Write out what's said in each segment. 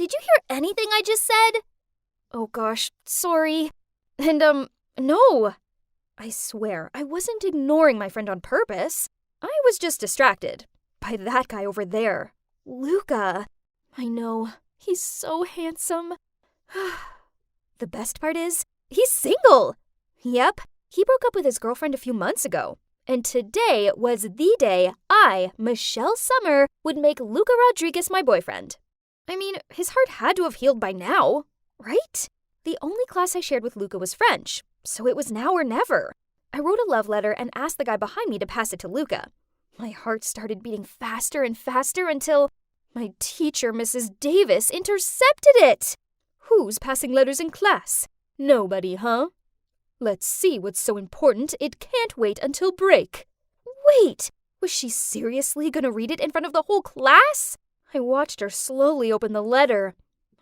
did you hear anything I just said? Oh gosh, sorry. And, no. I swear, I wasn't ignoring my friend on purpose. I was just distracted by that guy over there. Luca. I know, he's so handsome. The best part is, he's single. Yep, he broke up with his girlfriend a few months ago. And today was the day I, Michelle Summer, would make Luca Rodriguez my boyfriend. I mean, his heart had to have healed by now, right? The only class I shared with Luca was French, so it was now or never. I wrote a love letter and asked the guy behind me to pass it to Luca. My heart started beating faster and faster until my teacher, Mrs. Davis, intercepted it. Who's passing letters in class? Nobody, huh? Let's see what's so important it can't wait until break. Wait, was she seriously gonna read it in front of the whole class? I watched her slowly open the letter.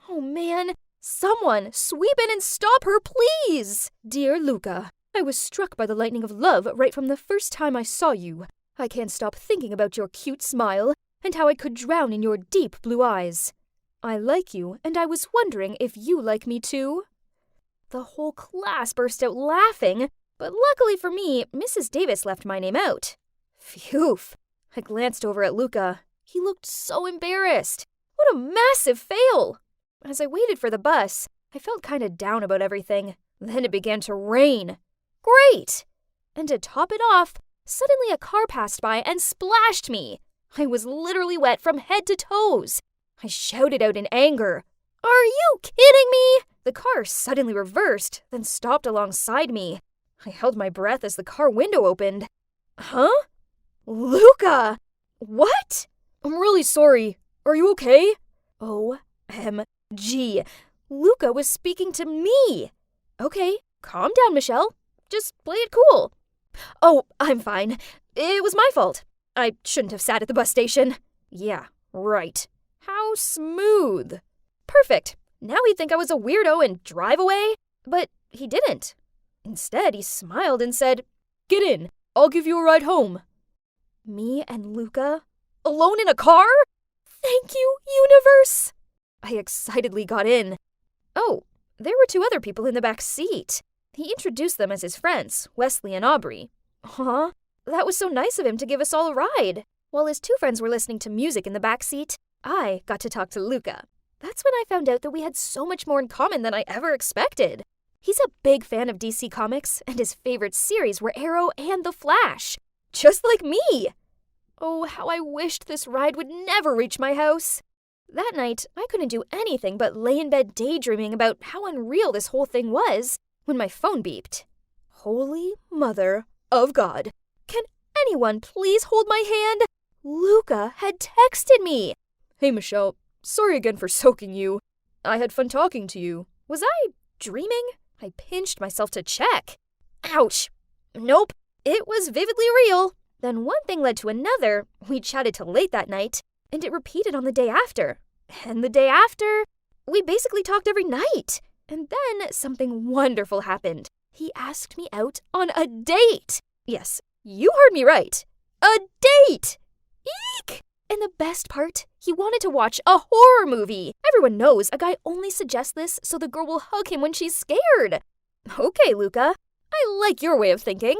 Oh man, someone sweep in and stop her, please! Dear Luca, I was struck by the lightning of love right from the first time I saw you. I can't stop thinking about your cute smile and how I could drown in your deep blue eyes. I like you, and I was wondering if you like me too. The whole class burst out laughing, but luckily for me, Mrs. Davis left my name out. Phew. I glanced over at Luca. He looked so embarrassed. What a massive fail! As I waited for the bus, I felt kind of down about everything. Then it began to rain. Great! And to top it off, suddenly a car passed by and splashed me. I was literally wet from head to toes. I shouted out in anger. Are you kidding me? The car suddenly reversed, then stopped alongside me. I held my breath as the car window opened. Huh? Luca! What? I'm really sorry. Are you okay? OMG. Luca was speaking to me. Okay, calm down, Michelle. Just play it cool. Oh, I'm fine. It was my fault. I shouldn't have sat at the bus station. Yeah, right. How smooth. Perfect. Now he'd think I was a weirdo and drive away. But he didn't. Instead, he smiled and said, Get in. I'll give you a ride home. Me and Luca? Alone in a car? Thank you, universe. I excitedly got in. Oh, there were two other people in the back seat. He introduced them as his friends, Wesley and Aubrey. Huh? That was so nice of him to give us all a ride. While his two friends were listening to music in the back seat, I got to talk to Luca. That's when I found out that we had so much more in common than I ever expected. He's a big fan of DC Comics, and his favorite series were Arrow and The Flash. Just like me! Oh, how I wished this ride would never reach my house. That night, I couldn't do anything but lay in bed daydreaming about how unreal this whole thing was when my phone beeped. Holy Mother of God. Can anyone please hold my hand? Luca had texted me. Hey, Michelle. Sorry again for soaking you. I had fun talking to you. Was I dreaming? I pinched myself to check. Ouch. Nope. It was vividly real. Then one thing led to another. We chatted till late that night, and it repeated on the day after. And the day after, we basically talked every night. And then something wonderful happened. He asked me out on a date. Yes, you heard me right. A date! Eek! And the best part, he wanted to watch a horror movie. Everyone knows a guy only suggests this so the girl will hug him when she's scared. Okay, Luca. I like your way of thinking.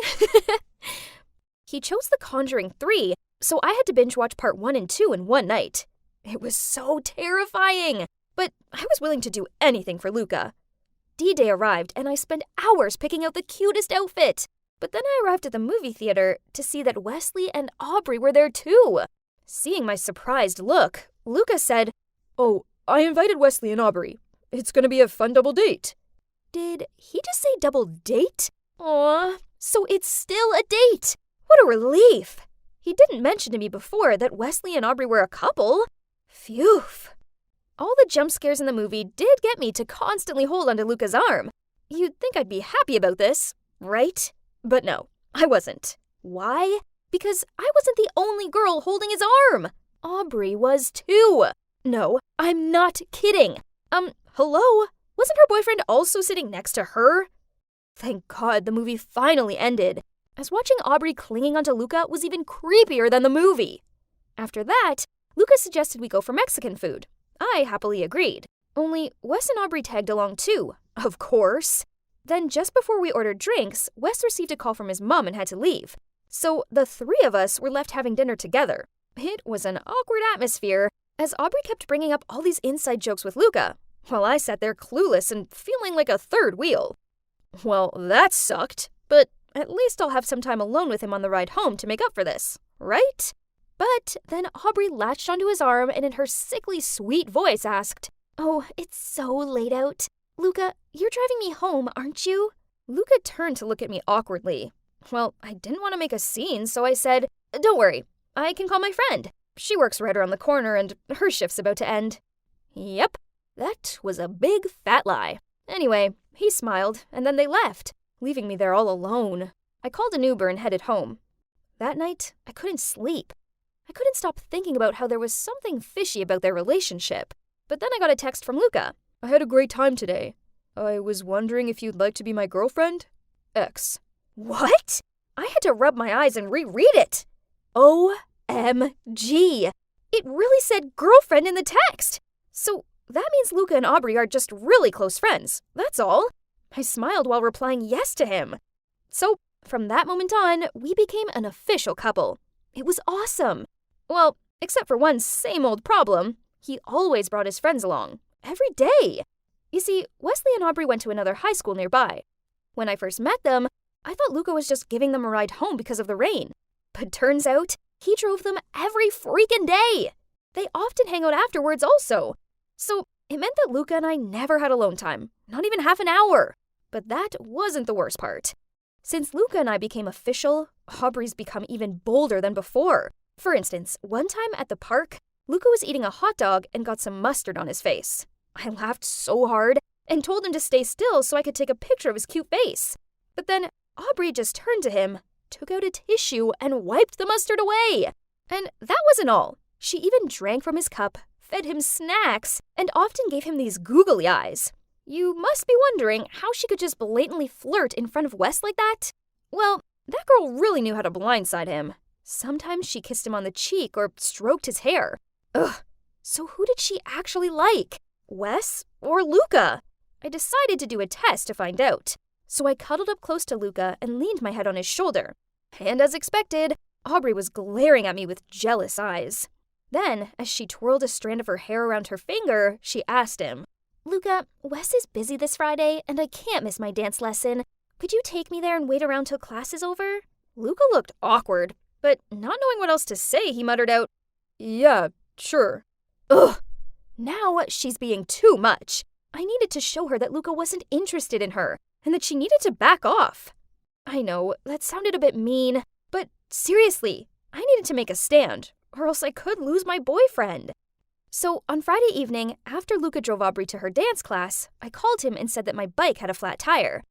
He chose The Conjuring 3, so I had to binge watch part 1 and 2 in one night. It was so terrifying, but I was willing to do anything for Luca. D-Day arrived, and I spent hours picking out the cutest outfit. But then I arrived at the movie theater to see that Wesley and Aubrey were there too. Seeing my surprised look, Luca said, Oh, I invited Wesley and Aubrey. It's gonna be a fun double date. Did he just say double date? Aw, so it's still a date. What a relief. He didn't mention to me before that Wesley and Aubrey were a couple. Phew. All the jump scares in the movie did get me to constantly hold onto Luca's arm. You'd think I'd be happy about this, right? But no, I wasn't. Why? Because I wasn't the only girl holding his arm. Aubrey was too. No, I'm not kidding. Hello? Wasn't her boyfriend also sitting next to her? Thank God the movie finally ended, as watching Aubrey clinging onto Luca was even creepier than the movie. After that, Luca suggested we go for Mexican food. I happily agreed. Only Wes and Aubrey tagged along too, of course. Then just before we ordered drinks, Wes received a call from his mom and had to leave. So the three of us were left having dinner together. It was an awkward atmosphere, as Aubrey kept bringing up all these inside jokes with Luca, while I sat there clueless and feeling like a third wheel. Well, that sucked, but at least I'll have some time alone with him on the ride home to make up for this, right? But then Aubrey latched onto his arm and in her sickly sweet voice asked, "Oh, it's so late out. Luca, you're driving me home, aren't you?" Luca turned to look at me awkwardly. Well, I didn't want to make a scene, so I said, "Don't worry, I can call my friend. She works right around the corner and her shift's about to end." Yep, that was a big fat lie. Anyway, he smiled and then they left, leaving me there all alone. I called an Uber and headed home. That night, I couldn't sleep. I couldn't stop thinking about how there was something fishy about their relationship. But then I got a text from Luca. "I had a great time today. I was wondering if you'd like to be my girlfriend? X." What? I had to rub my eyes and reread it. OMG. It really said girlfriend in the text. So that means Luca and Aubrey are just really close friends. That's all. I smiled while replying yes to him. So from that moment on, we became an official couple. It was awesome. Well, except for one same old problem. He always brought his friends along. Every day. You see, Wesley and Aubrey went to another high school nearby. When I first met them, I thought Luca was just giving them a ride home because of the rain. But turns out, he drove them every freaking day. They often hang out afterwards also. So it meant that Luca and I never had alone time, not even half an hour. But that wasn't the worst part. Since Luca and I became official, Aubrey's become even bolder than before. For instance, one time at the park, Luca was eating a hot dog and got some mustard on his face. I laughed so hard and told him to stay still so I could take a picture of his cute face. But then Aubrey just turned to him, took out a tissue, and wiped the mustard away. And that wasn't all. She even drank from his cup, fed him snacks, and often gave him these googly eyes. You must be wondering how she could just blatantly flirt in front of Wes like that? Well, that girl really knew how to blindside him. Sometimes she kissed him on the cheek or stroked his hair. Ugh, so who did she actually like? Wes or Luca? I decided to do a test to find out. So I cuddled up close to Luca and leaned my head on his shoulder. And as expected, Aubrey was glaring at me with jealous eyes. Then, as she twirled a strand of her hair around her finger, she asked him, "Luca, Wes is busy this Friday and I can't miss my dance lesson. Could you take me there and wait around till class is over?" Luca looked awkward, but not knowing what else to say, he muttered out, "Yeah, sure." Ugh! Now she's being too much. I needed to show her that Luca wasn't interested in her and that she needed to back off. I know, that sounded a bit mean, but seriously, I needed to make a stand, or else I could lose my boyfriend. So on Friday evening, after Luca drove Aubrey to her dance class, I called him and said that my bike had a flat tire.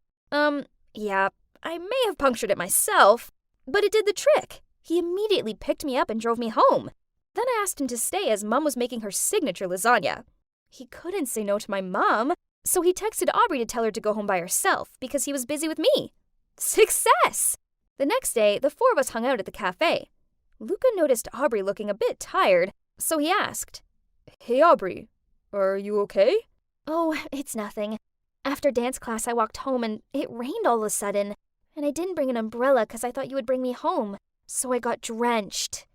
Yeah, I may have punctured it myself, but it did the trick. He immediately picked me up and drove me home. Then I asked him to stay as Mom was making her signature lasagna. He couldn't say no to my mom, so he texted Aubrey to tell her to go home by herself because he was busy with me. Success! The next day, the four of us hung out at the cafe. Luca noticed Aubrey looking a bit tired, so he asked, "Hey Aubrey, are you okay?" "Oh, it's nothing. After dance class I walked home and it rained all of a sudden, and I didn't bring an umbrella because I thought you would bring me home, so I got drenched."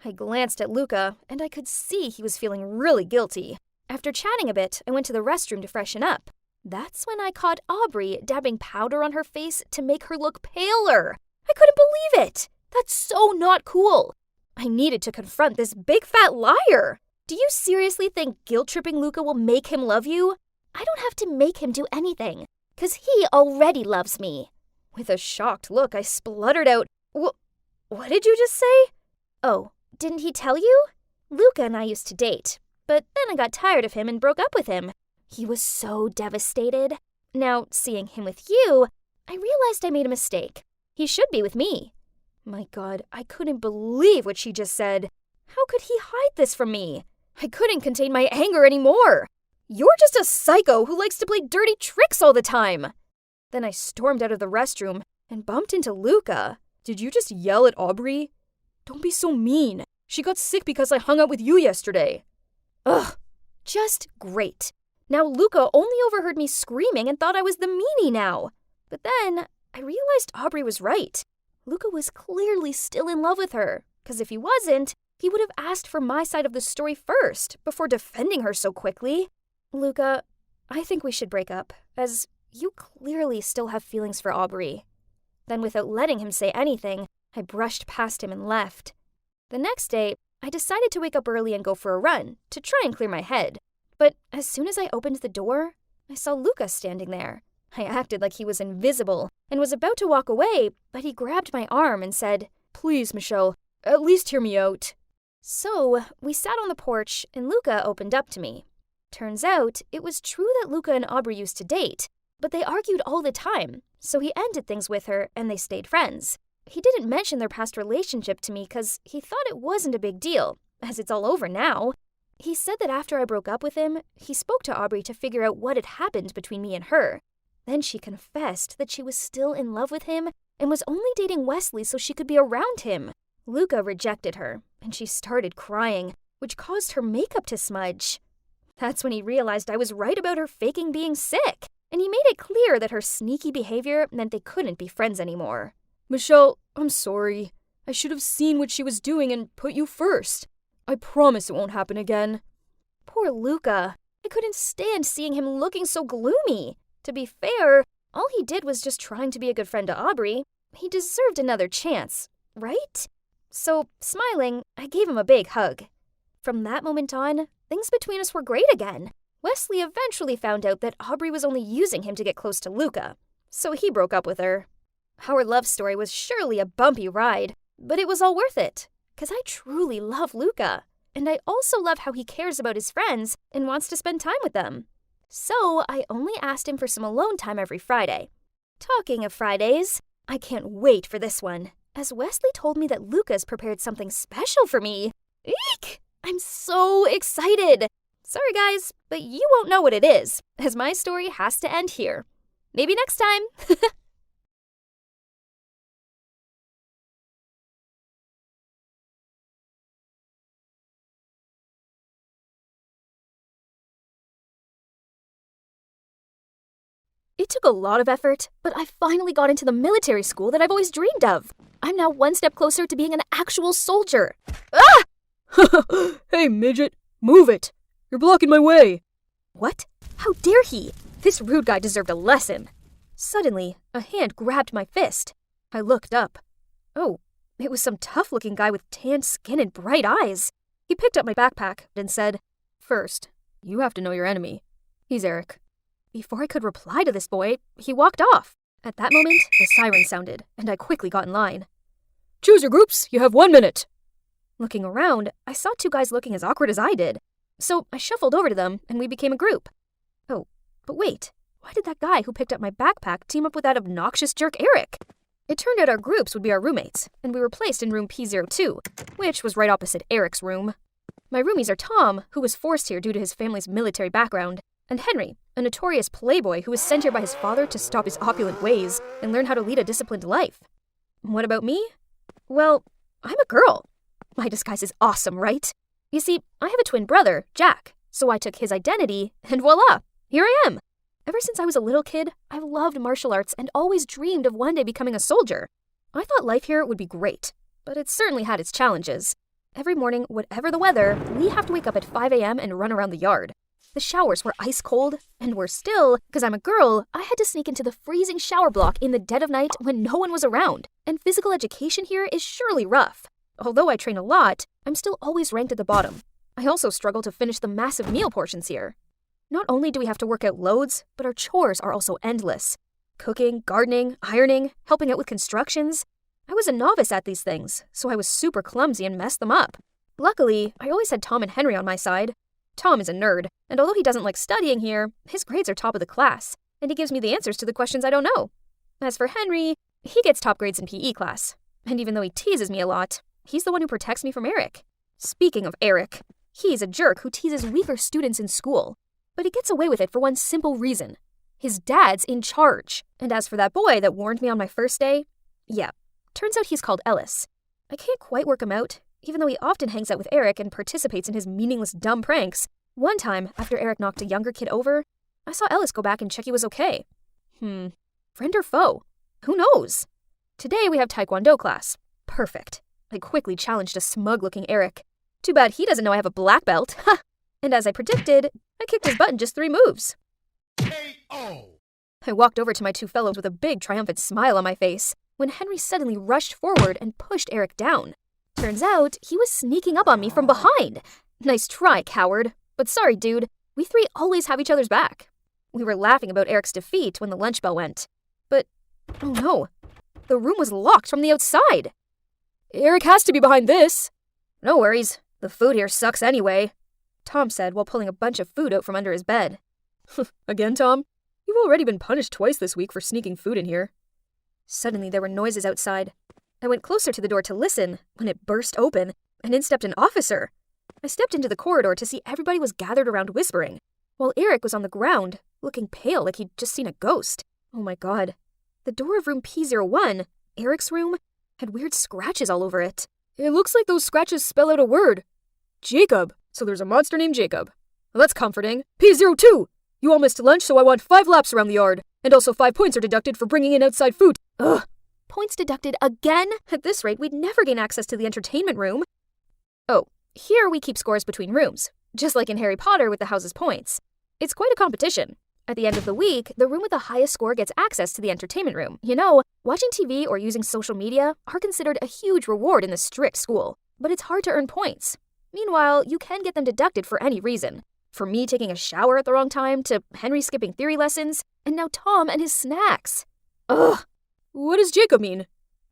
I glanced at Luca, and I could see he was feeling really guilty. After chatting a bit, I went to the restroom to freshen up. That's when I caught Aubrey dabbing powder on her face to make her look paler. I couldn't believe it. That's so not cool. I needed to confront this big fat liar. Do you seriously think guilt-tripping Luca will make him love you? I don't have to make him do anything, 'cause he already loves me. With a shocked look, I spluttered out, What did you just say?" "Oh, didn't he tell you? Luca and I used to date, but then I got tired of him and broke up with him. He was so devastated. Now, seeing him with you, I realized I made a mistake. He should be with me." My God, I couldn't believe what she just said. How could he hide this from me? I couldn't contain my anger anymore. "You're just a psycho who likes to play dirty tricks all the time." Then I stormed out of the restroom and bumped into Luca. "Did you just yell at Aubrey? Don't be so mean. She got sick because I hung out with you yesterday." Ugh, Just great. Now Luca only overheard me screaming and thought I was the meanie now. But then I realized Aubrey was right. Luca was clearly still in love with her, because if he wasn't, he would have asked for my side of the story first before defending her so quickly. Luca, I think we should break up, as you clearly still have feelings for Aubrey. Then without letting him say anything, I brushed past him and left. The next day, I decided to wake up early and go for a run to try and clear my head. But as soon as I opened the door, I saw Luca standing there. I acted like he was invisible and was about to walk away, but he grabbed my arm and said, "Please, Michelle, at least hear me out." So we sat on the porch and Luca opened up to me. Turns out it was true that Luca and Aubrey used to date, but they argued all the time, so he ended things with her and they stayed friends. He didn't mention their past relationship to me because he thought it wasn't a big deal, as it's all over now. He said that after I broke up with him, he spoke to Aubrey to figure out what had happened between me and her. Then she confessed that she was still in love with him and was only dating Wesley so she could be around him. Luca rejected her, and she started crying, which caused her makeup to smudge. That's when he realized I was right about her faking being sick, and he made it clear that her sneaky behavior meant they couldn't be friends anymore. Michelle, I'm sorry. I should have seen what she was doing and put you first. I promise it won't happen again. Poor Luca. I couldn't stand seeing him looking so gloomy. To be fair, all he did was just trying to be a good friend to Aubrey. He deserved another chance, right? So, smiling, I gave him a big hug. From that moment on, things between us were great again. Wesley eventually found out that Aubrey was only using him to get close to Luca, so he broke up with her. Our love story was surely a bumpy ride, but it was all worth it, because I truly love Luca, and I also love how he cares about his friends and wants to spend time with them. So I only asked him for some alone time every Friday. Talking of Fridays, I can't wait for this one, as Wesley told me that Luca's prepared something special for me. Eek! I'm so excited! Sorry guys, but you won't know what it is, as my story has to end here. Maybe next time! It took a lot of effort, but I finally got into the military school that I've always dreamed of. I'm now one step closer to being an actual soldier. Ah! Hey, midget, move it. You're blocking my way. What? How dare he? This rude guy deserved a lesson. Suddenly, a hand grabbed my fist. I looked up. Oh, it was some tough-looking guy with tanned skin and bright eyes. He picked up my backpack and said, "First, you have to know your enemy. He's Eric." Before I could reply to this boy, he walked off. At that moment, the siren sounded, and I quickly got in line. "Choose your groups. You have 1 minute." Looking around, I saw 2 guys looking as awkward as I did. So I shuffled over to them, and we became a group. Oh, but wait. Why did that guy who picked up my backpack team up with that obnoxious jerk Eric? It turned out our groups would be our roommates, and we were placed in room P02, which was right opposite Eric's room. My roomies are Tom, who was forced here due to his family's military background, and Henry, a notorious playboy who was sent here by his father to stop his opulent ways and learn how to lead a disciplined life. What about me? Well, I'm a girl. My disguise is awesome, right? You see, I have a twin brother, Jack, so I took his identity, and voila, here I am. Ever since I was a little kid, I've loved martial arts and always dreamed of one day becoming a soldier. I thought life here would be great, but it certainly had its challenges. Every morning, whatever the weather, we have to wake up at 5 a.m. and run around the yard. The showers were ice cold, and worse still, because I'm a girl, I had to sneak into the freezing shower block in the dead of night when no one was around, and physical education here is surely rough. Although I train a lot, I'm still always ranked at the bottom. I also struggle to finish the massive meal portions here. Not only do we have to work out loads, but our chores are also endless. Cooking, gardening, ironing, helping out with constructions. I was a novice at these things, so I was super clumsy and messed them up. Luckily, I always had Tom and Henry on my side. Tom is a nerd, and although he doesn't like studying here, his grades are top of the class, and he gives me the answers to the questions I don't know. As for Henry, he gets top grades in PE class, and even though he teases me a lot, he's the one who protects me from Eric. Speaking of Eric, he's a jerk who teases weaker students in school. But he gets away with it for one simple reason. His dad's in charge. And as for that boy that warned me on my first day, yeah, turns out he's called Ellis. I can't quite work him out, even though he often hangs out with Eric and participates in his meaningless dumb pranks. One time, after Eric knocked a younger kid over, I saw Ellis go back and check he was okay. Friend or foe? Who knows? Today we have Taekwondo class. Perfect. I quickly challenged a smug-looking Eric. Too bad he doesn't know I have a black belt. Ha! And as I predicted, I kicked his butt in just 3 moves. K.O. I walked over to my 2 fellows with a big triumphant smile on my face when Henry suddenly rushed forward and pushed Eric down. Turns out, he was sneaking up on me from behind. Nice try, coward. But sorry, dude. We 3 always have each other's back. We were laughing about Eric's defeat when the lunch bell went. But, oh no. The room was locked from the outside. Eric has to be behind this. No worries. The food here sucks anyway, Tom said while pulling a bunch of food out from under his bed. Again, Tom? You've already been punished twice this week for sneaking food in here. Suddenly there were noises outside. I went closer to the door to listen when it burst open, and in stepped an officer. I stepped into the corridor to see everybody was gathered around whispering, while Eric was on the ground, looking pale like he'd just seen a ghost. Oh my god. The door of room P01, Eric's room, had weird scratches all over it. It looks like those scratches spell out a word. Jacob. So there's a monster named Jacob. Well, that's comforting. P02! You all missed lunch, so I want 5 laps around the yard. And also 5 points are deducted for bringing in outside food. Ugh. Points deducted again? At this rate, we'd never gain access to the entertainment room. Oh, here we keep scores between rooms, just like in Harry Potter with the house's points. It's quite a competition. At the end of the week, the room with the highest score gets access to the entertainment room. You know, watching TV or using social media are considered a huge reward in this strict school, but it's hard to earn points. Meanwhile, you can get them deducted for any reason. For me taking a shower at the wrong time, to Henry skipping theory lessons, and now Tom and his snacks. Ugh. What does Jacob mean?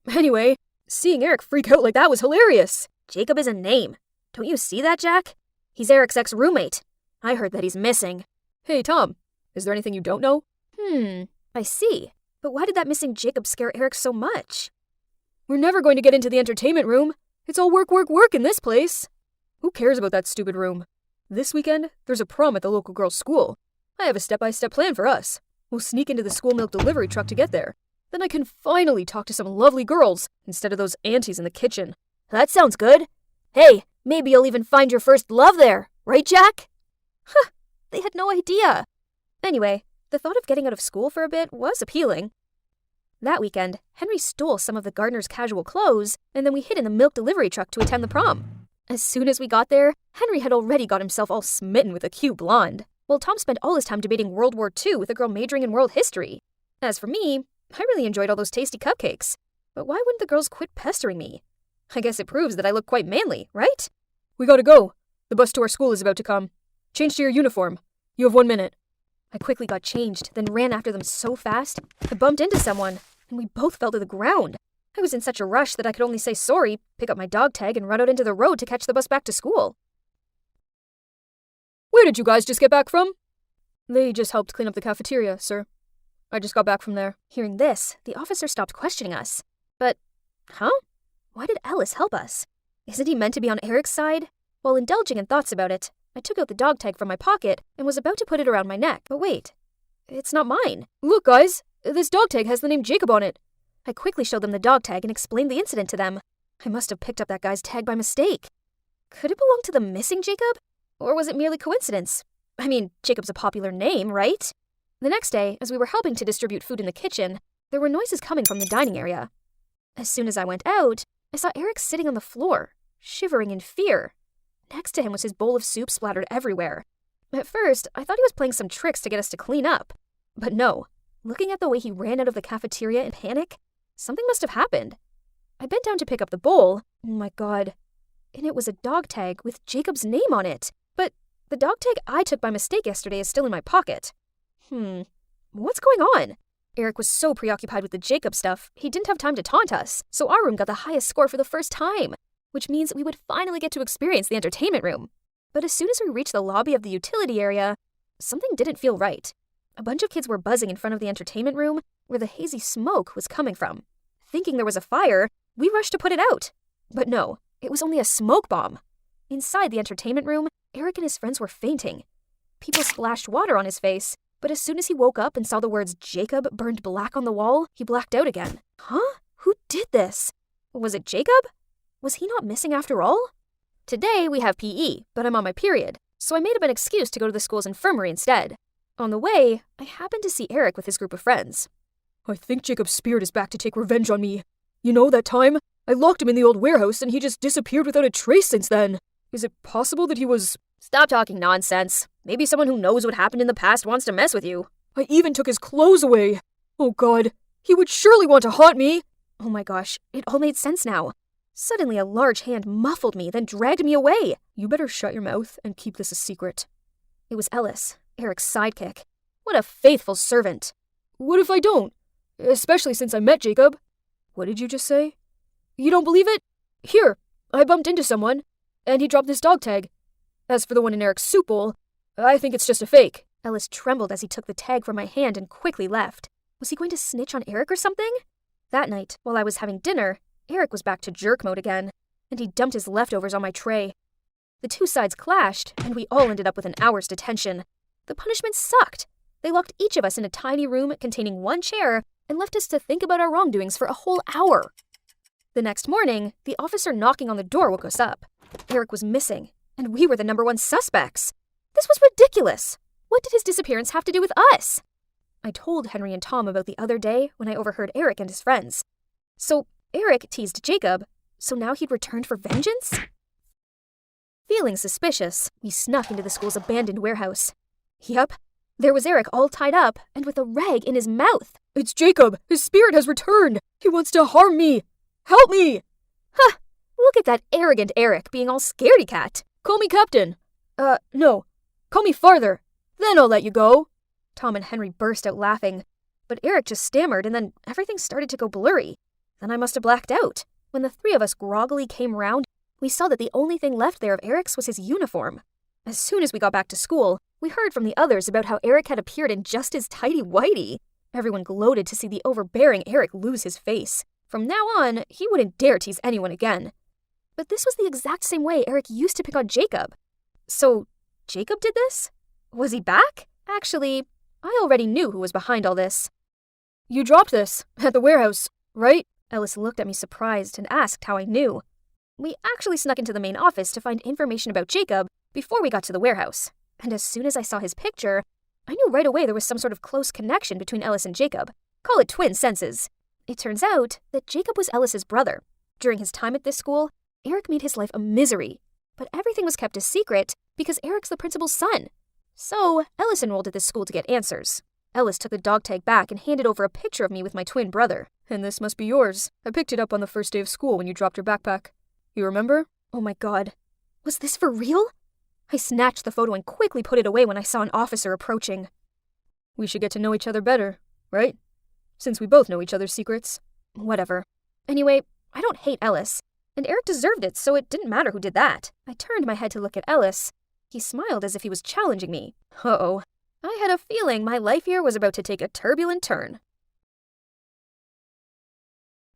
Anyway, seeing Eric freak out like that was hilarious. Jacob is a name. Don't you see that, Jack? He's Eric's ex-roommate. I heard that he's missing. Hey, Tom, is there anything you don't know? I see. But why did that missing Jacob scare Eric so much? We're never going to get into the entertainment room. It's all work, work, work in this place. Who cares about that stupid room? This weekend, there's a prom at the local girls' school. I have a step-by-step plan for us. We'll sneak into the school milk delivery truck to get there. Then I can finally talk to some lovely girls instead of those aunties in the kitchen. That sounds good. Hey, maybe you'll even find your first love there. Right, Jack? Huh, they had no idea. Anyway, the thought of getting out of school for a bit was appealing. That weekend, Henry stole some of the gardener's casual clothes, and then we hid in the milk delivery truck to attend the prom. As soon as we got there, Henry had already got himself all smitten with a cute blonde, while Tom spent all his time debating World War II with a girl majoring in world history. As for me, I really enjoyed all those tasty cupcakes. But why wouldn't the girls quit pestering me? I guess it proves that I look quite manly, right? We gotta go. The bus to our school is about to come. Change to your uniform. You have 1 minute. I quickly got changed, then ran after them so fast, I bumped into someone, and we both fell to the ground. I was in such a rush that I could only say sorry, pick up my dog tag, and run out into the road to catch the bus back to school. Where did you guys just get back from? They just helped clean up the cafeteria, sir. I just got back from there. Hearing this, the officer stopped questioning us. But, huh? Why did Ellis help us? Isn't he meant to be on Eric's side? While indulging in thoughts about it, I took out the dog tag from my pocket and was about to put it around my neck. But wait, it's not mine. Look, guys, this dog tag has the name Jacob on it. I quickly showed them the dog tag and explained the incident to them. I must have picked up that guy's tag by mistake. Could it belong to the missing Jacob? Or was it merely coincidence? I mean, Jacob's a popular name, right? The next day, as we were helping to distribute food in the kitchen, there were noises coming from the dining area. As soon as I went out, I saw Eric sitting on the floor, shivering in fear. Next to him was his bowl of soup splattered everywhere. At first, I thought he was playing some tricks to get us to clean up. But no, looking at the way he ran out of the cafeteria in panic, something must have happened. I bent down to pick up the bowl. Oh my god. And it was a dog tag with Jacob's name on it. But the dog tag I took by mistake yesterday is still in my pocket. What's going on? Eric was so preoccupied with the Jacob stuff, he didn't have time to taunt us, so our room got the highest score for the first time, which means we would finally get to experience the entertainment room. But as soon as we reached the lobby of the utility area, something didn't feel right. A bunch of kids were buzzing in front of the entertainment room where the hazy smoke was coming from. Thinking there was a fire, we rushed to put it out. But no, it was only a smoke bomb. Inside the entertainment room, Eric and his friends were fainting. People splashed water on his face, but as soon as he woke up and saw the words Jacob burned black on the wall, he blacked out again. Huh? Who did this? Was it Jacob? Was he not missing after all? Today we have PE, but I'm on my period, so I made up an excuse to go to the school's infirmary instead. On the way, I happened to see Eric with his group of friends. I think Jacob's spirit is back to take revenge on me. You know, that time? I locked him in the old warehouse and he just disappeared without a trace since then. Is it possible that he was... Stop talking nonsense. Maybe someone who knows what happened in the past wants to mess with you. I even took his clothes away. Oh God, he would surely want to haunt me. Oh my gosh, it all made sense now. Suddenly a large hand muffled me, then dragged me away. You better shut your mouth and keep this a secret. It was Ellis, Eric's sidekick. What a faithful servant. What if I don't? Especially since I met Jacob. What did you just say? You don't believe it? Here, I bumped into someone, and he dropped this dog tag. As for the one in Eric's soup bowl, I think it's just a fake. Ellis trembled as he took the tag from my hand and quickly left. Was he going to snitch on Eric or something? That night, while I was having dinner, Eric was back to jerk mode again, and he dumped his leftovers on my tray. The two sides clashed, and we all ended up with an hour's detention. The punishment sucked. They locked each of us in a tiny room containing one chair and left us to think about our wrongdoings for a whole hour. The next morning, the officer knocking on the door woke us up. Eric was missing, and we were the #1 suspects. This was ridiculous. What did his disappearance have to do with us? I told Henry and Tom about the other day when I overheard Eric and his friends. So Eric teased Jacob, so now he'd returned for vengeance? Feeling suspicious, we snuck into the school's abandoned warehouse. Yup, there was Eric all tied up and with a rag in his mouth. It's Jacob! His spirit has returned! He wants to harm me! Help me! Huh! Look at that arrogant Eric being all scaredy cat. Call me Captain. No. Call me Farther. Then I'll let you go. Tom and Henry burst out laughing, but Eric just stammered and then everything started to go blurry. Then I must have blacked out. When the three of us groggily came round, we saw that the only thing left there of Eric's was his uniform. As soon as we got back to school, we heard from the others about how Eric had appeared in just his tighty-whitey. Everyone gloated to see the overbearing Eric lose his face. From now on, he wouldn't dare tease anyone again. But this was the exact same way Eric used to pick on Jacob. So, Jacob did this? Was he back? Actually, I already knew who was behind all this. You dropped this at the warehouse, right? Ellis looked at me surprised and asked how I knew. We actually snuck into the main office to find information about Jacob before we got to the warehouse. And as soon as I saw his picture, I knew right away there was some sort of close connection between Ellis and Jacob. Call it twin senses. It turns out that Jacob was Ellis's brother. During his time at this school, Eric made his life a misery. But everything was kept a secret because Eric's the principal's son. So, Ellis enrolled at this school to get answers. Ellis took the dog tag back and handed over a picture of me with my twin brother. And this must be yours. I picked it up on the first day of school when you dropped your backpack. You remember? Oh my God. Was this for real? I snatched the photo and quickly put it away when I saw an officer approaching. We should get to know each other better, right? Since we both know each other's secrets. Whatever. Anyway, I don't hate Ellis. And Eric deserved it, so it didn't matter who did that. I turned my head to look at Ellis. He smiled as if he was challenging me. Uh-oh. I had a feeling my life here was about to take a turbulent turn.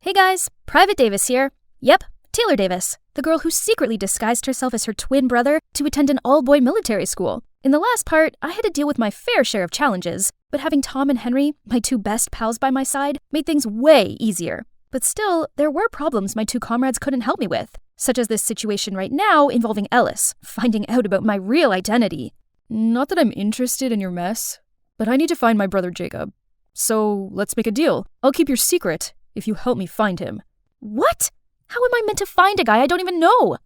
Hey guys, Private Davis here. Yep, Taylor Davis, the girl who secretly disguised herself as her twin brother to attend an all-boy military school. In the last part, I had to deal with my fair share of challenges, but having Tom and Henry, my two best pals by my side, made things way easier. But still, there were problems my two comrades couldn't help me with, such as this situation right now involving Ellis, finding out about my real identity. Not that I'm interested in your mess, but I need to find my brother Jacob. So let's make a deal. I'll keep your secret if you help me find him. What? How am I meant to find a guy I don't even know?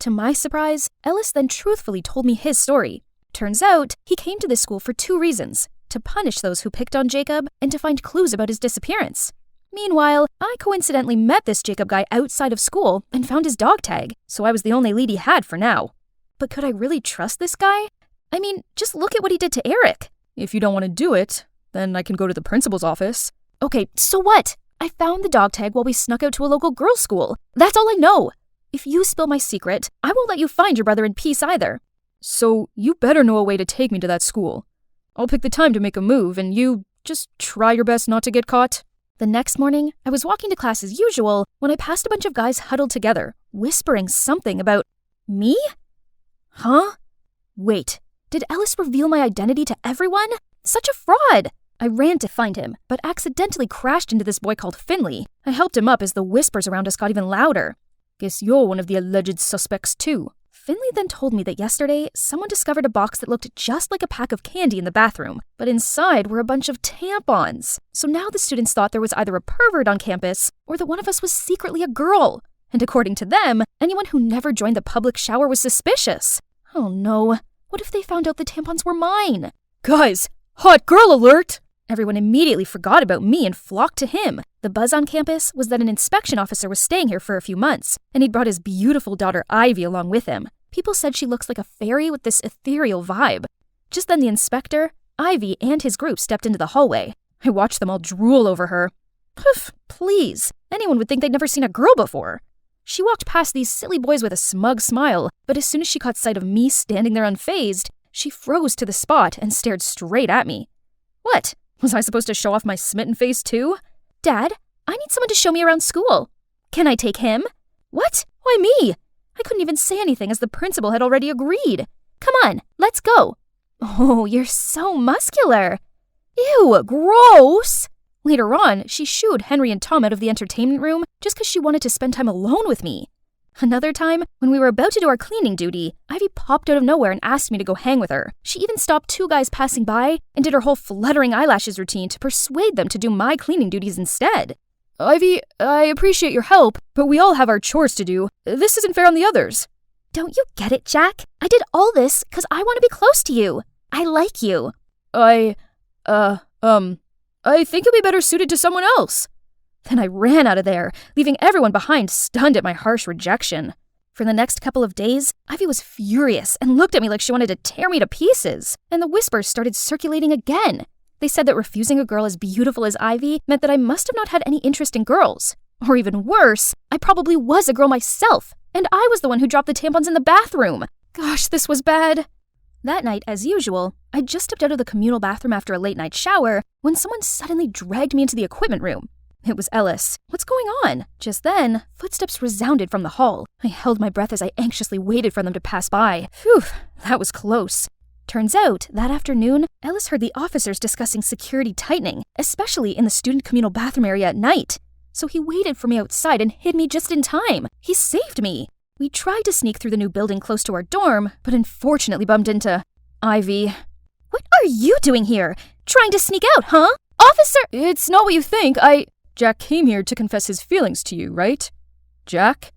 To my surprise, Ellis then truthfully told me his story. Turns out, he came to this school for 2 reasons: to punish those who picked on Jacob and to find clues about his disappearance. Meanwhile, I coincidentally met this Jacob guy outside of school and found his dog tag, so I was the only lead he had for now. But could I really trust this guy? I mean, just look at what he did to Eric. If you don't want to do it, then I can go to the principal's office. Okay, so what? I found the dog tag while we snuck out to a local girls' school. That's all I know. If you spill my secret, I won't let you find your brother in peace either. So you better know a way to take me to that school. I'll pick the time to make a move, and you just try your best not to get caught. The next morning, I was walking to class as usual when I passed a bunch of guys huddled together, whispering something about me? Huh? Wait, did Ellis reveal my identity to everyone? Such a fraud! I ran to find him, but accidentally crashed into this boy called Finley. I helped him up as the whispers around us got even louder. Guess you're one of the alleged suspects too. Finley then told me that yesterday, someone discovered a box that looked just like a pack of candy in the bathroom, but inside were a bunch of tampons. So now the students thought there was either a pervert on campus or that one of us was secretly a girl. And according to them, anyone who never joined the public shower was suspicious. Oh no, what if they found out the tampons were mine? Guys, hot girl alert! Everyone immediately forgot about me and flocked to him. The buzz on campus was that an inspection officer was staying here for a few months, and he'd brought his beautiful daughter Ivy along with him. People said she looks like a fairy with this ethereal vibe. Just then the inspector, Ivy, and his group stepped into the hallway. I watched them all drool over her. Poof, please. Anyone would think they'd never seen a girl before. She walked past these silly boys with a smug smile, but as soon as she caught sight of me standing there unfazed, she froze to the spot and stared straight at me. What? Was I supposed to show off my smitten face too? Dad, I need someone to show me around school. Can I take him? What? Why me? I couldn't even say anything as the principal had already agreed. Come on, let's go. Oh, you're so muscular. Ew, gross. Later on, she shooed Henry and Tom out of the entertainment room just because she wanted to spend time alone with me. Another time, when we were about to do our cleaning duty, Ivy popped out of nowhere and asked me to go hang with her. She even stopped two guys passing by and did her whole fluttering eyelashes routine to persuade them to do my cleaning duties instead. Ivy, I appreciate your help, but we all have our chores to do. This isn't fair on the others. Don't you get it, Jack? I did all this because I want to be close to you. I like you. I think you'll be better suited to someone else. Then I ran out of there, leaving everyone behind stunned at my harsh rejection. For the next couple of days, Ivy was furious and looked at me like she wanted to tear me to pieces, and the whispers started circulating again. They said that refusing a girl as beautiful as Ivy meant that I must have not had any interest in girls. Or even worse, I probably was a girl myself, and I was the one who dropped the tampons in the bathroom. Gosh, this was bad. That night, as usual, I just stepped out of the communal bathroom after a late-night shower when someone suddenly dragged me into the equipment room. It was Ellis. What's going on? Just then, footsteps resounded from the hall. I held my breath as I anxiously waited for them to pass by. Phew, that was close. Turns out, that afternoon, Ellis heard the officers discussing security tightening, especially in the student communal bathroom area at night. So he waited for me outside and hid me just in time. He saved me. We tried to sneak through the new building close to our dorm, but unfortunately bumped into Ivy. What are you doing here? Trying to sneak out, huh? Officer! It's not what you think. Jack came here to confess his feelings to you, right? Jack?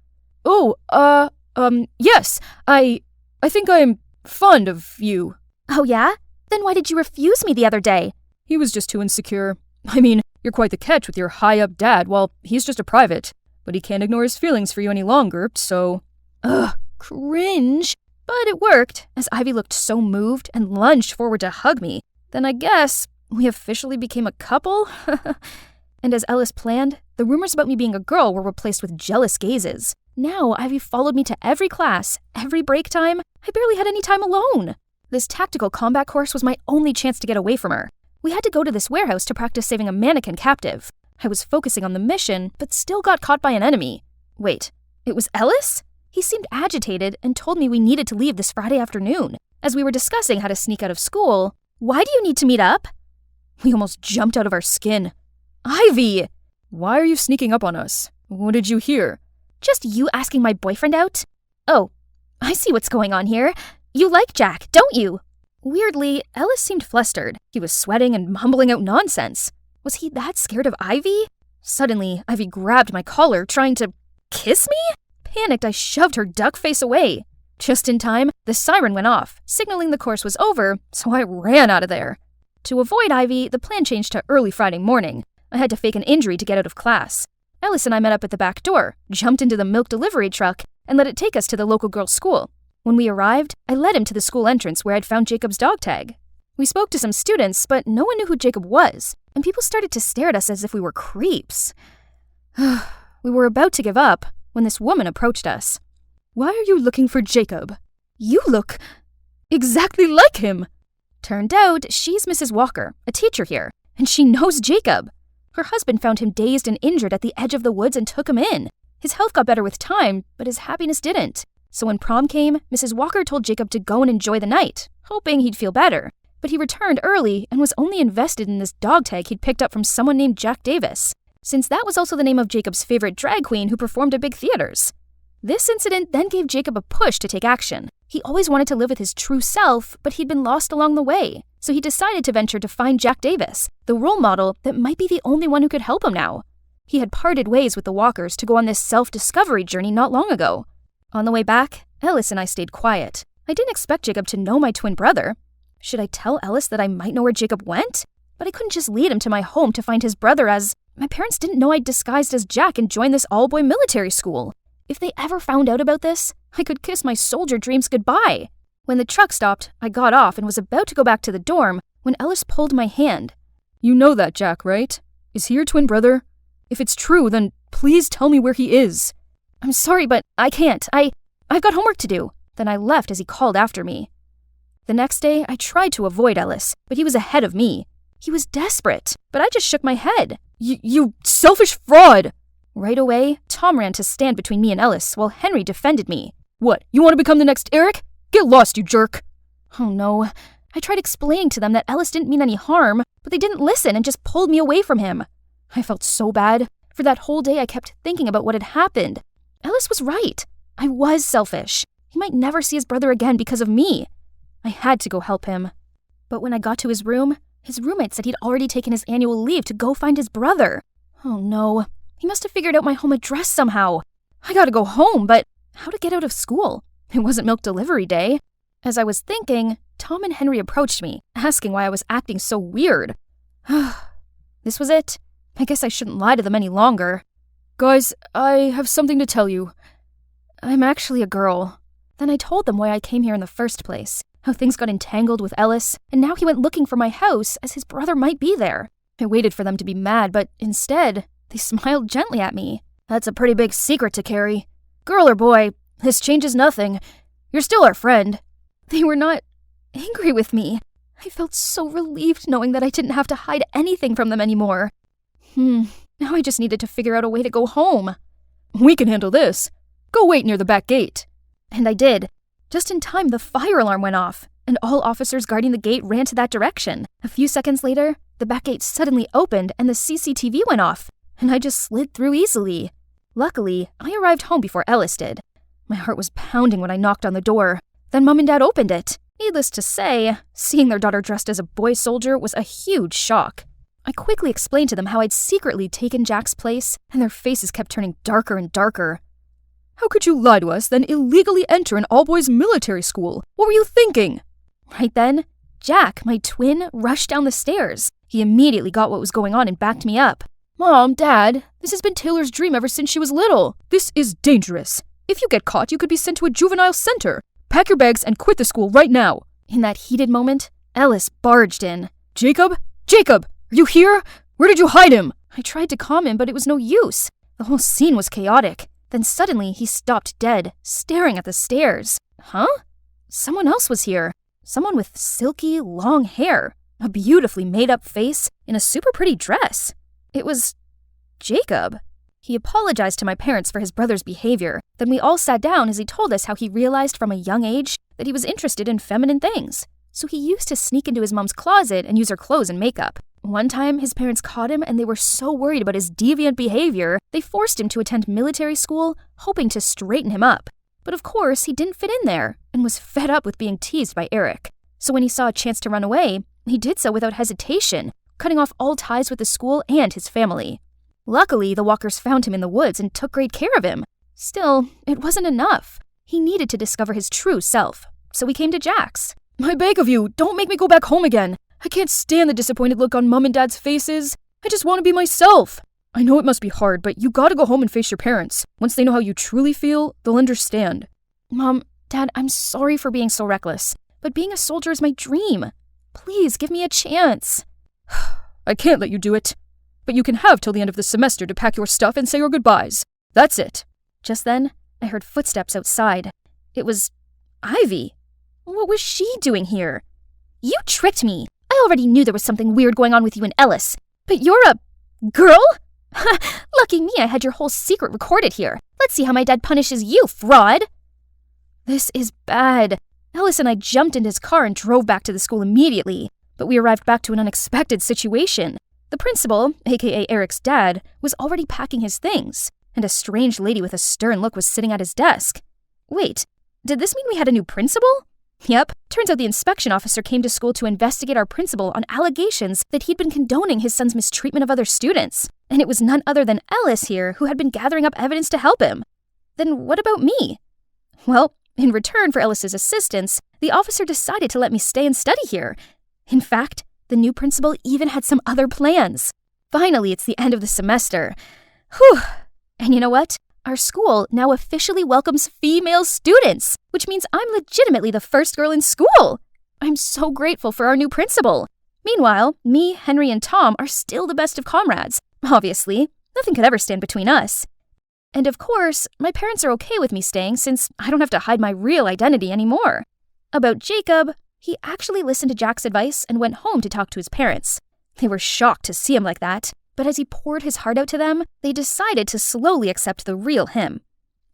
Oh, yes. I think I'm fond of you. Oh yeah? Then why did you refuse me the other day? He was just too insecure. I mean, you're quite the catch with your high-up dad, while he's just a private. But he can't ignore his feelings for you any longer, so... Ugh, cringe. But it worked, as Ivy looked so moved and lunged forward to hug me. Then I guess we officially became a couple? And as Ellis planned, the rumors about me being a girl were replaced with jealous gazes. Now Ivy followed me to every class, every break time. I barely had any time alone. This tactical combat course was my only chance to get away from her. We had to go to this warehouse to practice saving a mannequin captive. I was focusing on the mission, but still got caught by an enemy. Wait, it was Ellis? He seemed agitated and told me we needed to leave this Friday afternoon. As we were discussing how to sneak out of school, why do you need to meet up? We almost jumped out of our skin. Ivy! Why are you sneaking up on us? What did you hear? Just you asking my boyfriend out? Oh, I see what's going on here. You like Jack, don't you? Weirdly, Ellis seemed flustered. He was sweating and mumbling out nonsense. Was he that scared of Ivy? Suddenly, Ivy grabbed my collar, trying to kiss me? Panicked, I shoved her duck face away. Just in time, the siren went off, signaling the course was over, so I ran out of there. To avoid Ivy, the plan changed to early Friday morning. I had to fake an injury to get out of class. Ellis and I met up at the back door, jumped into the milk delivery truck, and let it take us to the local girls' school. When we arrived, I led him to the school entrance where I'd found Jacob's dog tag. We spoke to some students, but no one knew who Jacob was, and people started to stare at us as if we were creeps. We were about to give up when this woman approached us. Why are you looking for Jacob? You look exactly like him. Turned out she's Mrs. Walker, a teacher here, and she knows Jacob. Her husband found him dazed and injured at the edge of the woods and took him in. His health got better with time, but his happiness didn't. So when prom came, Mrs. Walker told Jacob to go and enjoy the night, hoping he'd feel better. But he returned early and was only invested in this dog tag he'd picked up from someone named Jack Davis, since that was also the name of Jacob's favorite drag queen who performed at big theaters. This incident then gave Jacob a push to take action. He always wanted to live with his true self, but he'd been lost along the way. So he decided to venture to find Jack Davis, the role model that might be the only one who could help him now. He had parted ways with the Walkers to go on this self-discovery journey not long ago. On the way back, Ellis and I stayed quiet. I didn't expect Jacob to know my twin brother. Should I tell Ellis that I might know where Jacob went? But I couldn't just lead him to my home to find his brother, as my parents didn't know I'd disguised as Jack and joined this all-boy military school. If they ever found out about this, I could kiss my soldier dreams goodbye. When the truck stopped, I got off and was about to go back to the dorm when Ellis pulled my hand. You know that, Jack, right? Is he your twin brother? If it's true, then please tell me where he is. I'm sorry, but I can't. I've got homework to do. Then I left as he called after me. The next day, I tried to avoid Ellis, but he was ahead of me. He was desperate, but I just shook my head. You selfish fraud! Right away, Tom ran to stand between me and Ellis while Henry defended me. What, you want to become the next Eric? Get lost, you jerk! Oh no. I tried explaining to them that Ellis didn't mean any harm, but they didn't listen and just pulled me away from him. I felt so bad. For that whole day, I kept thinking about what had happened. Ellis was right. I was selfish. He might never see his brother again because of me. I had to go help him. But when I got to his room, his roommate said he'd already taken his annual leave to go find his brother. Oh no. He must have figured out my home address somehow. I gotta go home, but how to get out of school? It wasn't milk delivery day. As I was thinking, Tom and Henry approached me, asking why I was acting so weird. This was it. I guess I shouldn't lie to them any longer. Guys, I have something to tell you. I'm actually a girl. Then I told them why I came here in the first place, how things got entangled with Ellis, and now he went looking for my house as his brother might be there. I waited for them to be mad, but instead, they smiled gently at me. That's a pretty big secret to carry. Girl or boy, this changes nothing. You're still our friend. They were not angry with me. I felt so relieved knowing that I didn't have to hide anything from them anymore. Now I just needed to figure out a way to go home. We can handle this. Go wait near the back gate. And I did. Just in time, the fire alarm went off, and all officers guarding the gate ran to that direction. A few seconds later, the back gate suddenly opened and the CCTV went off, and I just slid through easily. Luckily, I arrived home before Ellis did. My heart was pounding when I knocked on the door. Then Mom and Dad opened it. Needless to say, seeing their daughter dressed as a boy soldier was a huge shock. I quickly explained to them how I'd secretly taken Jack's place, and their faces kept turning darker and darker. How could you lie to us, then illegally enter an all-boys military school? What were you thinking? Right then, Jack, my twin, rushed down the stairs. He immediately got what was going on and backed me up. Mom, Dad, this has been Taylor's dream ever since she was little. This is dangerous. If you get caught, you could be sent to a juvenile center. Pack your bags and quit the school right now. In that heated moment, Ellis barged in. Jacob? Jacob! Are you here? Where did you hide him? I tried to calm him, but it was no use. The whole scene was chaotic. Then suddenly, he stopped dead, staring at the stairs. Huh? Someone else was here. Someone with silky, long hair, a beautifully made-up face, in a super pretty dress. It was Jacob. He apologized to my parents for his brother's behavior. Then we all sat down as he told us how he realized from a young age that he was interested in feminine things. So he used to sneak into his mom's closet and use her clothes and makeup. One time, his parents caught him and they were so worried about his deviant behavior, they forced him to attend military school, hoping to straighten him up. But of course, he didn't fit in there and was fed up with being teased by Eric. So when he saw a chance to run away, he did so without hesitation, cutting off all ties with the school and his family. Luckily, the Walkers found him in the woods and took great care of him. Still, it wasn't enough. He needed to discover his true self, so we came to Jack's. I beg of you, don't make me go back home again. I can't stand the disappointed look on Mom and Dad's faces. I just want to be myself. I know it must be hard, but you gotta go home and face your parents. Once they know how you truly feel, they'll understand. Mom, Dad, I'm sorry for being so reckless, but being a soldier is my dream. Please give me a chance. I can't let you do it. But you can have till the end of the semester to pack your stuff and say your goodbyes. That's it. Just then, I heard footsteps outside. It was Ivy. What was she doing here? You tricked me. I already knew there was something weird going on with you and Ellis. But you're a girl? Lucky me, I had your whole secret recorded here. Let's see how my dad punishes you, fraud. This is bad. Ellis and I jumped into his car and drove back to the school immediately. But we arrived back to an unexpected situation. The principal, aka Eric's dad, was already packing his things. and a strange lady with a stern look was sitting at his desk. Wait, did this mean we had a new principal? Yep, turns out the inspection officer came to school to investigate our principal on allegations that he'd been condoning his son's mistreatment of other students. And it was none other than Ellis here who had been gathering up evidence to help him. Then what about me? Well, in return for Ellis's assistance, the officer decided to let me stay and study here. In fact, the new principal even had some other plans. Finally, it's the end of the semester. Whew! And you know what? Our school now officially welcomes female students, which means I'm legitimately the first girl in school. I'm so grateful for our new principal. Meanwhile, me, Henry, and Tom are still the best of comrades. Obviously, nothing could ever stand between us. And of course, my parents are okay with me staying since I don't have to hide my real identity anymore. About Jacob, he actually listened to Jack's advice and went home to talk to his parents. They were shocked to see him like that. But as he poured his heart out to them, they decided to slowly accept the real him.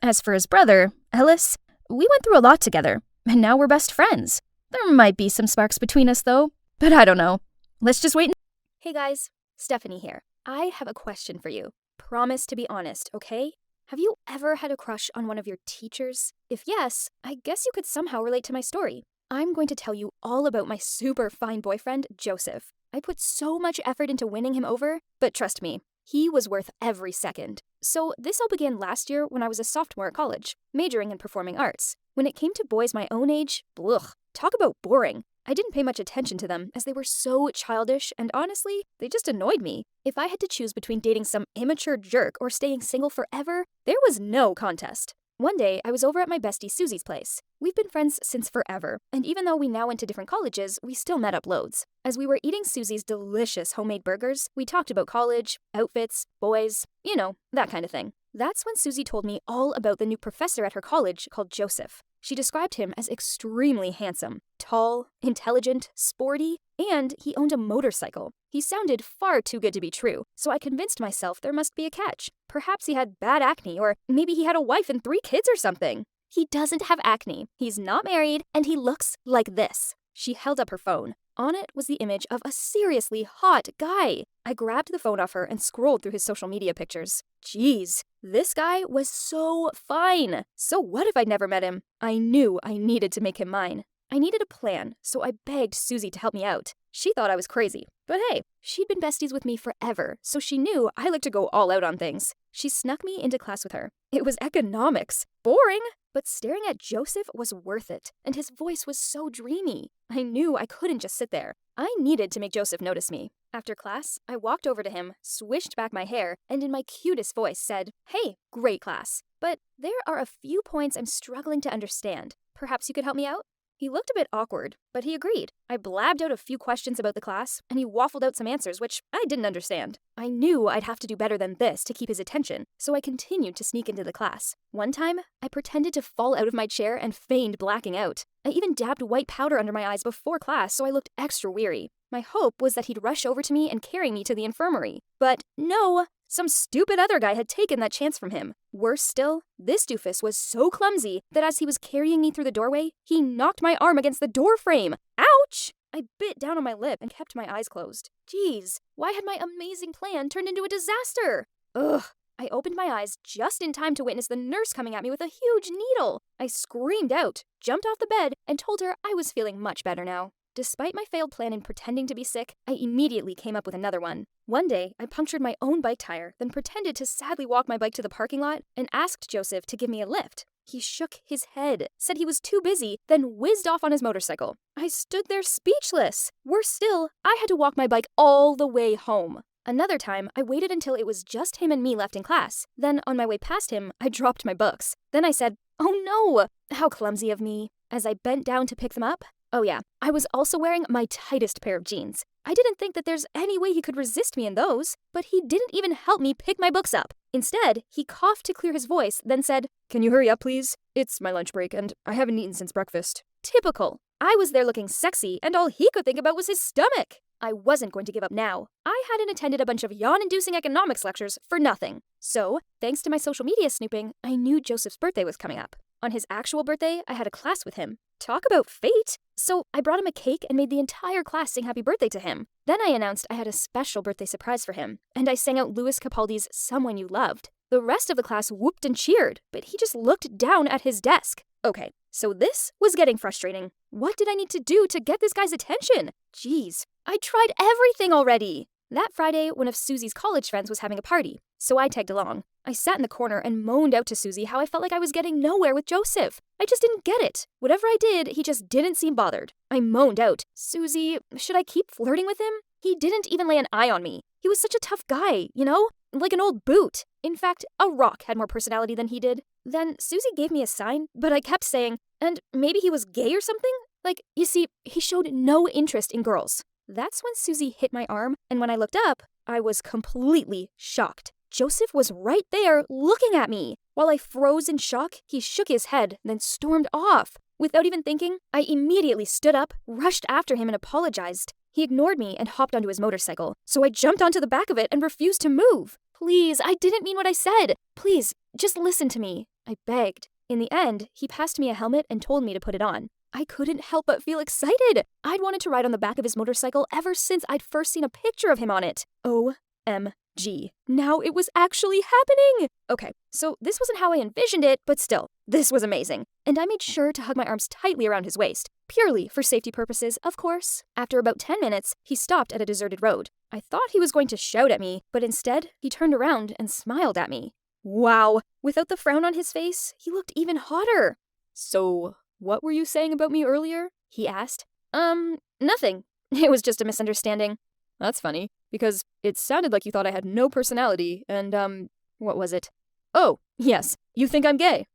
As for his brother, Ellis, we went through a lot together, and now we're best friends. There might be some sparks between us, though, but I don't know. Let's just wait. Hey guys, Stephanie here. I have a question for you. Promise to be honest, okay? Have you ever had a crush on one of your teachers? If yes, I guess you could somehow relate to my story. I'm going to tell you all about my super fine boyfriend, Joseph. I put so much effort into winning him over, but trust me, he was worth every second. So this all began last year when I was a sophomore at college, majoring in performing arts. When it came to boys my own age, blech, talk about boring. I didn't pay much attention to them as they were so childish and honestly, they just annoyed me. If I had to choose between dating some immature jerk or staying single forever, there was no contest. One day, I was over at my bestie Susie's place. We've been friends since forever, and even though we now went to different colleges, we still met up loads. As we were eating Susie's delicious homemade burgers, we talked about college, outfits, boys, you know, that kind of thing. That's when Susie told me all about the new professor at her college called Joseph. She described him as extremely handsome, tall, intelligent, sporty, and he owned a motorcycle. He sounded far too good to be true, so I convinced myself there must be a catch. Perhaps he had bad acne, or maybe he had a wife and 3 kids or something. He doesn't have acne, he's not married, and he looks like this. She held up her phone. On it was the image of a seriously hot guy. I grabbed the phone off her and scrolled through his social media pictures. Jeez, this guy was so fine. So what if I'd never met him? I knew I needed to make him mine. I needed a plan, so I begged Susie to help me out. She thought I was crazy, but hey, she'd been besties with me forever, so she knew I like to go all out on things. She snuck me into class with her. It was economics. Boring, but staring at Joseph was worth it, and his voice was so dreamy. I knew I couldn't just sit there. I needed to make Joseph notice me. After class, I walked over to him, swished back my hair, and in my cutest voice said, "Hey, great class. But there are a few points I'm struggling to understand. Perhaps you could help me out?" He looked a bit awkward, but he agreed. I blabbed out a few questions about the class, and he waffled out some answers which I didn't understand. I knew I'd have to do better than this to keep his attention, so I continued to sneak into the class. One time, I pretended to fall out of my chair and feigned blacking out. I even dabbed white powder under my eyes before class so I looked extra weary. My hope was that he'd rush over to me and carry me to the infirmary. But no! Some stupid other guy had taken that chance from him. Worse still, this doofus was so clumsy that as he was carrying me through the doorway, he knocked my arm against the door frame. Ouch! I bit down on my lip and kept my eyes closed. Geez, why had my amazing plan turned into a disaster? Ugh. I opened my eyes just in time to witness the nurse coming at me with a huge needle. I screamed out, jumped off the bed, and told her I was feeling much better now. Despite my failed plan in pretending to be sick, I immediately came up with another one. One day, I punctured my own bike tire, then pretended to sadly walk my bike to the parking lot and asked Joseph to give me a lift. He shook his head, said he was too busy, then whizzed off on his motorcycle. I stood there speechless. Worse still, I had to walk my bike all the way home. Another time, I waited until it was just him and me left in class. Then, on my way past him, I dropped my books. Then I said, "Oh no! How clumsy of me." As I bent down to pick them up, oh yeah, I was also wearing my tightest pair of jeans. I didn't think that there's any way he could resist me in those, but he didn't even help me pick my books up. Instead, he coughed to clear his voice, then said, "Can you hurry up, please? It's my lunch break, and I haven't eaten since breakfast." Typical. I was there looking sexy, and all he could think about was his stomach. I wasn't going to give up now. I hadn't attended a bunch of yawn-inducing economics lectures for nothing. So, thanks to my social media snooping, I knew Joseph's birthday was coming up. On his actual birthday, I had a class with him. Talk about fate! So I brought him a cake and made the entire class sing happy birthday to him. Then I announced I had a special birthday surprise for him, and I sang out Louis Capaldi's Someone You Loved. The rest of the class whooped and cheered, but he just looked down at his desk. Okay, so this was getting frustrating. What did I need to do to get this guy's attention? Jeez, I tried everything already. That Friday, one of Susie's college friends was having a party, so I tagged along. I sat in the corner and moaned out to Susie how I felt like I was getting nowhere with Joseph. I just didn't get it. Whatever I did, he just didn't seem bothered. I moaned out, Susie, should I keep flirting with him? He didn't even lay an eye on me. He was such a tough guy, you know? Like an old boot. In fact, a rock had more personality than he did. Then Susie gave me a sign, but I kept saying, and maybe he was gay or something? Like, you see, he showed no interest in girls. That's when Susie hit my arm, and when I looked up, I was completely shocked. Joseph was right there, looking at me. While I froze in shock, he shook his head, then stormed off. Without even thinking, I immediately stood up, rushed after him, and apologized. He ignored me and hopped onto his motorcycle, so I jumped onto the back of it and refused to move. Please, I didn't mean what I said. Please, just listen to me. I begged. In the end, he passed me a helmet and told me to put it on. I couldn't help but feel excited. I'd wanted to ride on the back of his motorcycle ever since I'd first seen a picture of him on it. OMG. Now it was actually happening. Okay, so this wasn't how I envisioned it, but still, this was amazing. And I made sure to hug my arms tightly around his waist, purely for safety purposes, of course. After about 10 minutes, he stopped at a deserted road. I thought he was going to shout at me, but instead, he turned around and smiled at me. Wow, without the frown on his face, he looked even hotter. So, what were you saying about me earlier? He asked. Nothing. It was just a misunderstanding. That's funny, because it sounded like you thought I had no personality, and, what was it? Oh, yes, you think I'm gay.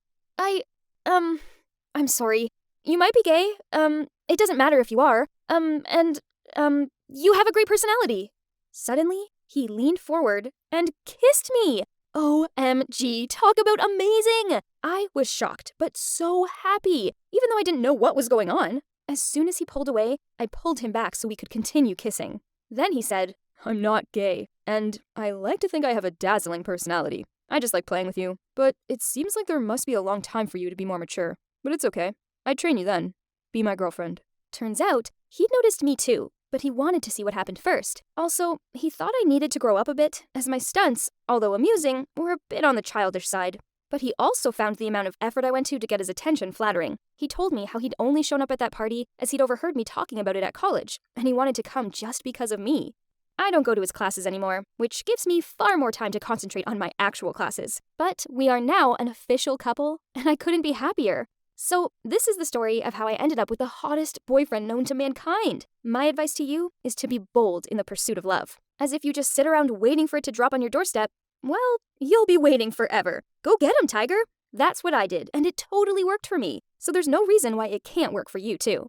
I'm sorry. You might be gay. It doesn't matter if you are. You have a great personality. Suddenly, he leaned forward and kissed me. OMG, talk about amazing! I was shocked, but so happy, even though I didn't know what was going on. As soon as he pulled away, I pulled him back so we could continue kissing. Then he said, I'm not gay, and I like to think I have a dazzling personality. I just like playing with you, but it seems like there must be a long time for you to be more mature. But it's okay. I'd train you then. Be my girlfriend. Turns out, he'd noticed me too, but he wanted to see what happened first. Also, he thought I needed to grow up a bit, as my stunts, although amusing, were a bit on the childish side. But he also found the amount of effort I went to get his attention flattering. He told me how he'd only shown up at that party as he'd overheard me talking about it at college, and he wanted to come just because of me. I don't go to his classes anymore, which gives me far more time to concentrate on my actual classes. But we are now an official couple, and I couldn't be happier. So this is the story of how I ended up with the hottest boyfriend known to mankind. My advice to you is to be bold in the pursuit of love. As if you just sit around waiting for it to drop on your doorstep, well, you'll be waiting forever. Go get him, Tiger. That's what I did, and it totally worked for me. So there's no reason why it can't work for you too.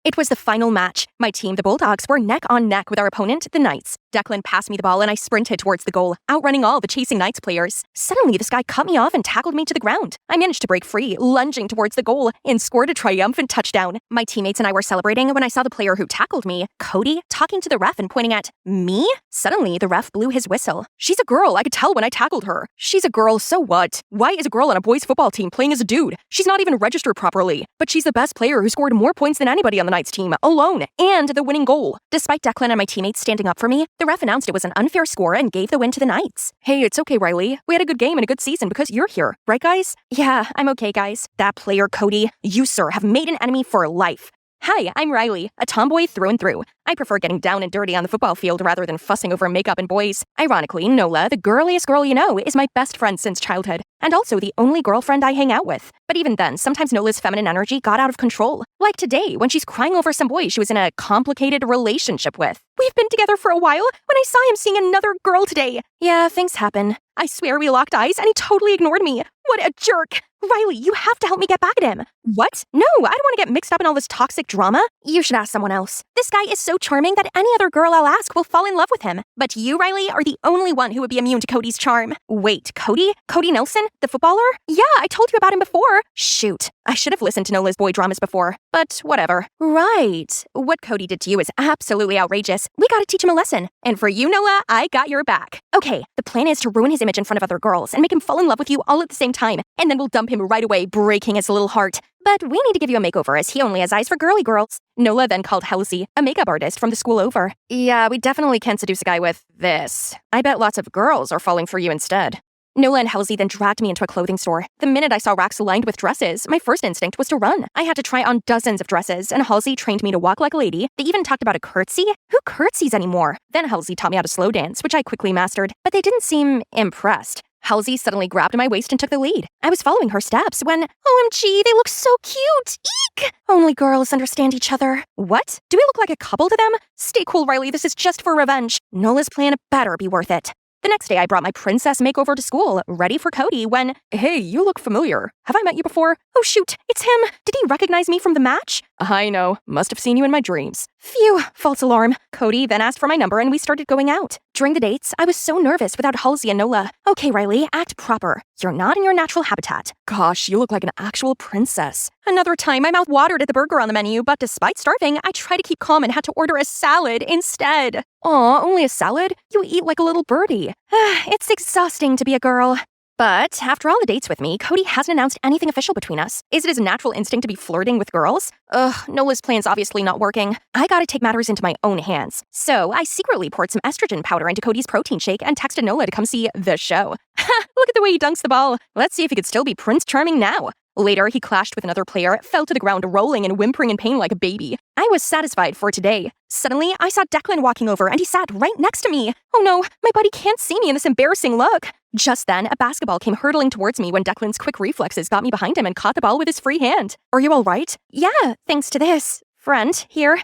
It was the final match. My team, the Bulldogs, were neck on neck with our opponent, the Knights. Declan passed me the ball and I sprinted towards the goal, outrunning all the chasing Knights players. Suddenly, this guy cut me off and tackled me to the ground. I managed to break free, lunging towards the goal, and scored a triumphant touchdown. My teammates and I were celebrating when I saw the player who tackled me, Cody, talking to the ref and pointing at me. Suddenly, the ref blew his whistle. She's a girl, I could tell when I tackled her. She's a girl, so what? Why is a girl on a boys' football team playing as a dude? She's not even registered properly. But she's the best player who scored more points than anybody on the Knights team, alone, and the winning goal. Despite Declan and my teammates standing up for me, the ref announced it was an unfair score and gave the win to the Knights. Hey, it's okay, Riley. We had a good game and a good season because you're here. Right, guys? Yeah, I'm okay, guys. That player, Cody, you, sir, have made an enemy for life. Hi, I'm Riley, a tomboy through and through. I prefer getting down and dirty on the football field rather than fussing over makeup and boys. Ironically, Nola, the girliest girl you know, is my best friend since childhood, and also the only girlfriend I hang out with. But even then, sometimes Nola's feminine energy got out of control. Like today, when she's crying over some boy she was in a complicated relationship with. We've been together for a while when I saw him seeing another girl today. Yeah, things happen. I swear we locked eyes and he totally ignored me. What a jerk. Riley, you have to help me get back at him. What? No, I don't want to get mixed up in all this toxic drama. You should ask someone else. This guy is so charming that any other girl I'll ask will fall in love with him. But you, Riley, are the only one who would be immune to Cody's charm. Wait, Cody? Cody Nelson? The footballer? Yeah, I told you about him before. Shoot, I should have listened to Nola's boy dramas before. But whatever. Right. What Cody did to you is absolutely outrageous. We gotta teach him a lesson. And for you, Nola, I got your back. Okay, the plan is to ruin his image in front of other girls and make him fall in love with you all at the same time. And then we'll dump him right away, breaking his little heart. But we need to give you a makeover as he only has eyes for girly girls. Nola then called Halsey, a makeup artist from the school over. Yeah, we definitely can't seduce a guy with this. I bet lots of girls are falling for you instead. Nola and Halsey then dragged me into a clothing store. The minute I saw racks lined with dresses, my first instinct was to run. I had to try on dozens of dresses, and Halsey trained me to walk like a lady. They even talked about a curtsy. Who curtsies anymore? Then Halsey taught me how to slow dance, which I quickly mastered, but they didn't seem impressed. Halsey suddenly grabbed my waist and took the lead. I was following her steps when, OMG, they look so cute! Eek! Only girls understand each other. What? Do we look like a couple to them? Stay cool, Riley, this is just for revenge. Nola's plan better be worth it. The next day, I brought my princess makeover to school, ready for Cody, when, hey, you look familiar. Have I met you before? Oh shoot, it's him. Did he recognize me from the match? I know. Must have seen you in my dreams. Phew, false alarm. Cody then asked for my number and we started going out. During the dates, I was so nervous without Halsey and Nola. Okay, Riley, act proper. You're not in your natural habitat. Gosh, you look like an actual princess. Another time, my mouth watered at the burger on the menu, but despite starving, I tried to keep calm and had to order a salad instead. Aw, only a salad? You eat like a little birdie. It's exhausting to be a girl. But after all the dates with me, Cody hasn't announced anything official between us. Is it his natural instinct to be flirting with girls? Ugh, Nola's plan's obviously not working. I gotta take matters into my own hands. So I secretly poured some estrogen powder into Cody's protein shake and texted Nola to come see the show. Ha! Look at the way he dunks the ball. Let's see if he could still be Prince Charming now. Later, he clashed with another player, fell to the ground rolling and whimpering in pain like a baby. I was satisfied for today. Suddenly, I saw Declan walking over and he sat right next to me. Oh no, my buddy can't see me in this embarrassing look. Just then, a basketball came hurtling towards me when Declan's quick reflexes got me behind him and caught the ball with his free hand. Are you all right? Yeah, thanks to this. Friend, here.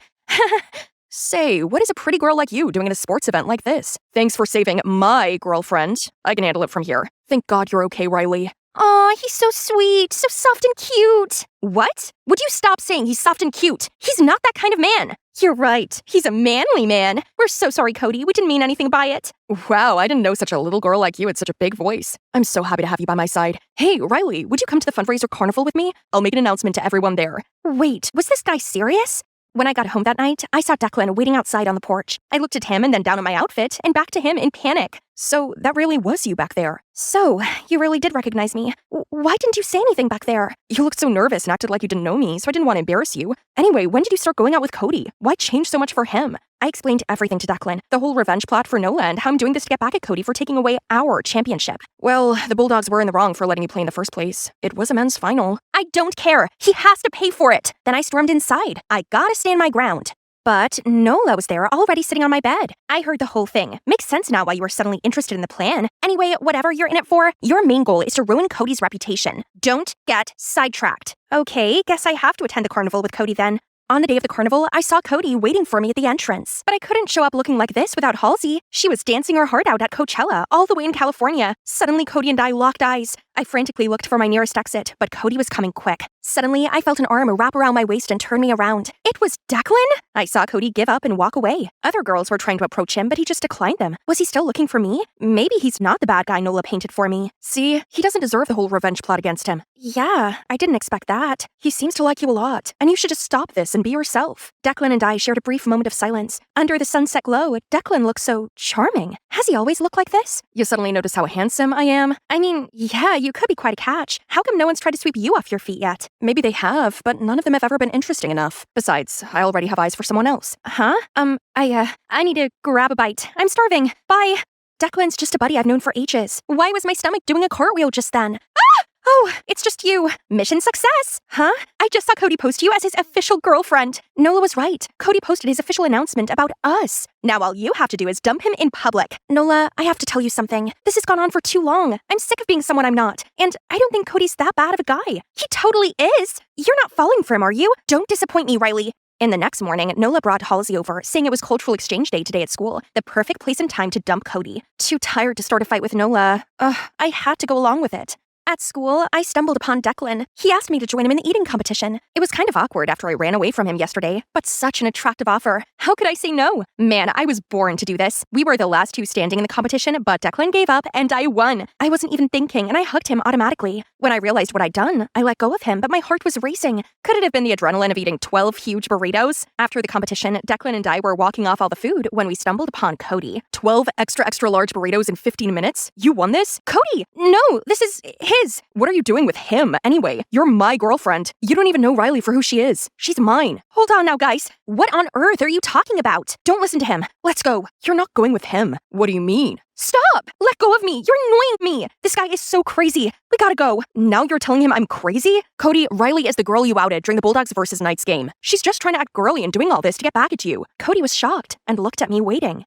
Say, what is a pretty girl like you doing at a sports event like this? Thanks for saving my girlfriend. I can handle it from here. Thank God you're okay, Riley. Aw, he's so sweet, so soft and cute. What? Would you stop saying he's soft and cute? He's not that kind of man. You're right. He's a manly man. We're so sorry, Cody. We didn't mean anything by it. Wow, I didn't know such a little girl like you had such a big voice. I'm so happy to have you by my side. Hey, Riley, would you come to the fundraiser carnival with me? I'll make an announcement to everyone there. Wait, was this guy serious? When I got home that night, I saw Declan waiting outside on the porch. I looked at him and then down at my outfit and back to him in panic. So that really was you back there. So, you really did recognize me. Why didn't you say anything back there? You looked so nervous and acted like you didn't know me, so I didn't want to embarrass you. Anyway, when did you start going out with Cody? Why change so much for him? I explained everything to Declan, the whole revenge plot for Nola and how I'm doing this to get back at Cody for taking away our championship. Well, the Bulldogs were in the wrong for letting you play in the first place. It was a men's final. I don't care. He has to pay for it. Then I stormed inside. I gotta stand my ground. But Nola was there already sitting on my bed. I heard the whole thing. Makes sense now why you were suddenly interested in the plan. Anyway, whatever you're in it for, your main goal is to ruin Cody's reputation. Don't get sidetracked. Okay, guess I have to attend the carnival with Cody then. On the day of the carnival, I saw Cody waiting for me at the entrance. But I couldn't show up looking like this without Halsey. She was dancing her heart out at Coachella, all the way in California. Suddenly, Cody and I locked eyes. I frantically looked for my nearest exit, but Cody was coming quick. Suddenly, I felt an arm wrap around my waist and turn me around. It was Declan? I saw Cody give up and walk away. Other girls were trying to approach him, but he just declined them. Was he still looking for me? Maybe he's not the bad guy Nola painted for me. See, he doesn't deserve the whole revenge plot against him. Yeah, I didn't expect that. He seems to like you a lot, and you should just stop this and be yourself. Declan and I shared a brief moment of silence. Under the sunset glow, Declan looked so charming. Has he always looked like this? You suddenly notice how handsome I am? I mean, yeah, you could be quite a catch. How come no one's tried to sweep you off your feet yet? Maybe they have, but none of them have ever been interesting enough. Besides, I already have eyes for someone else. Huh? I need to grab a bite. I'm starving. Bye. Declan's just a buddy I've known for ages. Why was my stomach doing a cartwheel just then? Ah! Oh, it's just you. Mission success. Huh? I just saw Cody post you as his official girlfriend. Nola was right. Cody posted his official announcement about us. Now all you have to do is dump him in public. Nola, I have to tell you something. This has gone on for too long. I'm sick of being someone I'm not. And I don't think Cody's that bad of a guy. He totally is. You're not falling for him, are you? Don't disappoint me, Riley. In the next morning, Nola brought Halsey over, saying it was cultural exchange day today at school. The perfect place and time to dump Cody. Too tired to start a fight with Nola. I had to go along with it. At school, I stumbled upon Declan. He asked me to join him in the eating competition. It was kind of awkward after I ran away from him yesterday, but such an attractive offer. How could I say no? Man, I was born to do this. We were the last two standing in the competition, but Declan gave up and I won. I wasn't even thinking and I hugged him automatically. When I realized what I'd done, I let go of him, but my heart was racing. Could it have been the adrenaline of eating 12 huge burritos? After the competition, Declan and I were walking off all the food when we stumbled upon Cody. 12 extra large burritos in 15 minutes? You won this? Cody! No, this is his. What are you doing with him, anyway? You're my girlfriend. You don't even know Riley for who she is. She's mine. Hold on now, guys. What on earth are you talking about? Don't listen to him. Let's go. You're not going with him. What do you mean? Stop! Let go of me! You're annoying me! This guy is so crazy. We gotta go. Now you're telling him I'm crazy? Cody, Riley is the girl you outed during the Bulldogs versus Knights game. She's just trying to act girly and doing all this to get back at you. Cody was shocked and looked at me waiting.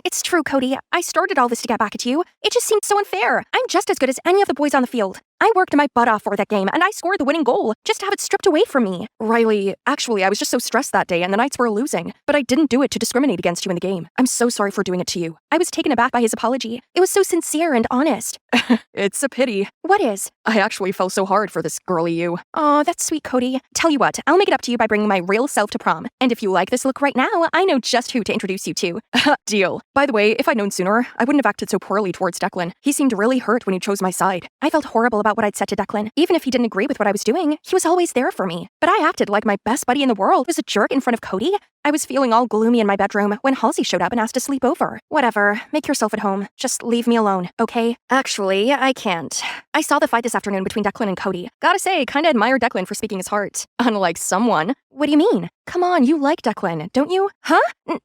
It's true, Cody. I started all this to get back at you. It just seemed so unfair. I'm just as good as any of the boys on the field. I worked my butt off for that game, and I scored the winning goal, just to have it stripped away from me. Riley, actually, I was just so stressed that day, and the Knights were losing. But I didn't do it to discriminate against you in the game. I'm so sorry for doing it to you. I was taken aback by his apology. It was so sincere and honest. It's a pity. What is? I actually fell so hard for this girly you. Aw, that's sweet, Cody. Tell you what, I'll make it up to you by bringing my real self to prom. And if you like this look right now, I know just who to introduce you to. Deal. By the way, if I'd known sooner, I wouldn't have acted so poorly towards Declan. He seemed really hurt when he chose my side. I felt horrible about what I'd said to Declan. Even if he didn't agree with what I was doing, he was always there for me. But I acted like my best buddy in the world was a jerk in front of Cody. I was feeling all gloomy in my bedroom when Halsey showed up and asked to sleep over. Whatever, make yourself at home. Just leave me alone, okay? Actually, I can't. I saw the fight this afternoon between Declan and Cody. Gotta say, kinda admire Declan for speaking his heart. Unlike someone. What do you mean? Come on, you like Declan, don't you? Huh?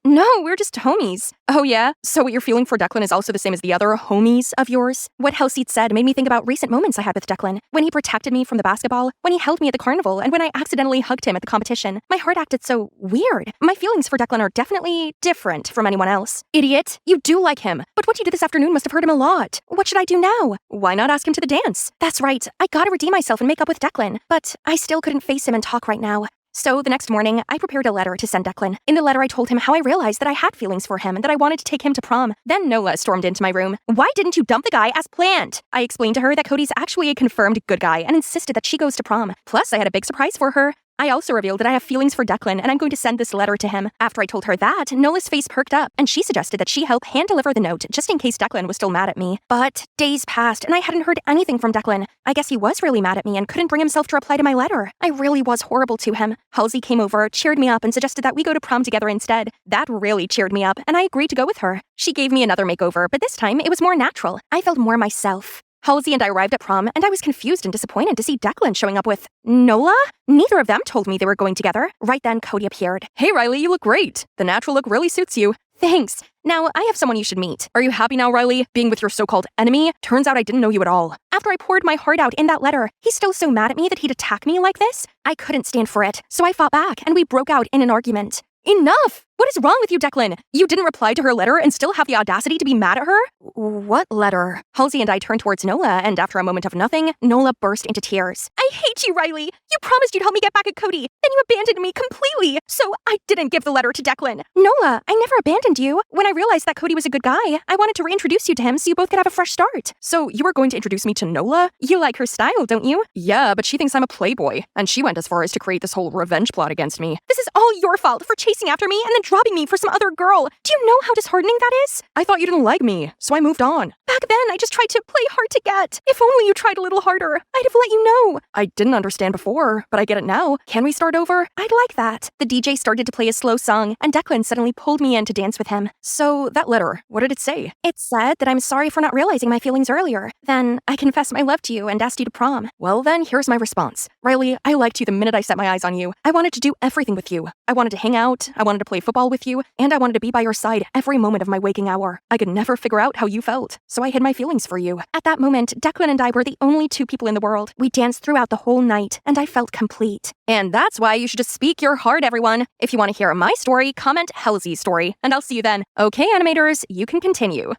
No, we're just homies. Oh yeah? So what you're feeling for Declan is also the same as the other homies of yours? What Halsey said made me think about recent moments I had with Declan. When he protected me from the basketball, when he held me at the carnival, and when I accidentally hugged him at the competition. My heart acted so weird. My feelings for Declan are definitely different from anyone else. Idiot, you do like him. But what you did this afternoon must have hurt him a lot. What should I do now? Why not ask him to the dance? That's right, I gotta redeem myself and make up with Declan. But I still couldn't face him and talk right now. So the next morning, I prepared a letter to send Declan. In the letter, I told him how I realized that I had feelings for him and that I wanted to take him to prom. Then Nola stormed into my room. Why didn't you dump the guy as planned? I explained to her that Cody's actually a confirmed good guy and insisted that she goes to prom. Plus, I had a big surprise for her. I also revealed that I have feelings for Declan and I'm going to send this letter to him. After I told her that, Nola's face perked up and she suggested that she help hand-deliver the note just in case Declan was still mad at me. But days passed and I hadn't heard anything from Declan. I guess he was really mad at me and couldn't bring himself to reply to my letter. I really was horrible to him. Halsey came over, cheered me up and suggested that we go to prom together instead. That really cheered me up and I agreed to go with her. She gave me another makeover, but this time it was more natural. I felt more myself. Halsey and I arrived at prom, and I was confused and disappointed to see Declan showing up with Nola? Neither of them told me they were going together. Right then, Cody appeared. Hey, Riley, you look great. The natural look really suits you. Thanks. Now, I have someone you should meet. Are you happy now, Riley, being with your so-called enemy? Turns out I didn't know you at all. After I poured my heart out in that letter, he's still so mad at me that he'd attack me like this? I couldn't stand for it, so I fought back, and we broke out in an argument. Enough! What is wrong with you, Declan? You didn't reply to her letter and still have the audacity to be mad at her? What letter? Halsey and I turned towards Nola, and after a moment of nothing, Nola burst into tears. I hate you, Riley! You promised you'd help me get back at Cody, then you abandoned me completely! So I didn't give the letter to Declan. Nola, I never abandoned you. When I realized that Cody was a good guy, I wanted to reintroduce you to him so you both could have a fresh start. So you were going to introduce me to Nola? You like her style, don't you? Yeah, but she thinks I'm a playboy, and she went as far as to create this whole revenge plot against me. This is all your fault for chasing after me and then dropping me for some other girl. Do you know how disheartening that is? I thought you didn't like me, so I moved on. Back then, I just tried to play hard to get. If only you tried a little harder, I'd have let you know. I didn't understand before, but I get it now. Can we start over? I'd like that. The DJ started to play a slow song, and Declan suddenly pulled me in to dance with him. So, that letter, what did it say? It said that I'm sorry for not realizing my feelings earlier. Then, I confessed my love to you and asked you to prom. Well then, here's my response. Riley, I liked you the minute I set my eyes on you. I wanted to do everything with you. I wanted to hang out, I wanted to play football with you, and I wanted to be by your side every moment of my waking hour. I could never figure out how you felt, so I hid my feelings for you. At that moment, Declan and I were the only two people in the world. We danced throughout the whole night, and I felt complete. And that's why you should just speak your heart, everyone. If you want to hear my story, comment Halsey's story, and I'll see you then. Okay, animators, you can continue.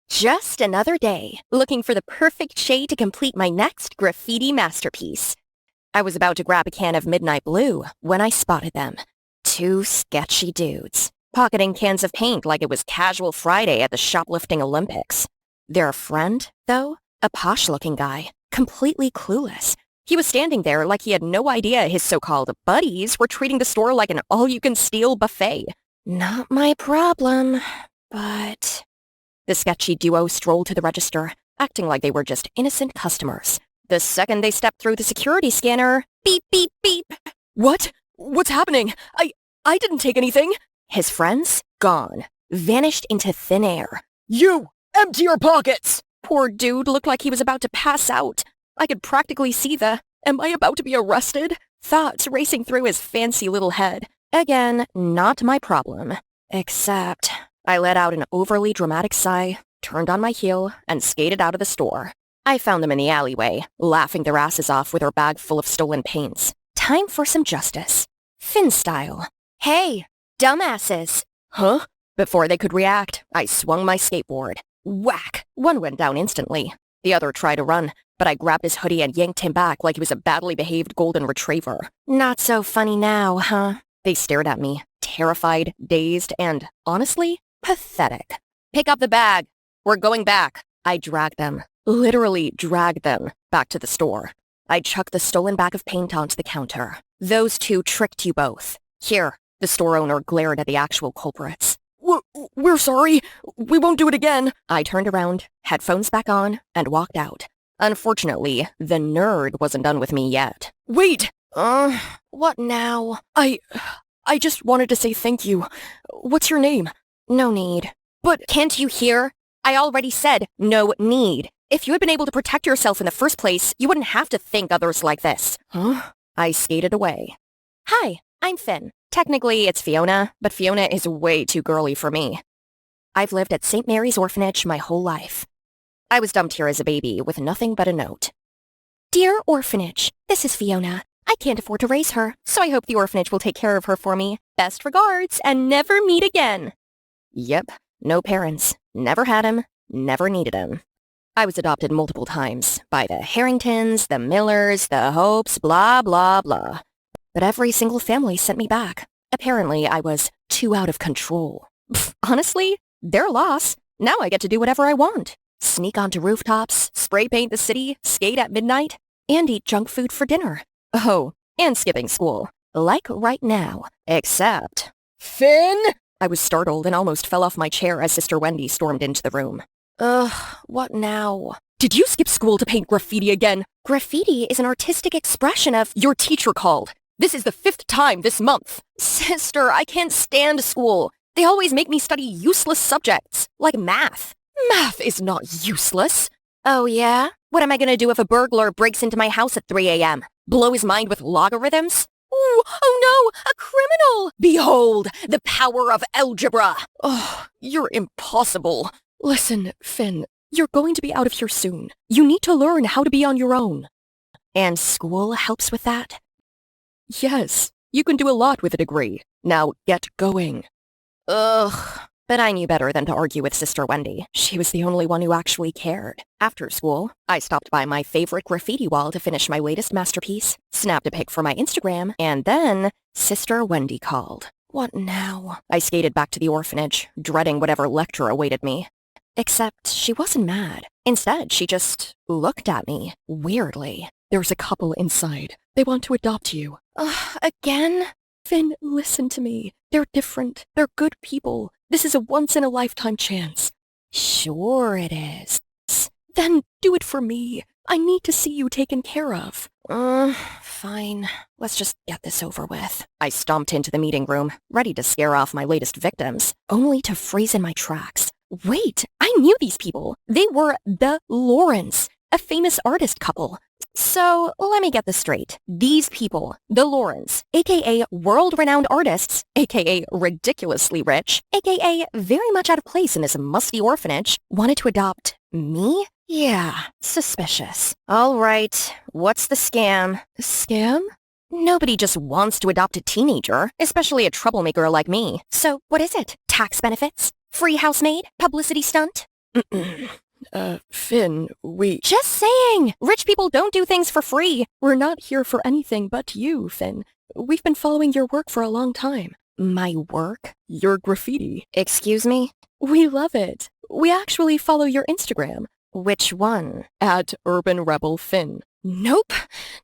Just another day, looking for the perfect shade to complete my next graffiti masterpiece. I was about to grab a can of Midnight Blue when I spotted them. Two sketchy dudes, pocketing cans of paint like it was casual Friday at the shoplifting Olympics. Their friend, though, a posh-looking guy, completely clueless. He was standing there like he had no idea his so-called buddies were treating the store like an all-you-can-steal buffet. Not my problem, but... The sketchy duo strolled to the register, acting like they were just innocent customers. The second they stepped through the security scanner, beep, beep, beep. What? What's happening? I didn't take anything. His friends? Gone. Vanished into thin air. You! Empty your pockets! Poor dude looked like he was about to pass out. I could practically see the, am I about to be arrested? Thoughts racing through his fancy little head. Again, not my problem. Except, I let out an overly dramatic sigh, turned on my heel, and skated out of the store. I found them in the alleyway, laughing their asses off with their bag full of stolen paints. Time for some justice. Finn style. Hey, dumbasses. Huh? Before they could react, I swung my skateboard. Whack! One went down instantly. The other tried to run, but I grabbed his hoodie and yanked him back like he was a badly behaved golden retriever. Not so funny now, huh? They stared at me, terrified, dazed, and, honestly, pathetic. Pick up the bag. We're going back. I dragged them, literally dragged them, back to the store. I chucked the stolen bag of paint onto the counter. Those two tricked you both. Here, the store owner glared at the actual culprits. We're sorry. We won't do it again. I turned around, headphones back on, and walked out. Unfortunately, the nerd wasn't done with me yet. Wait! What now? I just wanted to say thank you. What's your name? No need. But can't you hear? I already said no need. If you had been able to protect yourself in the first place, you wouldn't have to thank others like this. Huh? I skated away. Hi, I'm Finn. Technically, it's Fiona, but Fiona is way too girly for me. I've lived at St. Mary's Orphanage my whole life. I was dumped here as a baby with nothing but a note. Dear Orphanage, this is Fiona. I can't afford to raise her, so I hope the orphanage will take care of her for me. Best regards, and never meet again. Yep, no parents. Never had him, never needed him. I was adopted multiple times, by the Harringtons, the Millers, the Hopes, blah, blah, blah. But every single family sent me back. Apparently, I was too out of control. Honestly, their loss. Now I get to do whatever I want. Sneak onto rooftops, spray paint the city, skate at midnight, and eat junk food for dinner. Oh, and skipping school. Like right now. Except... Finn? I was startled and almost fell off my chair as Sister Wendy stormed into the room. What now? Did you skip school to paint graffiti again? Graffiti is an artistic expression of... Your teacher called. This is the 5th time this month. Sister, I can't stand school. They always make me study useless subjects, like math. Math is not useless. Oh yeah? What am I gonna do if a burglar breaks into my house at 3 a.m.? Blow his mind with logarithms? Ooh, oh no, a criminal! Behold, the power of algebra! Oh, you're impossible. Listen, Finn, you're going to be out of here soon. You need to learn how to be on your own. And school helps with that? Yes, you can do a lot with a degree. Now get going. Ugh. But I knew better than to argue with Sister Wendy. She was the only one who actually cared. After school, I stopped by my favorite graffiti wall to finish my latest masterpiece, snapped a pic for my Instagram, and then Sister Wendy called. What now? I skated back to the orphanage, dreading whatever lecture awaited me. Except she wasn't mad. Instead, she just looked at me, weirdly. There's a couple inside. They want to adopt you. Again? Finn, listen to me. They're different. They're good people. This is a once-in-a-lifetime chance. Sure it is. Then do it for me. I need to see you taken care of. Fine. Let's just get this over with. I stomped into the meeting room, ready to scare off my latest victims, only to freeze in my tracks. Wait, I knew these people. They were the Laurens, a famous artist couple. So, let me get this straight. These people, the Laurens, aka world-renowned artists, aka ridiculously rich, aka very much out of place in this musty orphanage, wanted to adopt me? Yeah, suspicious. All right, what's the scam? Scam? Nobody just wants to adopt a teenager, especially a troublemaker like me. So, what is it? Tax benefits? Free housemaid? Publicity stunt? Finn, we... Just saying! Rich people don't do things for free. We're not here for anything but you, Finn. We've been following your work for a long time. My work? Your graffiti. Excuse me? We love it. We actually follow your Instagram. Which one? At Urban Rebel Finn. Nope.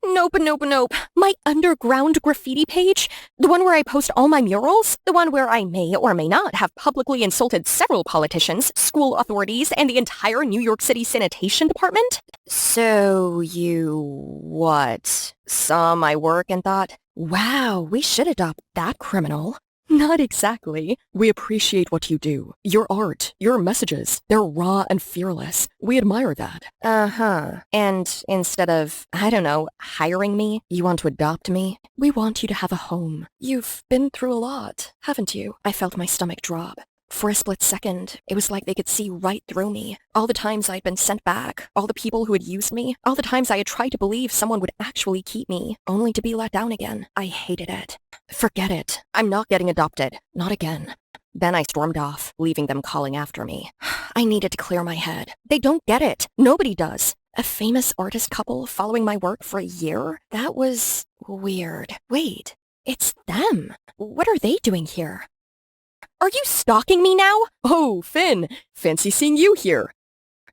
Nope. My underground graffiti page? The one where I post all my murals? The one where I may or may not have publicly insulted several politicians, school authorities, and the entire New York City sanitation department? So you, what, saw my work and thought, wow, we should adopt that criminal? Not exactly. We appreciate what you do. Your art, your messages, they're raw and fearless. We admire that. Uh-huh. And instead of, I don't know, hiring me, you want to adopt me? We want you to have a home. You've been through a lot, haven't you? I felt my stomach drop. For a split second, it was like they could see right through me. All the times I'd been sent back, all the people who had used me, all the times I had tried to believe someone would actually keep me, only to be let down again. I hated it. Forget it. I'm not getting adopted. Not again. Then I stormed off, leaving them calling after me. I needed to clear my head. They don't get it. Nobody does. A famous artist couple following my work for a year? That was weird. Wait, it's them. What are they doing here? Are you stalking me now? Oh, Finn! Fancy seeing you here.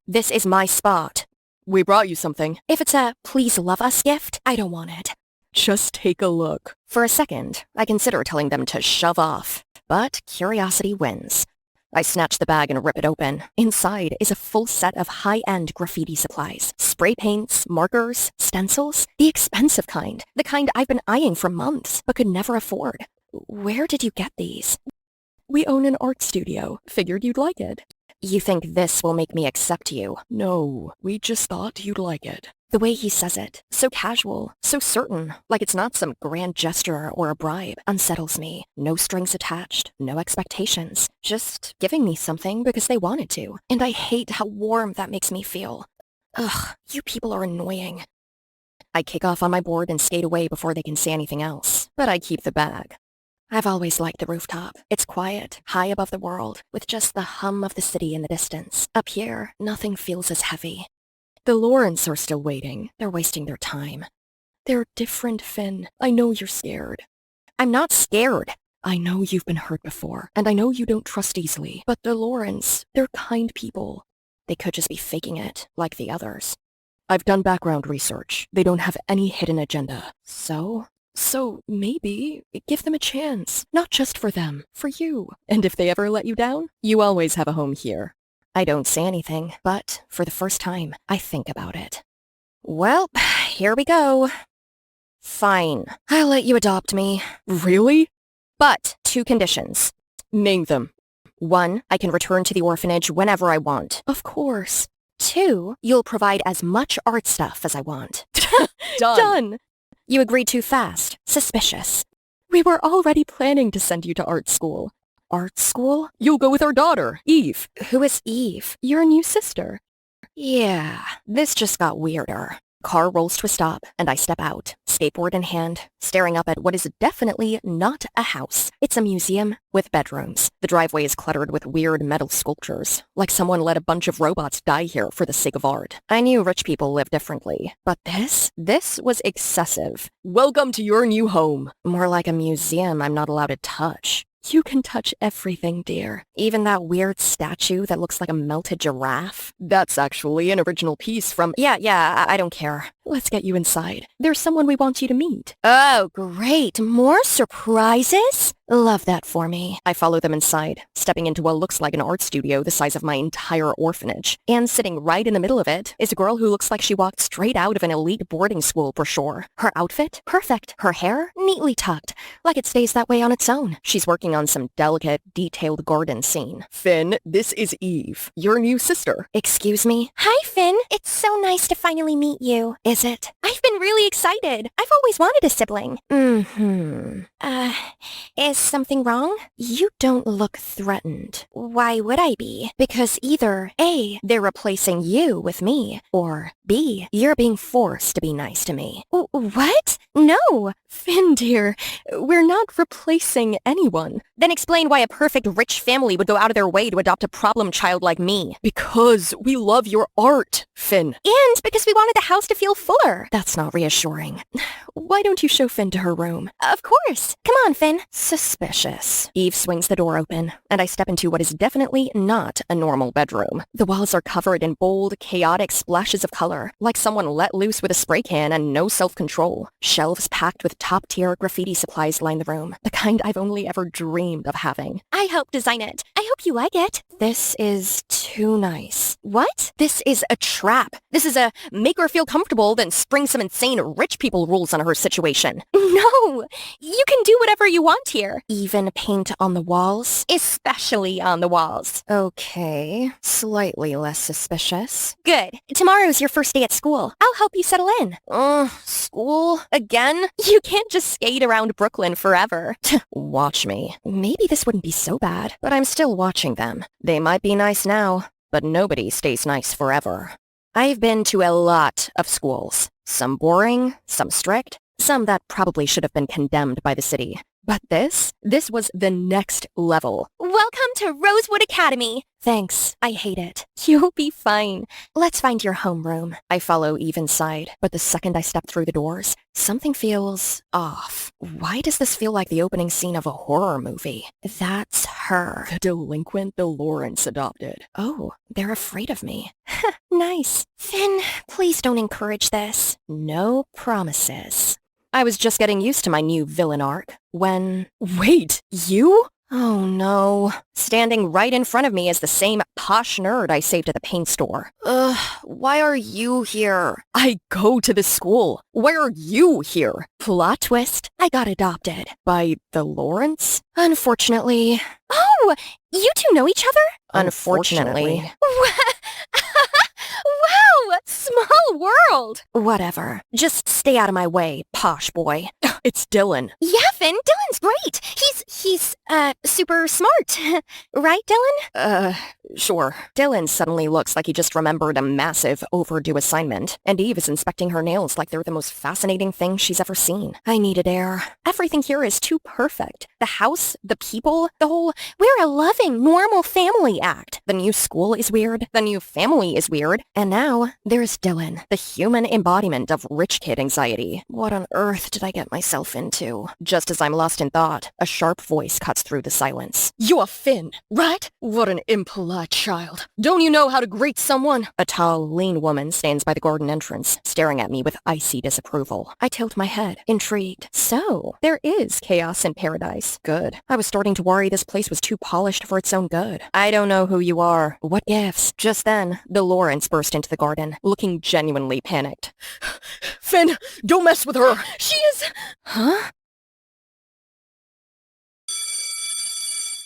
This is my spot. We brought you something. If it's a please love us gift, I don't want it. Just take a look. For a second, I consider telling them to shove off. But curiosity wins. I snatch the bag and rip it open. Inside is a full set of high-end graffiti supplies. Spray paints, markers, stencils. The expensive kind. The kind I've been eyeing for months, but could never afford. Where did you get these? We own an art studio. Figured you'd like it. You think this will make me accept you? No, we just thought you'd like it. The way he says it, so casual, so certain, like it's not some grand gesture or a bribe, unsettles me. No strings attached, no expectations, just giving me something because they wanted to. And I hate how warm that makes me feel. Ugh, you people are annoying. I kick off on my board and skate away before they can say anything else, but I keep the bag. I've always liked the rooftop. It's quiet, high above the world, with just the hum of the city in the distance. Up here, nothing feels as heavy. The Lawrence are still waiting. They're wasting their time. They're different, Finn. I know you're scared. I'm not scared. I know you've been hurt before, and I know you don't trust easily. But the Lawrence, they're kind people. They could just be faking it, like the others. I've done background research. They don't have any hidden agenda. So maybe give them a chance. Not just for them, for you. And if they ever let you down, you always have a home here. I don't say anything, but for the first time, I think about it. Well, here we go. Fine, I'll let you adopt me. Really? But 2 conditions. Name them. 1, I can return to the orphanage whenever I want. Of course. 2, you'll provide as much art stuff as I want. Done. You agreed too fast. Suspicious. We were already planning to send you to art school. Art school? You'll go with our daughter, Eve. Who is Eve? Your new sister. Yeah, this just got weirder. Car rolls to a stop, and I step out, skateboard in hand, staring up at what is definitely not a house. It's a museum with bedrooms. The driveway is cluttered with weird metal sculptures, like someone let a bunch of robots die here for the sake of art. I knew rich people live differently, but this was excessive. Welcome to your new home. More like a museum I'm not allowed to touch. You can touch everything, dear. Even that weird statue that looks like a melted giraffe? That's actually an original piece from... Yeah, I don't care. Let's get you inside. There's someone we want you to meet. Oh, great. More surprises? Love that for me. I follow them inside, stepping into what looks like an art studio the size of my entire orphanage. And sitting right in the middle of it is a girl who looks like she walked straight out of an elite boarding school brochure. Her outfit? Perfect. Her hair? Neatly tucked. Like it stays that way on its own. She's working on some delicate, detailed garden scene. Finn, this is Eve, your new sister. Excuse me? Hi, Finn. It's so nice to finally meet you. Is it? I've been really excited. I've always wanted a sibling. Is something wrong? You don't look threatened. Why would I be? Because either A, they're replacing you with me, or B, you're being forced to be nice to me. What? No. Finn, dear, we're not replacing anyone. Then explain why a perfect rich family would go out of their way to adopt a problem child like me. Because we love your art, Finn. And because we wanted the house to feel fuller. That's not reassuring. Why don't you show Finn to her room? Of course. Come on, Finn. Suspicious. Eve swings the door open, and I step into what is definitely not a normal bedroom. The walls are covered in bold, chaotic splashes of color, like someone let loose with a spray can and no self-control. Shelves packed with top-tier graffiti supplies line the room, the kind I've only ever dreamed of having. I helped design it. I hope you like it. This is too nice. What? This is a trap. This is a make her feel comfortable, then spring some insane rich people rules on her situation. No, you can do whatever you want here. Even paint on the walls? Especially on the walls. Okay, slightly less suspicious. Good. Tomorrow's your first day at school. I'll help you settle in. School? Again? You can't just skate around Brooklyn forever. Watch me. Maybe this wouldn't be so bad, but I'm still watching them. They might be nice now, but nobody stays nice forever. I've been to a lot of schools. Some boring, some strict, some that probably should have been condemned by the city. But this was the next level. Welcome to Rosewood Academy. Thanks, I hate it. You'll be fine. Let's find your homeroom. I follow Eve inside, but the second I step through the doors, something feels off. Why does this feel like the opening scene of a horror movie? That's her. The delinquent the Lawrence adopted. Oh, they're afraid of me. Nice. Finn, please don't encourage this. No promises. I was just getting used to my new villain arc when... Wait, you? Oh no. Standing right in front of me is the same posh nerd I saved at the paint store. Why are you here? I go to this school. Why are you here? Plot twist, I got adopted. By the Lawrence? Unfortunately. Oh, you two know each other? Unfortunately. Wow, small world. Whatever. Just stay out of my way, posh boy. It's Dylan. Yeah, Finn, Dylan's great. He's super smart. Right, Dylan? Sure. Dylan suddenly looks like he just remembered a massive, overdue assignment, and Eve is inspecting her nails like they're the most fascinating thing she's ever seen. I needed air. Everything here is too perfect. The house, the people, the whole, we're a loving, normal family act. The new school is weird. The new family is weird. And now, there's Dylan, the human embodiment of rich kid anxiety. What on earth did I get myself into? Just as I'm lost in thought, a sharp voice cuts through the silence. You're Finn, right? What an impolite child. Don't you know how to greet someone? A tall, lean woman stands by the garden entrance, staring at me with icy disapproval. I tilt my head, intrigued. So, there is chaos in paradise. Good. I was starting to worry this place was too polished for its own good. I don't know who you are. What gifts? Just then, the Lawrence burst into the garden, looking genuinely panicked. Finn, don't mess with her! She is... Huh?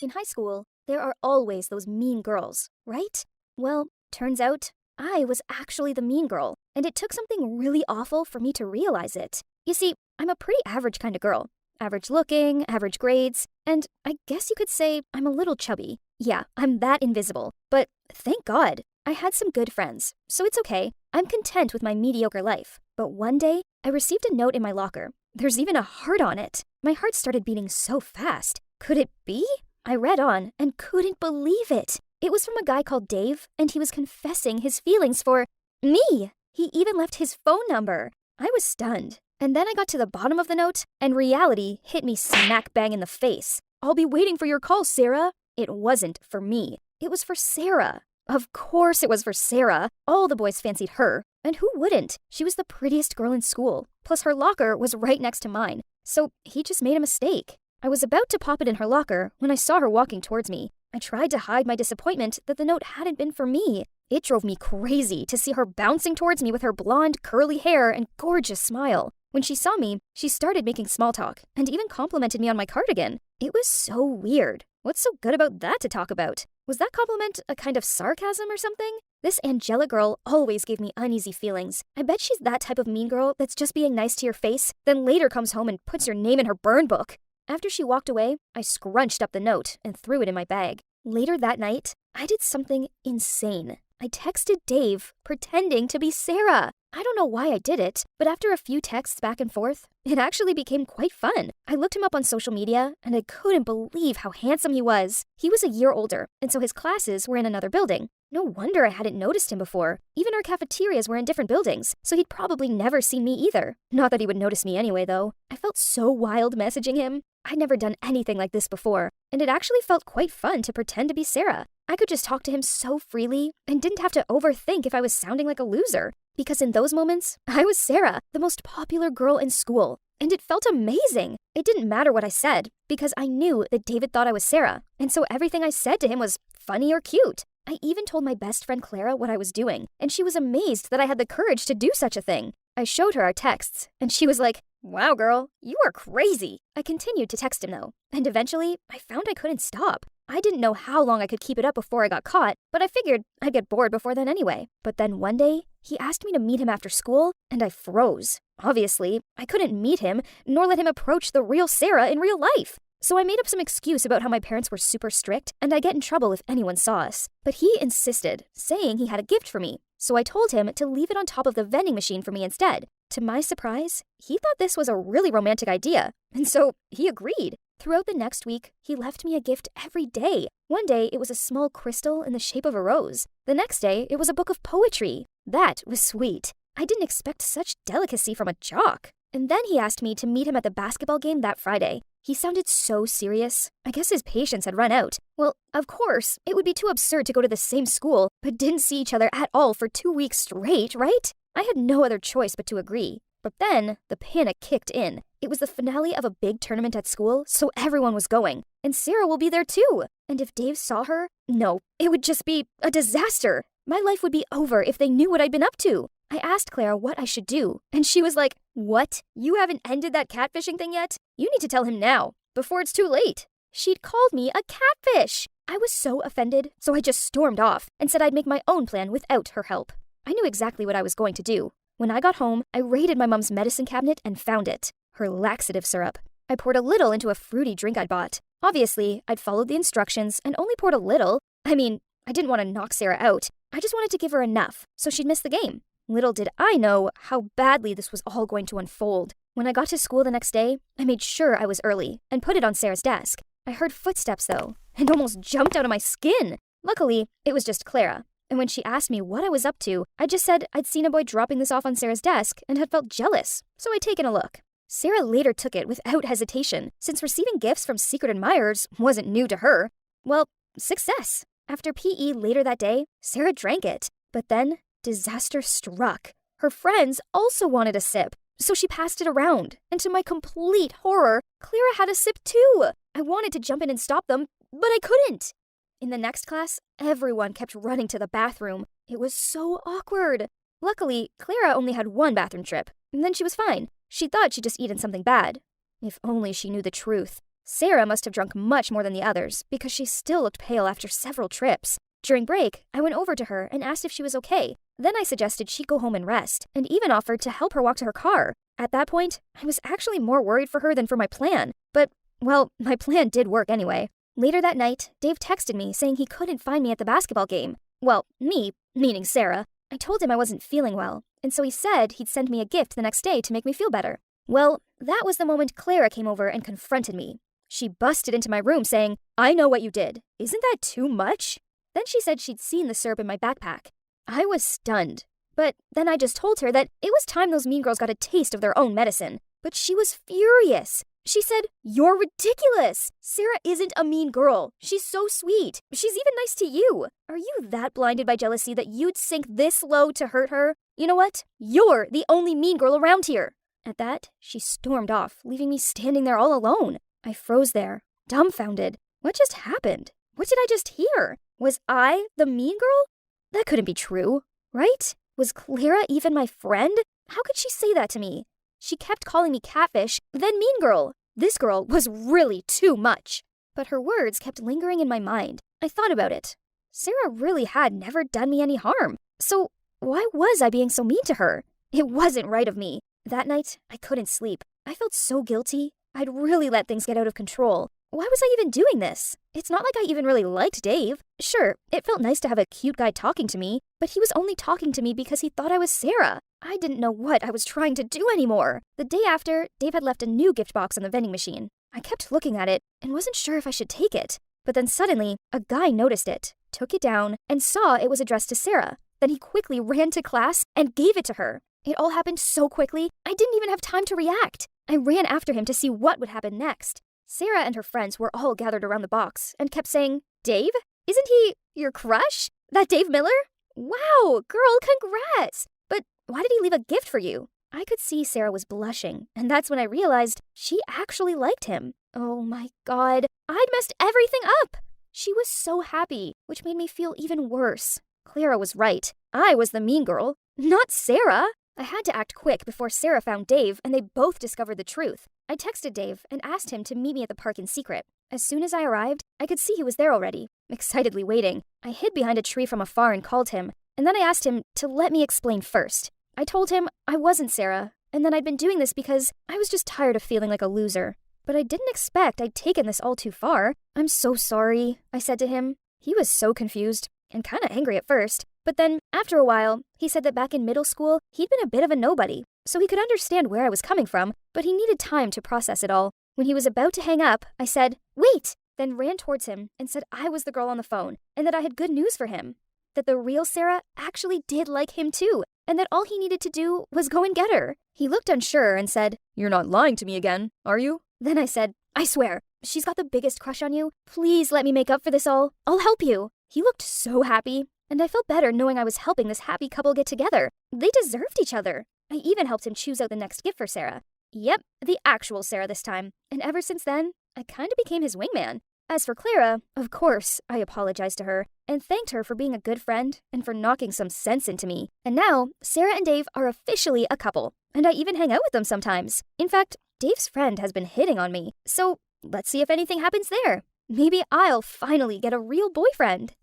In high school, there are always those mean girls, right? Well, turns out I was actually the mean girl, and it took something really awful for me to realize it. You see, I'm a pretty average kind of girl. Average looking, average grades, and I guess you could say I'm a little chubby. Yeah, I'm that invisible. But thank God, I had some good friends, so it's okay. I'm content with my mediocre life. But one day, I received a note in my locker. There's even a heart on it. My heart started beating so fast. Could it be? I read on and couldn't believe it. It was from a guy called Dave, and he was confessing his feelings for me. He even left his phone number. I was stunned. And then I got to the bottom of the note, and reality hit me smack bang in the face. I'll be waiting for your call, Sarah. It wasn't for me. It was for Sarah. Of course it was for Sarah. All the boys fancied her. And who wouldn't? She was the prettiest girl in school. Plus her locker was right next to mine. So he just made a mistake. I was about to pop it in her locker when I saw her walking towards me. I tried to hide my disappointment that the note hadn't been for me. It drove me crazy to see her bouncing towards me with her blonde, curly hair and gorgeous smile. When she saw me, she started making small talk and even complimented me on my cardigan. It was so weird. What's so good about that to talk about? Was that compliment a kind of sarcasm or something? This Angela girl always gave me uneasy feelings. I bet she's that type of mean girl that's just being nice to your face, then later comes home and puts your name in her burn book. After she walked away, I scrunched up the note and threw it in my bag. Later that night, I did something insane. I texted Dave, pretending to be Sarah. I don't know why I did it, but after a few texts back and forth, it actually became quite fun. I looked him up on social media, and I couldn't believe how handsome he was. He was a year older, and so his classes were in another building. No wonder I hadn't noticed him before. Even our cafeterias were in different buildings, so he'd probably never seen me either. Not that he would notice me anyway, though. I felt so wild messaging him. I'd never done anything like this before, and it actually felt quite fun to pretend to be Sarah. I could just talk to him so freely and didn't have to overthink if I was sounding like a loser. Because in those moments, I was Sarah, the most popular girl in school. And it felt amazing. It didn't matter what I said, because I knew that David thought I was Sarah, and so everything I said to him was funny or cute. I even told my best friend Clara what I was doing, and she was amazed that I had the courage to do such a thing. I showed her our texts, and she was like, "Wow, girl, you are crazy." I continued to text him though, and eventually I found I couldn't stop. I didn't know how long I could keep it up before I got caught, but I figured I'd get bored before then anyway. But then one day, he asked me to meet him after school, and I froze. Obviously, I couldn't meet him, nor let him approach the real Sarah in real life. So I made up some excuse about how my parents were super strict, and I'd get in trouble if anyone saw us. But he insisted, saying he had a gift for me. So I told him to leave it on top of the vending machine for me instead. To my surprise, he thought this was a really romantic idea, and so he agreed. Throughout the next week, he left me a gift every day. One day, it was a small crystal in the shape of a rose. The next day, it was a book of poetry. That was sweet. I didn't expect such delicacy from a jock. And then he asked me to meet him at the basketball game that Friday. He sounded so serious. I guess his patience had run out. Well, of course, it would be too absurd to go to the same school, but didn't see each other at all for 2 weeks straight, right? I had no other choice but to agree. But then, the panic kicked in. It was the finale of a big tournament at school, so everyone was going. And Sarah will be there too. And if Dave saw her, no, it would just be a disaster. My life would be over if they knew what I'd been up to. I asked Clara what I should do, and she was like, "What? You haven't ended that catfishing thing yet? You need to tell him now, before it's too late." She'd called me a catfish. I was so offended, so I just stormed off and said I'd make my own plan without her help. I knew exactly what I was going to do. When I got home, I raided my mom's medicine cabinet and found it. Her laxative syrup. I poured a little into a fruity drink I'd bought. Obviously, I'd followed the instructions and only poured a little. I didn't want to knock Sarah out. I just wanted to give her enough, so she'd miss the game. Little did I know how badly this was all going to unfold. When I got to school the next day, I made sure I was early and put it on Sarah's desk. I heard footsteps though, and almost jumped out of my skin. Luckily, it was just Clara. And when she asked me what I was up to, I just said I'd seen a boy dropping this off on Sarah's desk and had felt jealous, so I'd taken a look. Sarah later took it without hesitation, since receiving gifts from secret admirers wasn't new to her. Well, success. After PE later that day, Sarah drank it. But then, disaster struck. Her friends also wanted a sip, so she passed it around. And to my complete horror, Clara had a sip too. I wanted to jump in and stop them, but I couldn't. In the next class, everyone kept running to the bathroom. It was so awkward. Luckily, Clara only had one bathroom trip, and then she was fine. She thought she'd just eaten something bad. If only she knew the truth. Sarah must have drunk much more than the others, because she still looked pale after several trips. During break, I went over to her and asked if she was okay. Then I suggested she go home and rest, and even offered to help her walk to her car. At that point, I was actually more worried for her than for my plan. But, well, my plan did work anyway. Later that night, Dave texted me saying he couldn't find me at the basketball game. Well, me, meaning Sarah. I told him I wasn't feeling well, and so he said he'd send me a gift the next day to make me feel better. Well, that was the moment Clara came over and confronted me. She busted into my room saying, "I know what you did. Isn't that too much?" Then she said she'd seen the syrup in my backpack. I was stunned. But then I just told her that it was time those mean girls got a taste of their own medicine. But she was furious. She said, "You're ridiculous. Sarah isn't a mean girl. She's so sweet. She's even nice to you. Are you that blinded by jealousy that you'd sink this low to hurt her? You know what? You're the only mean girl around here." At that, she stormed off, leaving me standing there all alone. I froze there, dumbfounded. What just happened? What did I just hear? Was I the mean girl? That couldn't be true, right? Was Clara even my friend? How could she say that to me? She kept calling me catfish, then mean girl. This girl was really too much. But her words kept lingering in my mind. I thought about it. Sarah really had never done me any harm. So why was I being so mean to her? It wasn't right of me. That night, I couldn't sleep. I felt so guilty. I'd really let things get out of control. Why was I even doing this? It's not like I even really liked Dave. Sure, it felt nice to have a cute guy talking to me, but he was only talking to me because he thought I was Sarah. I didn't know what I was trying to do anymore. The day after, Dave had left a new gift box on the vending machine. I kept looking at it and wasn't sure if I should take it. But then suddenly, a guy noticed it, took it down, and saw it was addressed to Sarah. Then he quickly ran to class and gave it to her. It all happened so quickly, I didn't even have time to react. I ran after him to see what would happen next. Sarah and her friends were all gathered around the box and kept saying, "Dave? Isn't he your crush? That Dave Miller? Wow, girl, congrats! But why did he leave a gift for you?" I could see Sarah was blushing, and that's when I realized she actually liked him. Oh my God, I'd messed everything up! She was so happy, which made me feel even worse. Clara was right. I was the mean girl, not Sarah. I had to act quick before Sarah found Dave and they both discovered the truth. I texted Dave and asked him to meet me at the park in secret. As soon as I arrived, I could see he was there already, excitedly waiting. I hid behind a tree from afar and called him, and then I asked him to let me explain first. I told him I wasn't Sarah, and that I'd been doing this because I was just tired of feeling like a loser. But I didn't expect I'd taken this all too far. "I'm so sorry," I said to him. He was so confused and kind of angry at first. But then, after a while, he said that back in middle school, he'd been a bit of a nobody, so he could understand where I was coming from, but he needed time to process it all. When he was about to hang up, I said, "Wait!" then ran towards him and said I was the girl on the phone, and that I had good news for him. That the real Sarah actually did like him too, and that all he needed to do was go and get her. He looked unsure and said, "You're not lying to me again, are you?" Then I said, "I swear, she's got the biggest crush on you. Please let me make up for this all. I'll help you." He looked so happy, and I felt better knowing I was helping this happy couple get together. They deserved each other. I even helped him choose out the next gift for Sarah. Yep, the actual Sarah this time. And ever since then, I kind of became his wingman. As for Clara, of course, I apologized to her and thanked her for being a good friend and for knocking some sense into me. And now, Sarah and Dave are officially a couple, and I even hang out with them sometimes. In fact, Dave's friend has been hitting on me, so let's see if anything happens there. Maybe I'll finally get a real boyfriend.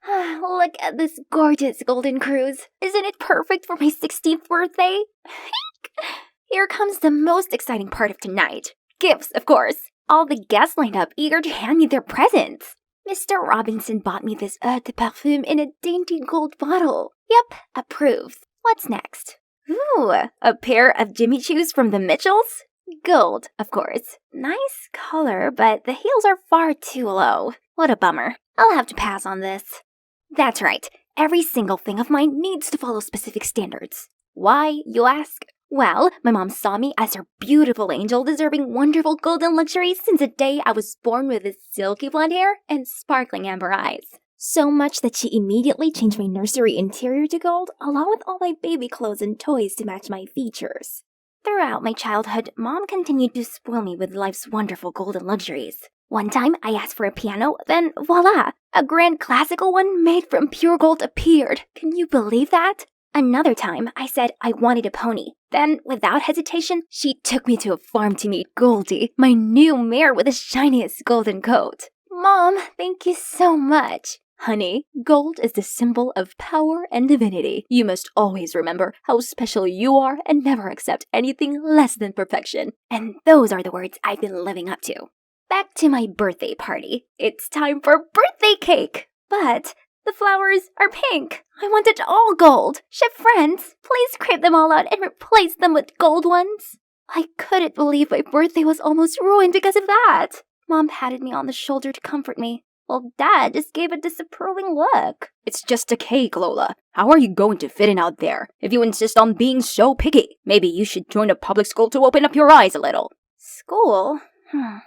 Look at this gorgeous golden cruise. Isn't it perfect for my 16th birthday? Here comes the most exciting part of tonight. Gifts, of course. All the guests lined up eager to hand me their presents. Mr. Robinson bought me this eau de parfum in a dainty gold bottle. Yep, approved. What's next? Ooh, a pair of Jimmy Choos from the Mitchells? Gold, of course. Nice color, but the heels are far too low. What a bummer. I'll have to pass on this. That's right. Every single thing of mine needs to follow specific standards. Why, you ask? Well, my mom saw me as her beautiful angel deserving wonderful golden luxury since the day I was born with this silky blonde hair and sparkling amber eyes. So much that she immediately changed my nursery interior to gold, along with all my baby clothes and toys to match my features. Throughout my childhood, Mom continued to spoil me with life's wonderful golden luxuries. One time, I asked for a piano, then voila! A grand classical one made from pure gold appeared. Can you believe that? Another time, I said I wanted a pony. Then, without hesitation, she took me to a farm to meet Goldie, my new mare with the shiniest golden coat. Mom, thank you so much. Honey, gold is the symbol of power and divinity. You must always remember how special you are and never accept anything less than perfection. And those are the words I've been living up to. Back to my birthday party. It's time for birthday cake! But the flowers are pink. I want it all gold. Chef friends, please scrape them all out and replace them with gold ones. I couldn't believe my birthday was almost ruined because of that. Mom patted me on the shoulder to comfort me, while Dad just gave a disapproving look. It's just a cake, Lola. How are you going to fit in out there if you insist on being so picky? Maybe you should join a public school to open up your eyes a little. School?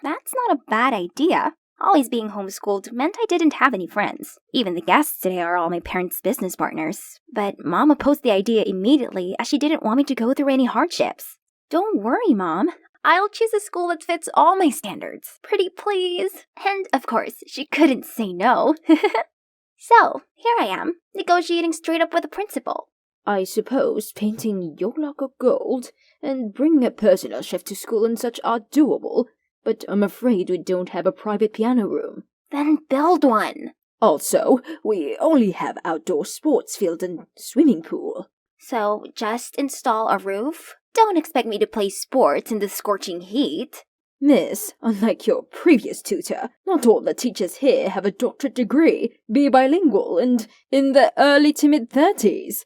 That's not a bad idea. Always being homeschooled meant I didn't have any friends. Even the guests today are all my parents' business partners. But Mom opposed the idea immediately as she didn't want me to go through any hardships. Don't worry, Mom. I'll choose a school that fits all my standards. Pretty please. And, of course, she couldn't say no. So, here I am, negotiating straight up with the principal. I suppose painting your locker gold and bringing a personal chef to school and such are doable, but I'm afraid we don't have a private piano room. Then build one. Also, we only have outdoor sports field and swimming pool. So, just install a roof? Don't expect me to play sports in the scorching heat. Miss, unlike your previous tutor, not all the teachers here have a doctorate degree, be bilingual, and in their early to mid-30s.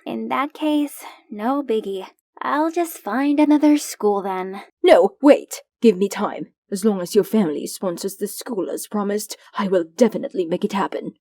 In that case, no biggie. I'll just find another school then. No, wait. Give me time. As long as your family sponsors the school as promised, I will definitely make it happen.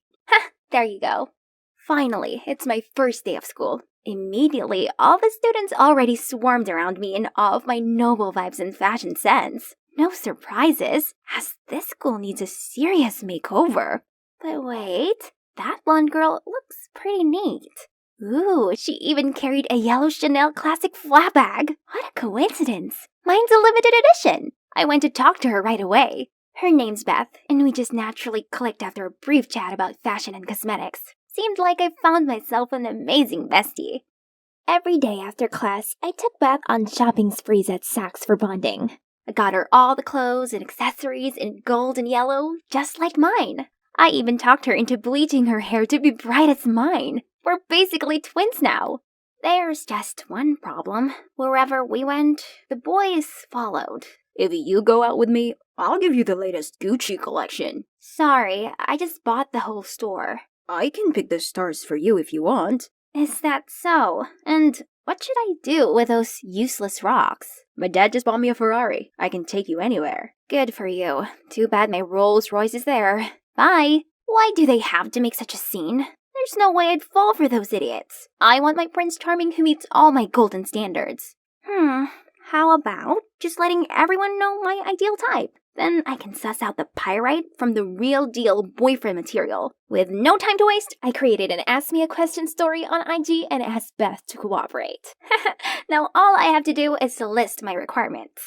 There you go. Finally, it's my first day of school. Immediately, all the students already swarmed around me in awe of my noble vibes and fashion sense. No surprises, as this school needs a serious makeover. But wait, that blonde girl looks pretty neat. Ooh, she even carried a yellow Chanel classic flat bag. What a coincidence. Mine's a limited edition. I went to talk to her right away. Her name's Beth, and we just naturally clicked after a brief chat about fashion and cosmetics. Seemed like I found myself an amazing bestie. Every day after class, I took Beth on shopping sprees at Saks for bonding. I got her all the clothes and accessories in gold and yellow, just like mine. I even talked her into bleaching her hair to be bright as mine. We're basically twins now. There's just one problem. Wherever we went, the boys followed. If you go out with me, I'll give you the latest Gucci collection. Sorry, I just bought the whole store. I can pick the stars for you if you want. Is that so? And what should I do with those useless rocks? My dad just bought me a Ferrari. I can take you anywhere. Good for you. Too bad my Rolls Royce is there. Bye. Why do they have to make such a scene? There's no way I'd fall for those idiots. I want my Prince Charming who meets all my golden standards. How about just letting everyone know my ideal type? Then I can suss out the pyrite from the real deal boyfriend material. With no time to waste, I created an Ask Me a Question story on IG and asked Beth to cooperate. Now all I have to do is to list my requirements.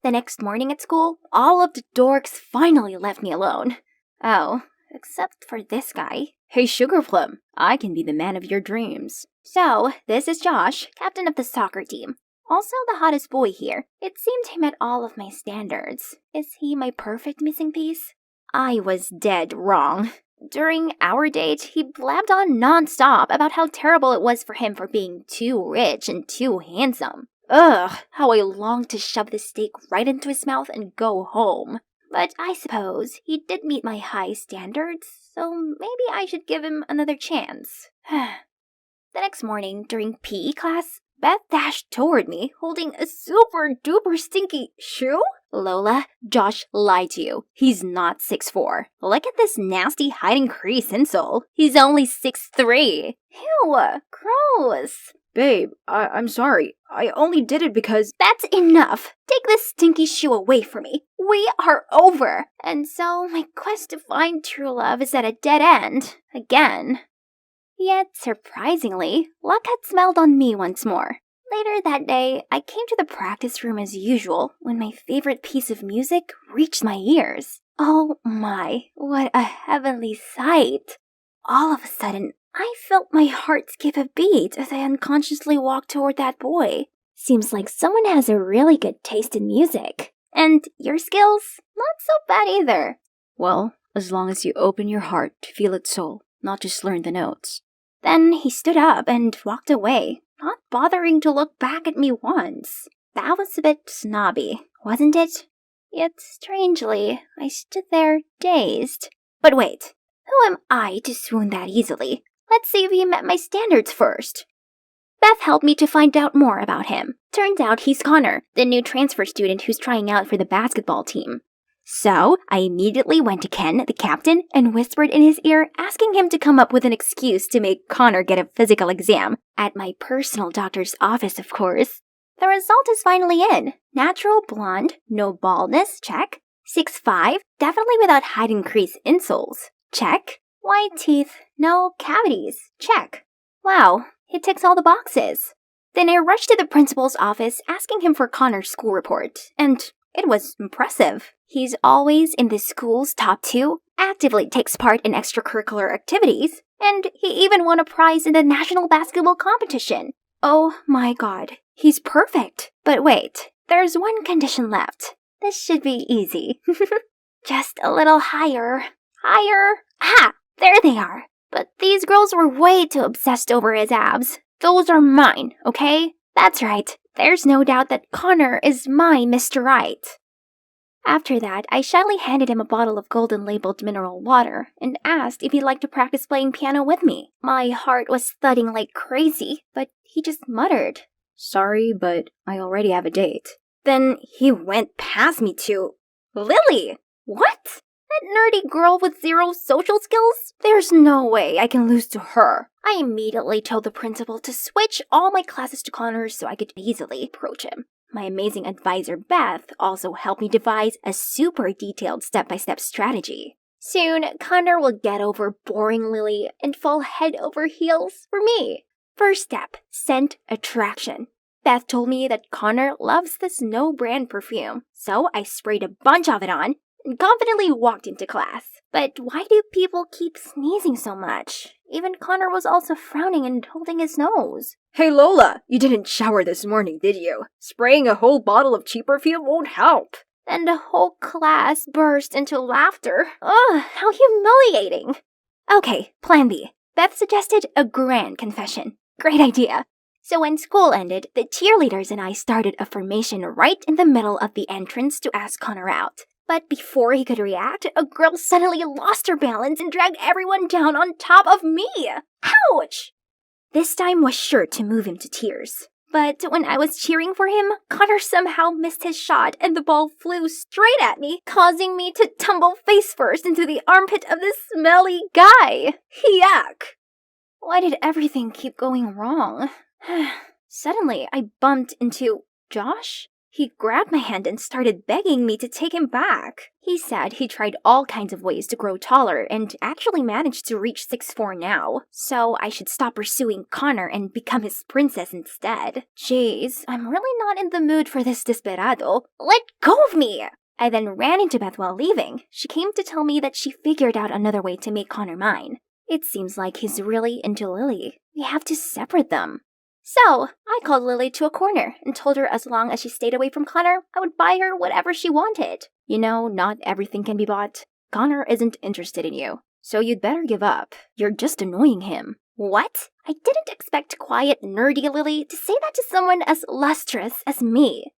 The next morning at school, all of the dorks finally left me alone. Oh, except for this guy. Hey, Sugar Plum, I can be the man of your dreams. So, this is Josh, captain of the soccer team. Also the hottest boy here. It seemed he met all of my standards. Is he my perfect missing piece? I was dead wrong. During our date, he blabbed on non-stop about how terrible it was for him for being too rich and too handsome. Ugh, how I longed to shove the steak right into his mouth and go home. But I suppose he did meet my high standards, so maybe I should give him another chance. The next morning, during PE class, Beth dashed toward me, holding a super-duper stinky shoe? Lola, Josh lied to you. He's not 6'4". Look at this nasty hiding crease insole. He's only 6'3". Ew, gross. Babe, I'm sorry. I only did it because— That's enough. Take this stinky shoe away from me. We are over. And so my quest to find true love is at a dead end. Again. Yet, surprisingly, luck had smelled on me once more. Later that day, I came to the practice room as usual when my favorite piece of music reached my ears. Oh my, what a heavenly sight! All of a sudden, I felt my heart skip a beat as I unconsciously walked toward that boy. Seems like someone has a really good taste in music. And your skills? Not so bad either. Well, as long as you open your heart to feel its soul, not just learn the notes. Then he stood up and walked away, not bothering to look back at me once. That was a bit snobby, wasn't it? Yet, strangely, I stood there dazed. But wait, who am I to swoon that easily? Let's see if he met my standards first. Beth helped me to find out more about him. Turns out he's Connor, the new transfer student who's trying out for the basketball team. So, I immediately went to Ken, the captain, and whispered in his ear, asking him to come up with an excuse to make Connor get a physical exam. At my personal doctor's office, of course. The result is finally in. Natural blonde, no baldness, check. 6'5", definitely without hiding crease insoles, check. White teeth, no cavities, check. Wow, he ticks all the boxes. Then I rushed to the principal's office, asking him for Connor's school report, and it was impressive. He's always in the school's top 2, actively takes part in extracurricular activities, and he even won a prize in the national basketball competition. Oh my god, he's perfect. But wait, there's one condition left. This should be easy. Just a little higher. Higher. Ah, there they are. But these girls were way too obsessed over his abs. Those are mine, okay? That's right. There's no doubt that Connor is my Mr. Right. After that, I shyly handed him a bottle of golden-labeled mineral water and asked if he'd like to practice playing piano with me. My heart was thudding like crazy, but he just muttered, Sorry, but I already have a date. Then he went past me to Lily! What? That nerdy girl with 0 social skills? There's no way I can lose to her. I immediately told the principal to switch all my classes to Connor so I could easily approach him. My amazing advisor Beth also helped me devise a super detailed step-by-step strategy. Soon, Connor will get over boring Lily and fall head over heels for me. First step, scent attraction. Beth told me that Connor loves this no-brand perfume, so I sprayed a bunch of it on and confidently walked into class. But why do people keep sneezing so much? Even Connor was also frowning and holding his nose. Hey Lola, you didn't shower this morning, did you? Spraying a whole bottle of cheap perfume won't help. Then the whole class burst into laughter. Ugh, how humiliating. Okay, plan B. Beth suggested a grand confession. Great idea. So when school ended, the cheerleaders and I started a formation right in the middle of the entrance to ask Connor out. But before he could react, a girl suddenly lost her balance and dragged everyone down on top of me. Ouch! This time was sure to move him to tears. But when I was cheering for him, Connor somehow missed his shot and the ball flew straight at me, causing me to tumble face first into the armpit of this smelly guy. Yuck! Why did everything keep going wrong? Suddenly, I bumped into Josh. He grabbed my hand and started begging me to take him back. He said he tried all kinds of ways to grow taller and actually managed to reach 6'4" now, so I should stop pursuing Connor and become his princess instead. Jeez, I'm really not in the mood for this desperado. Let go of me! I then ran into Beth while leaving. She came to tell me that she figured out another way to make Connor mine. It seems like he's really into Lily. We have to separate them. So, I called Lily to a corner and told her as long as she stayed away from Connor, I would buy her whatever she wanted. You know, not everything can be bought. Connor isn't interested in you, so you'd better give up. You're just annoying him. What? I didn't expect quiet, nerdy Lily to say that to someone as lustrous as me.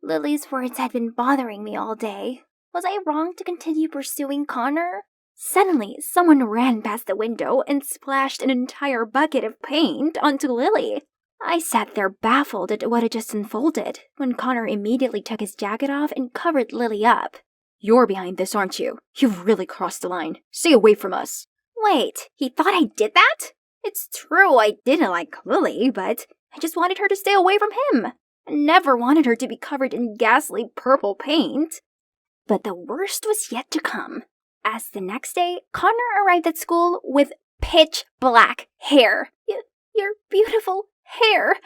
Lily's words had been bothering me all day. Was I wrong to continue pursuing Connor? Suddenly, someone ran past the window and splashed an entire bucket of paint onto Lily. I sat there baffled at what had just unfolded, when Connor immediately took his jacket off and covered Lily up. You're behind this, aren't you? You've really crossed the line. Stay away from us. Wait, he thought I did that? It's true I didn't like Lily, but I just wanted her to stay away from him. I never wanted her to be covered in ghastly purple paint. But the worst was yet to come, as the next day, Connor arrived at school with pitch black hair. Your beautiful hair.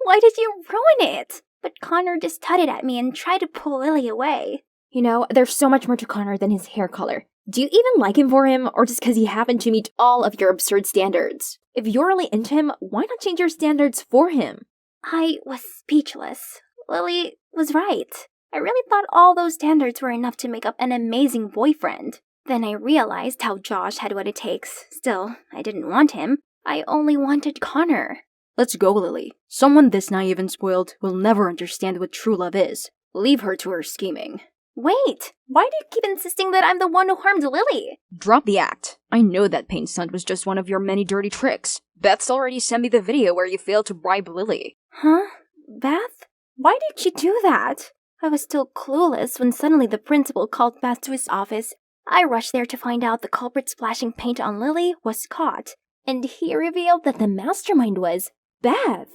Why did you ruin it? But Connor just tutted at me and tried to pull Lily away. You know, there's so much more to Connor than his hair color. Do you even like him for him, or just because he happened to meet all of your absurd standards? If you're really into him, why not change your standards for him? I was speechless. Lily was right. I really thought all those standards were enough to make up an amazing boyfriend. Then I realized how Josh had what it takes. Still, I didn't want him. I only wanted Connor. Let's go, Lily. Someone this naive and spoiled will never understand what true love is. Leave her to her scheming. Wait, why do you keep insisting that I'm the one who harmed Lily? Drop the act. I know that paint stunt was just one of your many dirty tricks. Beth's already sent me the video where you failed to bribe Lily. Huh? Beth? Why did she do that? I was still clueless when suddenly the principal called Beth to his office. I rushed there to find out the culprit splashing paint on Lily was caught, and he revealed that the mastermind was Beth.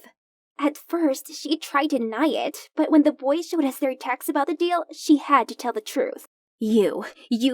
At first, she tried to deny it, but when the boys showed us their texts about the deal, she had to tell the truth. You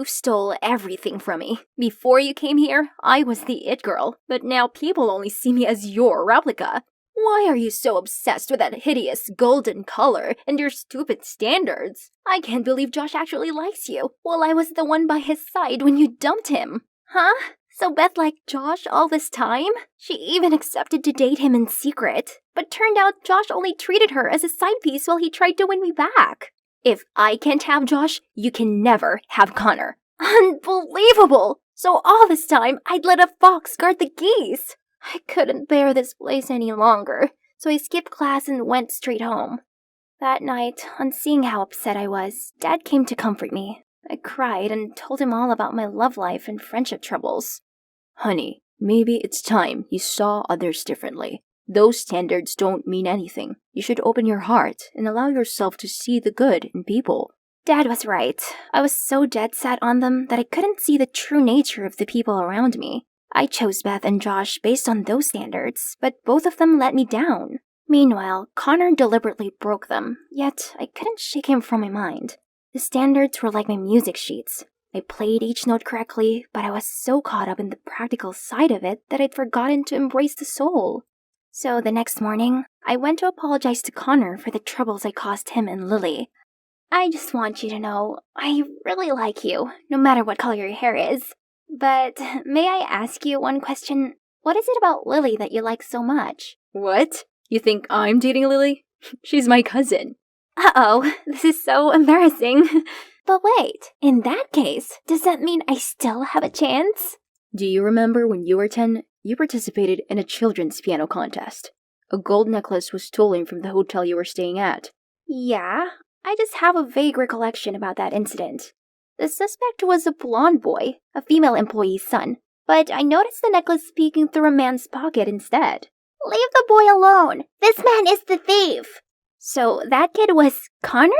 stole everything from me. Before you came here, I was the it girl, but now people only see me as your replica. Why are you so obsessed with that hideous golden color and your stupid standards? I can't believe Josh actually likes you, while I was the one by his side when you dumped him. Huh? So Beth liked Josh all this time? She even accepted to date him in secret. But turned out Josh only treated her as a side piece while he tried to win me back. If I can't have Josh, you can never have Connor. Unbelievable! So all this time, I'd let a fox guard the geese. I couldn't bear this place any longer, so I skipped class and went straight home. That night, on seeing how upset I was, Dad came to comfort me. I cried and told him all about my love life and friendship troubles. Honey, maybe it's time you saw others differently. Those standards don't mean anything. You should open your heart and allow yourself to see the good in people. Dad was right. I was so dead set on them that I couldn't see the true nature of the people around me. I chose Beth and Josh based on those standards, but both of them let me down. Meanwhile, Connor deliberately broke them, yet I couldn't shake him from my mind. The standards were like my music sheets. I played each note correctly, but I was so caught up in the practical side of it that I'd forgotten to embrace the soul. So the next morning, I went to apologize to Connor for the troubles I caused him and Lily. I just want you to know, I really like you, no matter what color your hair is. But may I ask you one question? What is it about Lily that you like so much? What? You think I'm dating Lily? She's my cousin. Uh-oh, this is so embarrassing. But wait, in that case, does that mean I still have a chance? Do you remember when you were 10, you participated in a children's piano contest? A gold necklace was stolen from the hotel you were staying at. Yeah, I just have a vague recollection about that incident. The suspect was a blonde boy, a female employee's son, but I noticed the necklace peeking through a man's pocket instead. Leave the boy alone! This man is the thief! So that kid was Connor?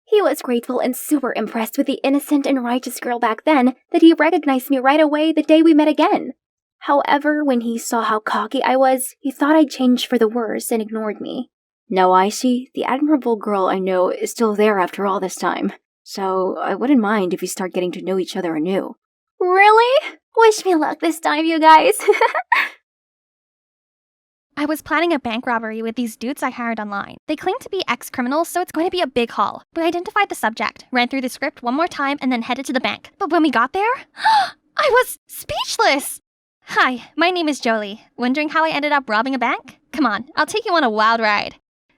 He was grateful and super impressed with the innocent and righteous girl back then that he recognized me right away the day we met again. However, when he saw how cocky I was, he thought I'd changed for the worse and ignored me. Now I see the admirable girl I know is still there after all this time, so I wouldn't mind if you start getting to know each other anew. Really? Wish me luck this time, you guys. I was planning a bank robbery with these dudes I hired online. They claim to be ex-criminals, so it's going to be a big haul. We identified the subject, ran through the script one more time, and then headed to the bank. But when we got there, I was speechless! Hi, my name is Jolie. Wondering how I ended up robbing a bank? Come on, I'll take you on a wild ride.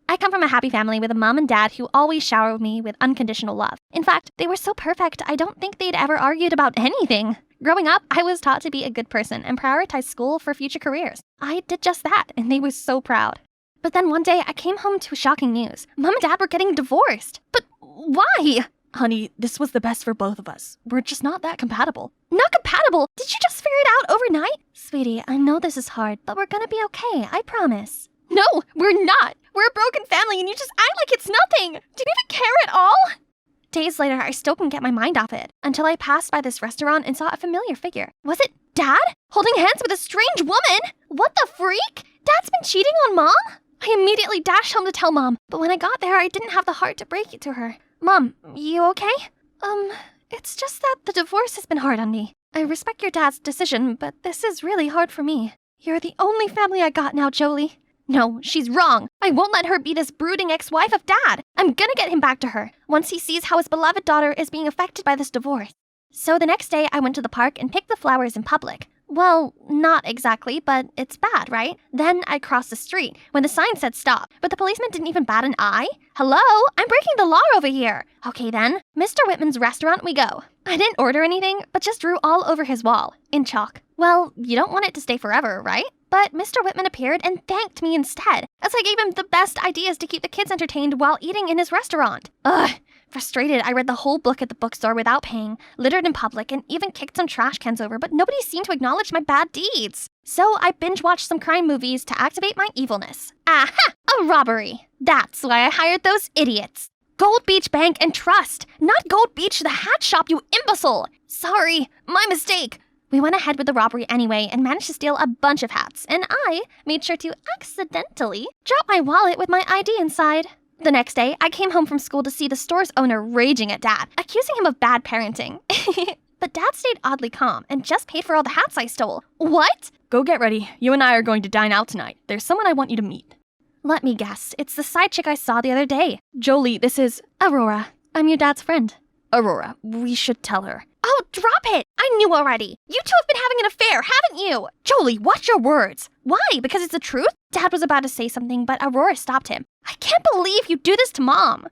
I come from a happy family with a mom and dad who always showered me with unconditional love. In fact, they were so perfect, I don't think they'd ever argued about anything. Growing up, I was taught to be a good person and prioritize school for future careers. I did just that, and they were so proud. But then one day, I came home to shocking news. Mom and Dad were getting divorced. But why? Honey, this was the best for both of us. We're just not that compatible. Not compatible? Did you just figure it out overnight? Sweetie, I know this is hard, but we're gonna be okay, I promise. No, we're not. We're a broken family and you just act like it's nothing. Do you even care at all? Days later, I still couldn't get my mind off it, until I passed by this restaurant and saw a familiar figure. Was it Dad? Holding hands with a strange woman? What the freak? Dad's been cheating on Mom? I immediately dashed home to tell Mom, but when I got there, I didn't have the heart to break it to her. Mom, you okay? It's just that the divorce has been hard on me. I respect your dad's decision, but this is really hard for me. You're the only family I got now, Jolie. No, she's wrong. I won't let her be this brooding ex-wife of Dad. I'm gonna get him back to her, once he sees how his beloved daughter is being affected by this divorce. So the next day, I went to the park and picked the flowers in public. Well, not exactly, but it's bad, right? Then I crossed the street when the sign said stop, but the policeman didn't even bat an eye. Hello? I'm breaking the law over here. Okay then, Mr. Whitman's restaurant we go. I didn't order anything, but just drew all over his wall, in chalk. Well, you don't want it to stay forever, right? But Mr. Whitman appeared and thanked me instead, as I gave him the best ideas to keep the kids entertained while eating in his restaurant. Ugh. Frustrated, I read the whole book at the bookstore without paying, littered in public, and even kicked some trash cans over, but nobody seemed to acknowledge my bad deeds. So I binge-watched some crime movies to activate my evilness. Aha! A robbery! That's why I hired those idiots. Gold Beach Bank and Trust, not Gold Beach the hat shop, you imbecile! Sorry, my mistake. We went ahead with the robbery anyway and managed to steal a bunch of hats, and I made sure to accidentally drop my wallet with my ID inside. The next day, I came home from school to see the store's owner raging at Dad, accusing him of bad parenting. But Dad stayed oddly calm and just paid for all the hats I stole. What? Go get ready. You and I are going to dine out tonight. There's someone I want you to meet. Let me guess. It's the side chick I saw the other day. Jolie, this is Aurora. I'm your dad's friend. Aurora, we should tell her. Oh, drop it! I knew already. You two have been having an affair, haven't you? Jolie, watch your words. Why? Because it's the truth? Dad was about to say something, but Aurora stopped him. I can't believe you do this to Mom.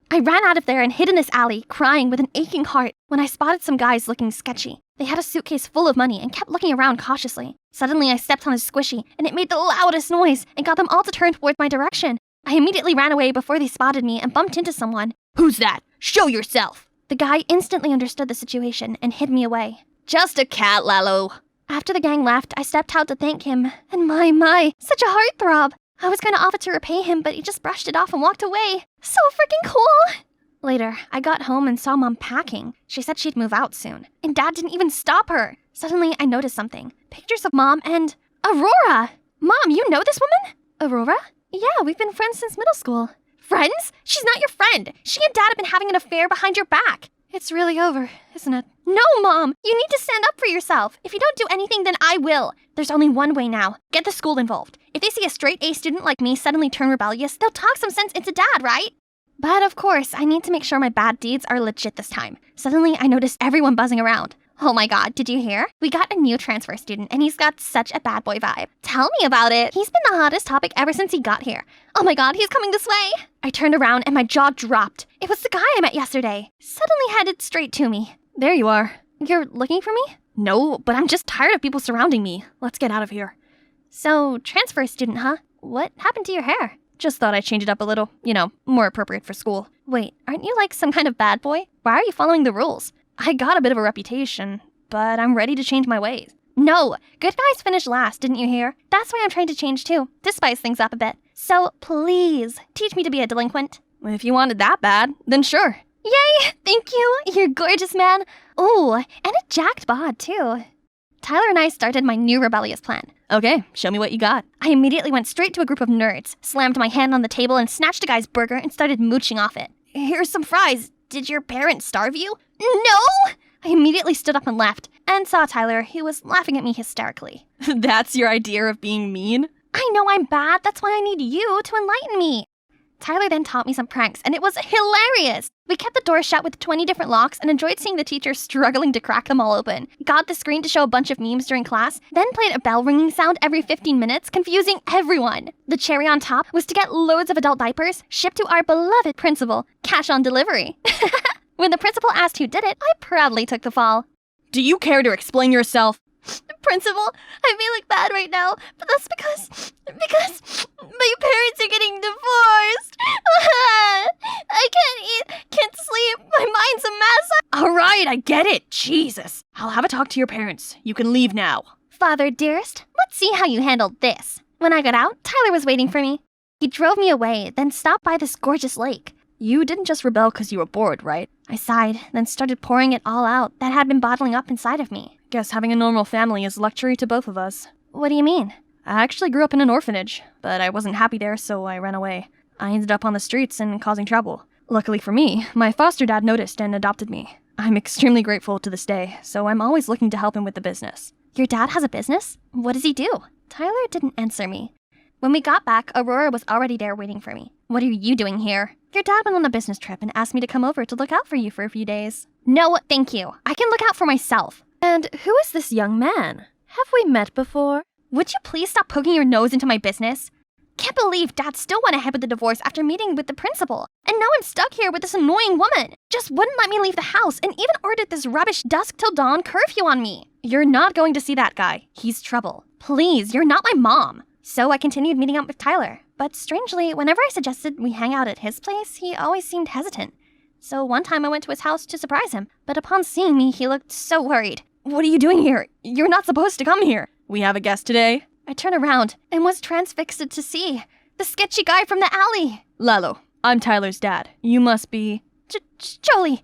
I ran out of there and hid in this alley, crying with an aching heart, when I spotted some guys looking sketchy. They had a suitcase full of money and kept looking around cautiously. Suddenly, I stepped on a squishy, and it made the loudest noise and got them all to turn towards my direction. I immediately ran away before they spotted me and bumped into someone. Who's that? Show yourself! The guy instantly understood the situation and hid me away. Just a cat, Lalo. After the gang left, I stepped out to thank him, and my, such a heartthrob. I was going to offer to repay him, but he just brushed it off and walked away. So freaking cool! Later, I got home and saw Mom packing. She said she'd move out soon, and Dad didn't even stop her. Suddenly, I noticed something. Pictures of Mom and Aurora! Mom, you know this woman? Aurora? Yeah, we've been friends since middle school. Friends? She's not your friend. She and Dad have been having an affair behind your back. It's really over, isn't it? No, Mom! You need to stand up for yourself. If you don't do anything, then I will. There's only one way now. Get the school involved. If they see a straight A student like me suddenly turn rebellious, they'll talk some sense into Dad, right? But of course, I need to make sure my bad deeds are legit this time. Suddenly, I noticed everyone buzzing around. Oh my god, did you hear? We got a new transfer student, and he's got such a bad boy vibe. Tell me about it. He's been the hottest topic ever since he got here. Oh my god, he's coming this way. I turned around and my jaw dropped. It was the guy I met yesterday. Suddenly headed straight to me. There you are. You're looking for me? No, but I'm just tired of people surrounding me. Let's get out of here. So, transfer student, huh? What happened to your hair? Just thought I'd change it up a little. You know, more appropriate for school. Wait, aren't you like some kind of bad boy? Why are you following the rules? I got a bit of a reputation, but I'm ready to change my ways. No, good guys finish last, didn't you hear? That's why I'm trying to change too, to spice things up a bit. So, please, teach me to be a delinquent. If you want it that bad, then sure. Yay! Thank you! You're gorgeous, man. Ooh, and a jacked bod, too. Tyler and I started my new rebellious plan. Okay, show me what you got. I immediately went straight to a group of nerds, slammed my hand on the table and snatched a guy's burger and started mooching off it. Here's some fries. Did your parents starve you? No! I immediately stood up and left, and saw Tyler, who was laughing at me hysterically. That's your idea of being mean? I know I'm bad, that's why I need you to enlighten me. Tyler then taught me some pranks, and it was hilarious! We kept the door shut with 20 different locks and enjoyed seeing the teacher struggling to crack them all open. Got the screen to show a bunch of memes during class, then played a bell ringing sound every 15 minutes, confusing everyone. The cherry on top was to get loads of adult diapers shipped to our beloved principal, cash on delivery. When the principal asked who did it, I proudly took the fall. Do you care to explain yourself? Principal, I'm feeling bad right now, but that's because my parents are getting divorced. I can't eat, can't sleep, my mind's a mess. All right, I get it. Jesus. I'll have a talk to your parents. You can leave now. Father dearest, let's see how you handled this. When I got out, Tyler was waiting for me. He drove me away, then stopped by this gorgeous lake. You didn't just rebel because you were bored, right? I sighed, then started pouring it all out that had been bottling up inside of me. Guess having a normal family is luxury to both of us. What do you mean? I actually grew up in an orphanage, but I wasn't happy there, so I ran away. I ended up on the streets and causing trouble. Luckily for me, my foster dad noticed and adopted me. I'm extremely grateful to this day, so I'm always looking to help him with the business. Your dad has a business? What does he do? Tyler didn't answer me. When we got back, Aurora was already there waiting for me. What are you doing here? Your dad went on a business trip and asked me to come over to look out for you for a few days. No, thank you. I can look out for myself. And who is this young man? Have we met before? Would you please stop poking your nose into my business? Can't believe Dad still went ahead with the divorce after meeting with the principal. And now I'm stuck here with this annoying woman. Just wouldn't let me leave the house and even ordered this rubbish dusk till dawn curfew on me. You're not going to see that guy. He's trouble. Please, you're not my mom. So I continued meeting up with Tyler. But strangely, whenever I suggested we hang out at his place, he always seemed hesitant. So one time I went to his house to surprise him, but upon seeing me, he looked so worried. What are you doing here? You're not supposed to come here. We have a guest today. I turned around and was transfixed to see the sketchy guy from the alley. Lalo, I'm Tyler's dad. You must be... Jolie.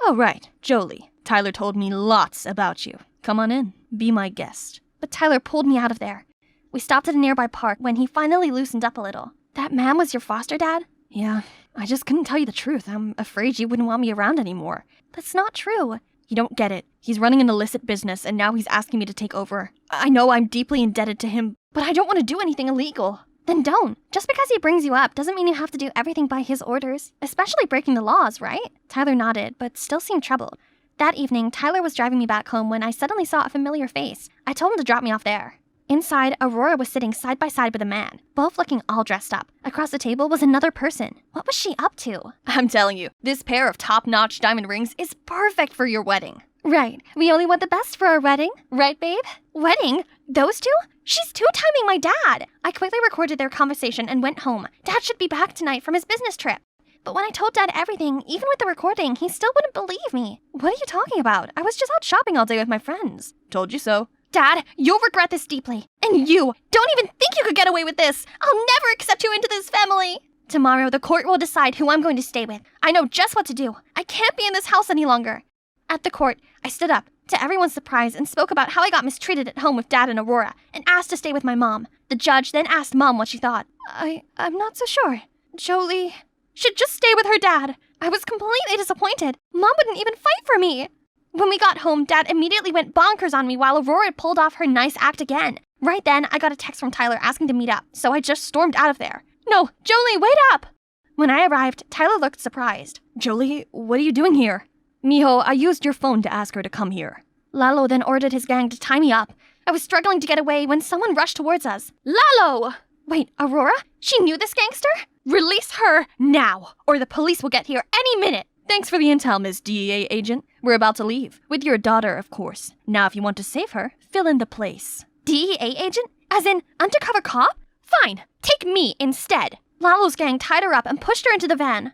Oh, right, Jolie. Tyler told me lots about you. Come on in. Be my guest. But Tyler pulled me out of there. We stopped at a nearby park when he finally loosened up a little. That man was your foster dad? Yeah, I just couldn't tell you the truth. I'm afraid you wouldn't want me around anymore. That's not true. You don't get it. He's running an illicit business, and now he's asking me to take over. I know I'm deeply indebted to him, but I don't want to do anything illegal. Then don't. Just because he brings you up doesn't mean you have to do everything by his orders, especially breaking the laws, right? Tyler nodded, but still seemed troubled. That evening, Tyler was driving me back home when I suddenly saw a familiar face. I told him to drop me off there. Inside, Aurora was sitting side by side with a man, both looking all dressed up. Across the table was another person. What was she up to? I'm telling you, this pair of top-notch diamond rings is perfect for your wedding. Right. We only want the best for our wedding. Right, babe? Wedding? Those two? She's two-timing my dad. I quickly recorded their conversation and went home. Dad should be back tonight from his business trip. But when I told Dad everything, even with the recording, he still wouldn't believe me. What are you talking about? I was just out shopping all day with my friends. Told you so. Dad, you'll regret this deeply. And you, don't even think you could get away with this. I'll never accept you into this family. Tomorrow, the court will decide who I'm going to stay with. I know just what to do. I can't be in this house any longer. At the court, I stood up, to everyone's surprise, and spoke about how I got mistreated at home with Dad and Aurora, and asked to stay with my mom. The judge then asked Mom what she thought. I'm not so sure. Jolie should just stay with her dad. I was completely disappointed. Mom wouldn't even fight for me. When we got home, Dad immediately went bonkers on me while Aurora pulled off her nice act again. Right then, I got a text from Tyler asking to meet up, so I just stormed out of there. No, Jolie, wait up! When I arrived, Tyler looked surprised. Jolie, what are you doing here? Mijo, I used your phone to ask her to come here. Lalo then ordered his gang to tie me up. I was struggling to get away when someone rushed towards us. Lalo! Wait, Aurora? She knew this gangster? Release her now, or the police will get here any minute. Thanks for the intel, Miss DEA agent. We're about to leave. With your daughter, of course. Now, if you want to save her, fill in the place. DEA agent? As in, undercover cop? Fine, take me instead. Lalo's gang tied her up and pushed her into the van.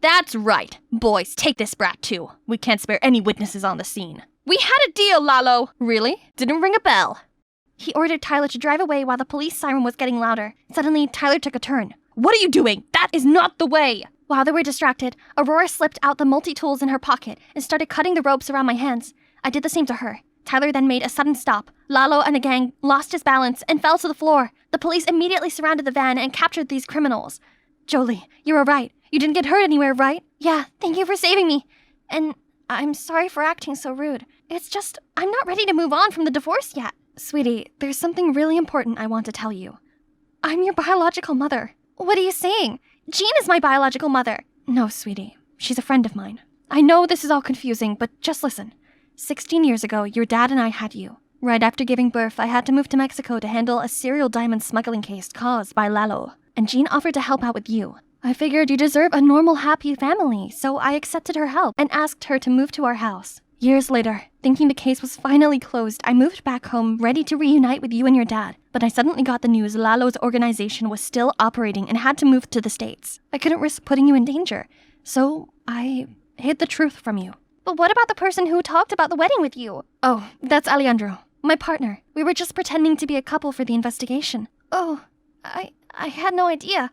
That's right. Boys, take this brat too. We can't spare any witnesses on the scene. We had a deal, Lalo. Really? Didn't ring a bell. He ordered Tyler to drive away while the police siren was getting louder. Suddenly, Tyler took a turn. What are you doing? That is not the way. While they were distracted, Aurora slipped out the multi-tools in her pocket and started cutting the ropes around my hands. I did the same to her. Tyler then made a sudden stop. Lalo and the gang lost his balance and fell to the floor. The police immediately surrounded the van and captured these criminals. Jolie, you were right. You didn't get hurt anywhere, right? Yeah, thank you for saving me. And I'm sorry for acting so rude. It's just, I'm not ready to move on from the divorce yet. Sweetie, there's something really important I want to tell you. I'm your biological mother. What are you saying? Jean is my biological mother. No, sweetie. She's a friend of mine. I know this is all confusing, but just listen. 16 years ago, your dad and I had you. Right after giving birth, I had to move to Mexico to handle a serial diamond smuggling case caused by Lalo. And Jean offered to help out with you. I figured you deserve a normal, happy family, so I accepted her help and asked her to move to our house. Years later, thinking the case was finally closed, I moved back home ready to reunite with you and your dad. But I suddenly got the news Lalo's organization was still operating and had to move to the States. I couldn't risk putting you in danger, so I hid the truth from you. But what about the person who talked about the wedding with you? Oh, that's Alejandro, my partner. We were just pretending to be a couple for the investigation. Oh, I had no idea.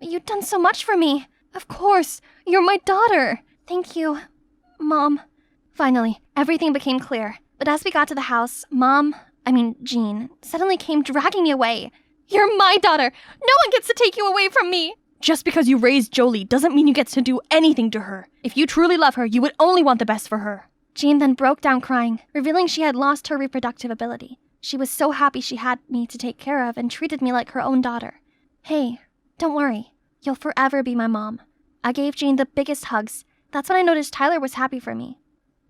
You've done so much for me. Of course, you're my daughter. Thank you, Mom. Finally, everything became clear. But as we got to the house, Jean, suddenly came dragging me away. You're my daughter. No one gets to take you away from me. Just because you raised Jolie doesn't mean you get to do anything to her. If you truly love her, you would only want the best for her. Jean then broke down crying, revealing she had lost her reproductive ability. She was so happy she had me to take care of and treated me like her own daughter. Hey, don't worry. You'll forever be my mom. I gave Jean the biggest hugs. That's when I noticed Tyler was happy for me,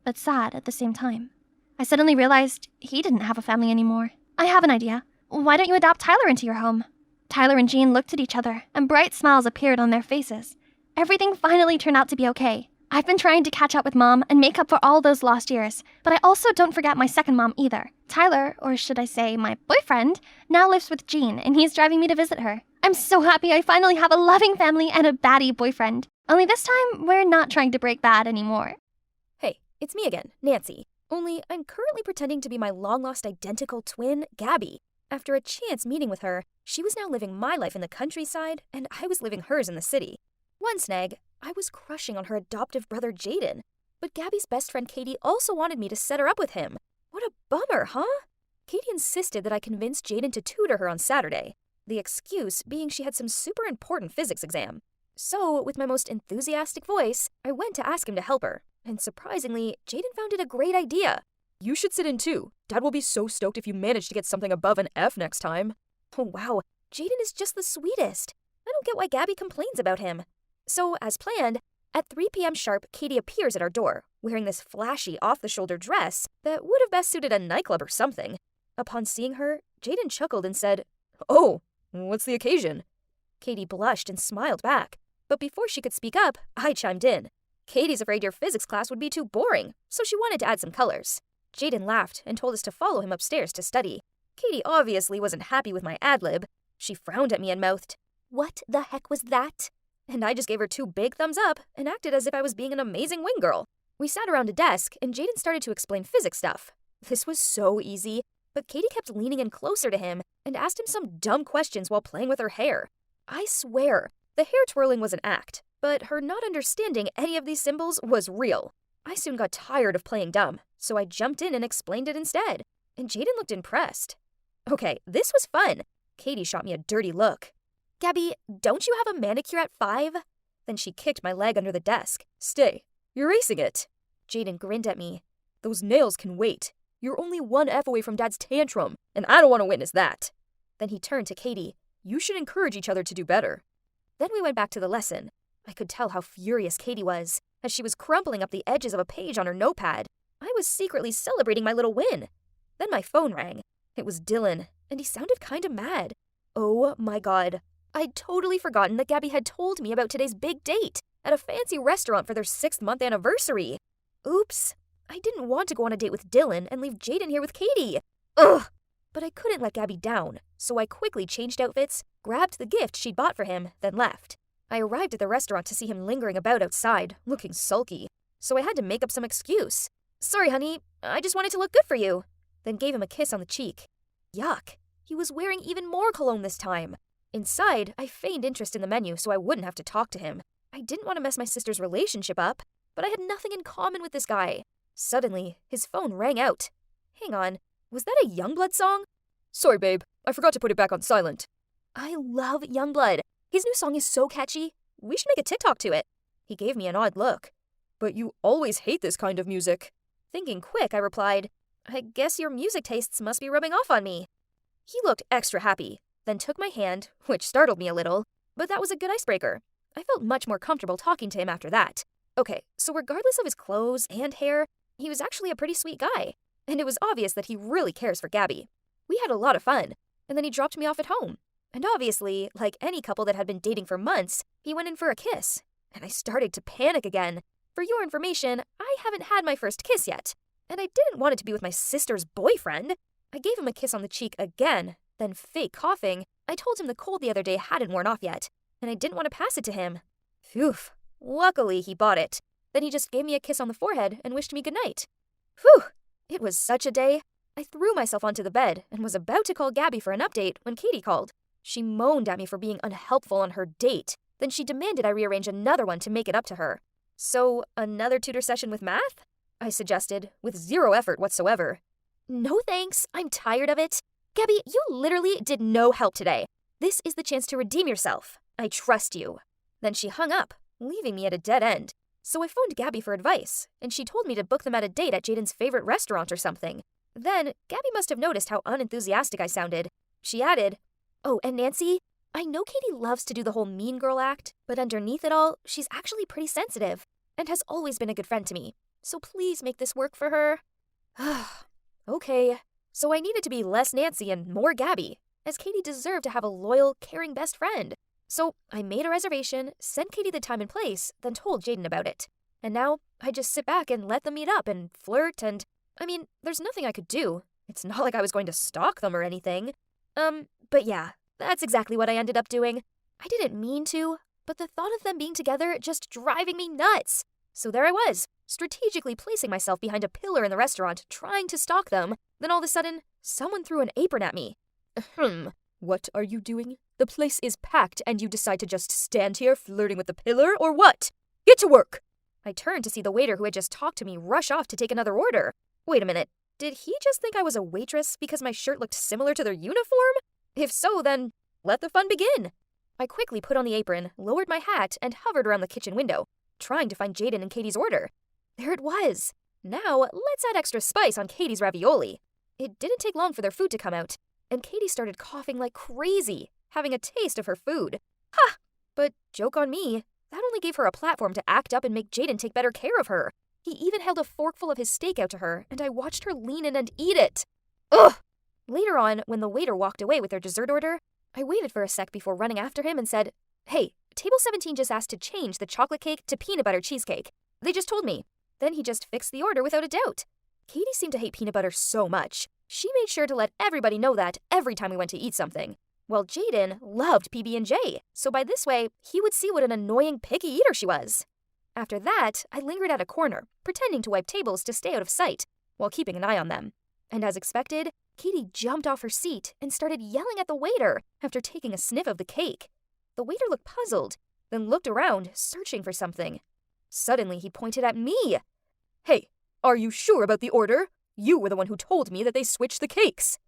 but sad at the same time. I suddenly realized he didn't have a family anymore. I have an idea. Why don't you adopt Tyler into your home? Tyler and Jean looked at each other, and bright smiles appeared on their faces. Everything finally turned out to be okay. I've been trying to catch up with Mom and make up for all those lost years, but I also don't forget my second mom either. Tyler, or should I say my boyfriend, now lives with Jean, and he's driving me to visit her. I'm so happy I finally have a loving family and a baddie boyfriend. Only this time, we're not trying to break bad anymore. Hey, it's me again, Nancy. Only I'm currently pretending to be my long-lost identical twin, Gabby. After a chance meeting with her, she was now living my life in the countryside, and I was living hers in the city. One snag, I was crushing on her adoptive brother Jaden. But Gabby's best friend Katie also wanted me to set her up with him. What a bummer, huh? Katie insisted that I convince Jaden to tutor her on Saturday, the excuse being she had some super important physics exam. So, with my most enthusiastic voice, I went to ask him to help her. And surprisingly, Jaden found it a great idea. You should sit in too. Dad will be so stoked if you manage to get something above an F next time. Oh wow, Jaden is just the sweetest. I don't get why Gabby complains about him. So, as planned, at 3 p.m. sharp, Katie appears at our door, wearing this flashy, off-the-shoulder dress that would have best suited a nightclub or something. Upon seeing her, Jaden chuckled and said, "Oh, what's the occasion?" Katie blushed and smiled back. But before she could speak up, I chimed in. Katie's afraid your physics class would be too boring, so she wanted to add some colors. Jaden laughed and told us to follow him upstairs to study. Katie obviously wasn't happy with my ad-lib. She frowned at me and mouthed, "What the heck was that?" And I just gave her 2 big thumbs up and acted as if I was being an amazing wing girl. We sat around a desk and Jaden started to explain physics stuff. This was so easy, but Katie kept leaning in closer to him and asked him some dumb questions while playing with her hair. I swear, the hair twirling was an act, but her not understanding any of these symbols was real. I soon got tired of playing dumb, so I jumped in and explained it instead, and Jaden looked impressed. Okay, this was fun. Katie shot me a dirty look. Gabby, don't you have a manicure at 5? Then she kicked my leg under the desk. Stay. You're acing it. Jaden grinned at me. Those nails can wait. You're only 1 F away from Dad's tantrum, and I don't want to witness that. Then he turned to Katie. You should encourage each other to do better. Then we went back to the lesson. I could tell how furious Katie was, as she was crumpling up the edges of a page on her notepad. I was secretly celebrating my little win. Then my phone rang. It was Dylan, and he sounded kinda mad. Oh my god. I'd totally forgotten that Gabby had told me about today's big date at a fancy restaurant for their 6th-month anniversary. Oops. I didn't want to go on a date with Dylan and leave Jaden here with Katie. Ugh! But I couldn't let Gabby down, so I quickly changed outfits, grabbed the gift she'd bought for him, then left. I arrived at the restaurant to see him lingering about outside, looking sulky, so I had to make up some excuse. Sorry, honey, I just wanted to look good for you. Then gave him a kiss on the cheek. Yuck. He was wearing even more cologne this time. Inside, I feigned interest in the menu so I wouldn't have to talk to him. I didn't want to mess my sister's relationship up, but I had nothing in common with this guy. Suddenly, his phone rang out. Hang on, was that a Youngblood song? Sorry, babe. I forgot to put it back on silent. I love Youngblood. His new song is so catchy. We should make a TikTok to it. He gave me an odd look. But you always hate this kind of music. Thinking quick, I replied, I guess your music tastes must be rubbing off on me. He looked extra happy, then took my hand, which startled me a little, but that was a good icebreaker. I felt much more comfortable talking to him after that. Okay, so regardless of his clothes and hair, he was actually a pretty sweet guy, and it was obvious that he really cares for Gabby. We had a lot of fun, and then he dropped me off at home. And obviously, like any couple that had been dating for months, he went in for a kiss. And I started to panic again. For your information, I haven't had my first kiss yet, and I didn't want it to be with my sister's boyfriend. I gave him a kiss on the cheek again, then fake coughing. I told him the cold the other day hadn't worn off yet, and I didn't want to pass it to him. Phew. Luckily, he bought it. Then he just gave me a kiss on the forehead and wished me good night. Phew. It was such a day. I threw myself onto the bed and was about to call Gabby for an update when Katie called. She moaned at me for being unhelpful on her date. Then she demanded I rearrange another one to make it up to her. So, another tutor session with math? I suggested, with zero effort whatsoever. No thanks, I'm tired of it. Gabby, you literally did no help today. This is the chance to redeem yourself. I trust you. Then she hung up, leaving me at a dead end. So I phoned Gabby for advice, and she told me to book them at a date at Jaden's favorite restaurant or something. Then, Gabby must have noticed how unenthusiastic I sounded. She added, Oh, and Nancy, I know Katie loves to do the whole mean girl act, but underneath it all, she's actually pretty sensitive, and has always been a good friend to me. So please make this work for her. Okay, so I needed to be less Nancy and more Gabby, as Katie deserved to have a loyal, caring best friend. So I made a reservation, sent Katie the time and place, then told Jaden about it. And now I just sit back and let them meet up and flirt and, there's nothing I could do. It's not like I was going to stalk them or anything. But yeah, that's exactly what I ended up doing. I didn't mean to, but the thought of them being together just driving me nuts. So there I was, strategically placing myself behind a pillar in the restaurant, trying to stalk them. Then all of a sudden, someone threw an apron at me. What are you doing? The place is packed and you decide to just stand here flirting with the pillar, or what? Get to work! I turned to see the waiter who had just talked to me rush off to take another order. Wait a minute, did he just think I was a waitress because my shirt looked similar to their uniform? If so, then let the fun begin. I quickly put on the apron, lowered my hat, and hovered around the kitchen window, trying to find Jaden and Katie's order. There it was. Now, let's add extra spice on Katie's ravioli. It didn't take long for their food to come out, and Katie started coughing like crazy, having a taste of her food. Ha! But joke on me, that only gave her a platform to act up and make Jaden take better care of her. He even held a forkful of his steak out to her, and I watched her lean in and eat it. Ugh! Later on, when the waiter walked away with their dessert order, I waited for a sec before running after him and said, Hey, table 17 just asked to change the chocolate cake to peanut butter cheesecake. They just told me. Then he just fixed the order without a doubt. Katie seemed to hate peanut butter so much. She made sure to let everybody know that every time we went to eat something. Well, Jaden loved PB&J, so by this way, he would see what an annoying picky eater she was. After that, I lingered at a corner, pretending to wipe tables to stay out of sight, while keeping an eye on them. And as expected, Katie jumped off her seat and started yelling at the waiter after taking a sniff of the cake. The waiter looked puzzled, then looked around, searching for something. Suddenly, he pointed at me. Hey, are you sure about the order? You were the one who told me that they switched the cakes.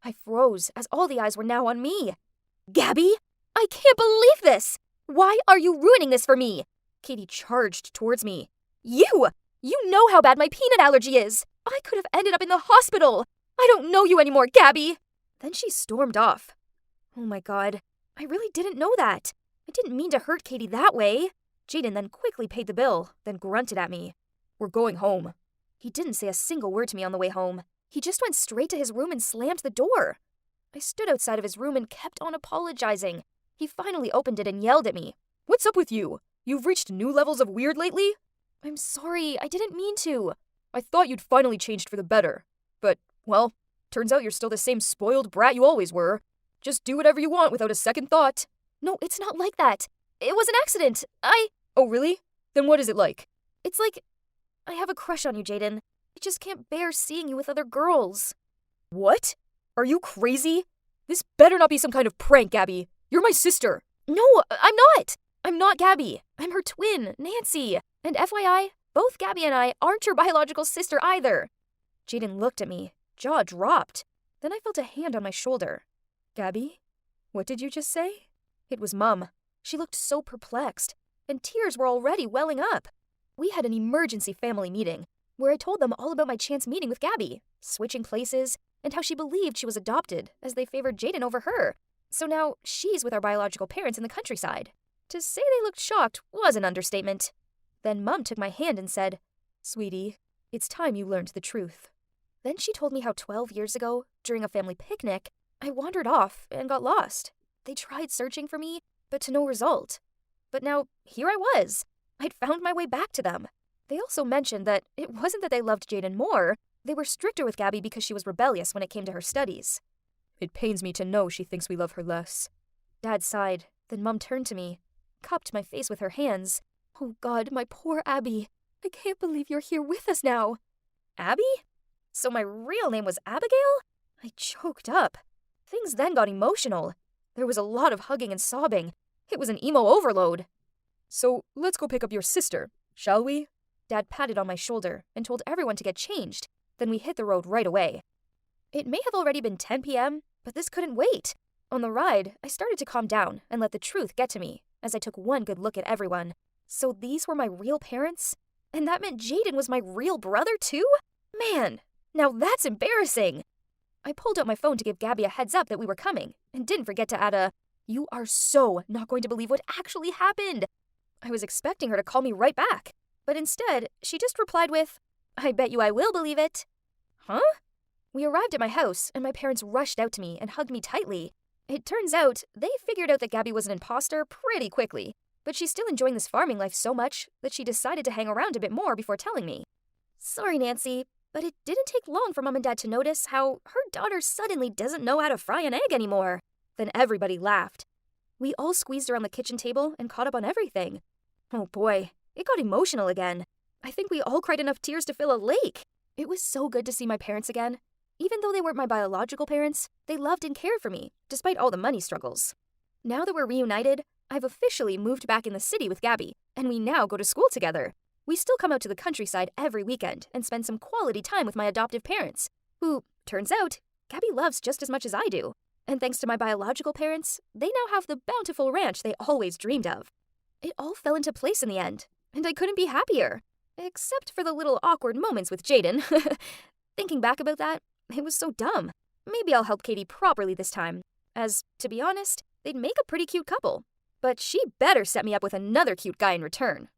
I froze as all the eyes were now on me. Gabby, I can't believe this! Why are you ruining this for me? Katie charged towards me. You know how bad my peanut allergy is. I could have ended up in the hospital. I don't know you anymore, Gabby. Then she stormed off. Oh my God, I really didn't know that. I didn't mean to hurt Katie that way. Jaden then quickly paid the bill, then grunted at me. We're going home. He didn't say a single word to me on the way home. He just went straight to his room and slammed the door. I stood outside of his room and kept on apologizing. He finally opened it and yelled at me. What's up with you? You've reached new levels of weird lately? I'm sorry, I didn't mean to. I thought you'd finally changed for the better. But, well, turns out you're still the same spoiled brat you always were. Just do whatever you want without a second thought. No, it's not like that. It was an accident. Oh, really? Then what is it like? It's like I have a crush on you, Jaden. I just can't bear seeing you with other girls. What? Are you crazy? This better not be some kind of prank, Gabby. You're my sister. No, I'm not. I'm not Gabby. I'm her twin, Nancy. And FYI, both Gabby and I aren't your biological sister either. Jaden looked at me, jaw dropped. Then I felt a hand on my shoulder. Gabby? What did you just say? It was Mum. She looked so perplexed, and tears were already welling up. We had an emergency family meeting, where I told them all about my chance meeting with Gabby, switching places, and how she believed she was adopted, as they favored Jaden over her. So now she's with our biological parents in the countryside. To say they looked shocked was an understatement. Then Mum took my hand and said, Sweetie, it's time you learned the truth. Then she told me how 12 years ago, during a family picnic, I wandered off and got lost. They tried searching for me, but to no result. But now, here I was. I'd found my way back to them. They also mentioned that it wasn't that they loved Jaden more. They were stricter with Gabby because she was rebellious when it came to her studies. It pains me to know she thinks we love her less. Dad sighed. Then Mum turned to me, cupped my face with her hands. Oh God, my poor Abby. I can't believe you're here with us now. Abby? So my real name was Abigail? I choked up. Things then got emotional. There was a lot of hugging and sobbing. It was an emo overload. So let's go pick up your sister, shall we? Dad patted on my shoulder and told everyone to get changed. Then we hit the road right away. It may have already been 10 p.m., but this couldn't wait. On the ride, I started to calm down and let the truth get to me as I took one good look at everyone. So these were my real parents? And that meant Jaden was my real brother too? Man, now that's embarrassing. I pulled out my phone to give Gabby a heads up that we were coming and didn't forget to add a, "You are so not going to believe what actually happened." I was expecting her to call me right back, but instead, she just replied with, "I bet you I will believe it." Huh? We arrived at my house, and my parents rushed out to me and hugged me tightly. It turns out, they figured out that Gabby was an imposter pretty quickly, but she's still enjoying this farming life so much that she decided to hang around a bit more before telling me. Sorry, Nancy, but it didn't take long for Mom and Dad to notice how her daughter suddenly doesn't know how to fry an egg anymore. Then everybody laughed. We all squeezed around the kitchen table and caught up on everything. Oh boy, it got emotional again. I think we all cried enough tears to fill a lake. It was so good to see my parents again. Even though they weren't my biological parents, they loved and cared for me, despite all the money struggles. Now that we're reunited, I've officially moved back in the city with Gabby, and we now go to school together. We still come out to the countryside every weekend and spend some quality time with my adoptive parents, who, turns out, Gabby loves just as much as I do. And thanks to my biological parents, they now have the bountiful ranch they always dreamed of. It all fell into place in the end, and I couldn't be happier. Except for the little awkward moments with Jaden. Thinking back about that, it was so dumb. Maybe I'll help Katie properly this time, as, to be honest, they'd make a pretty cute couple. But she better set me up with another cute guy in return.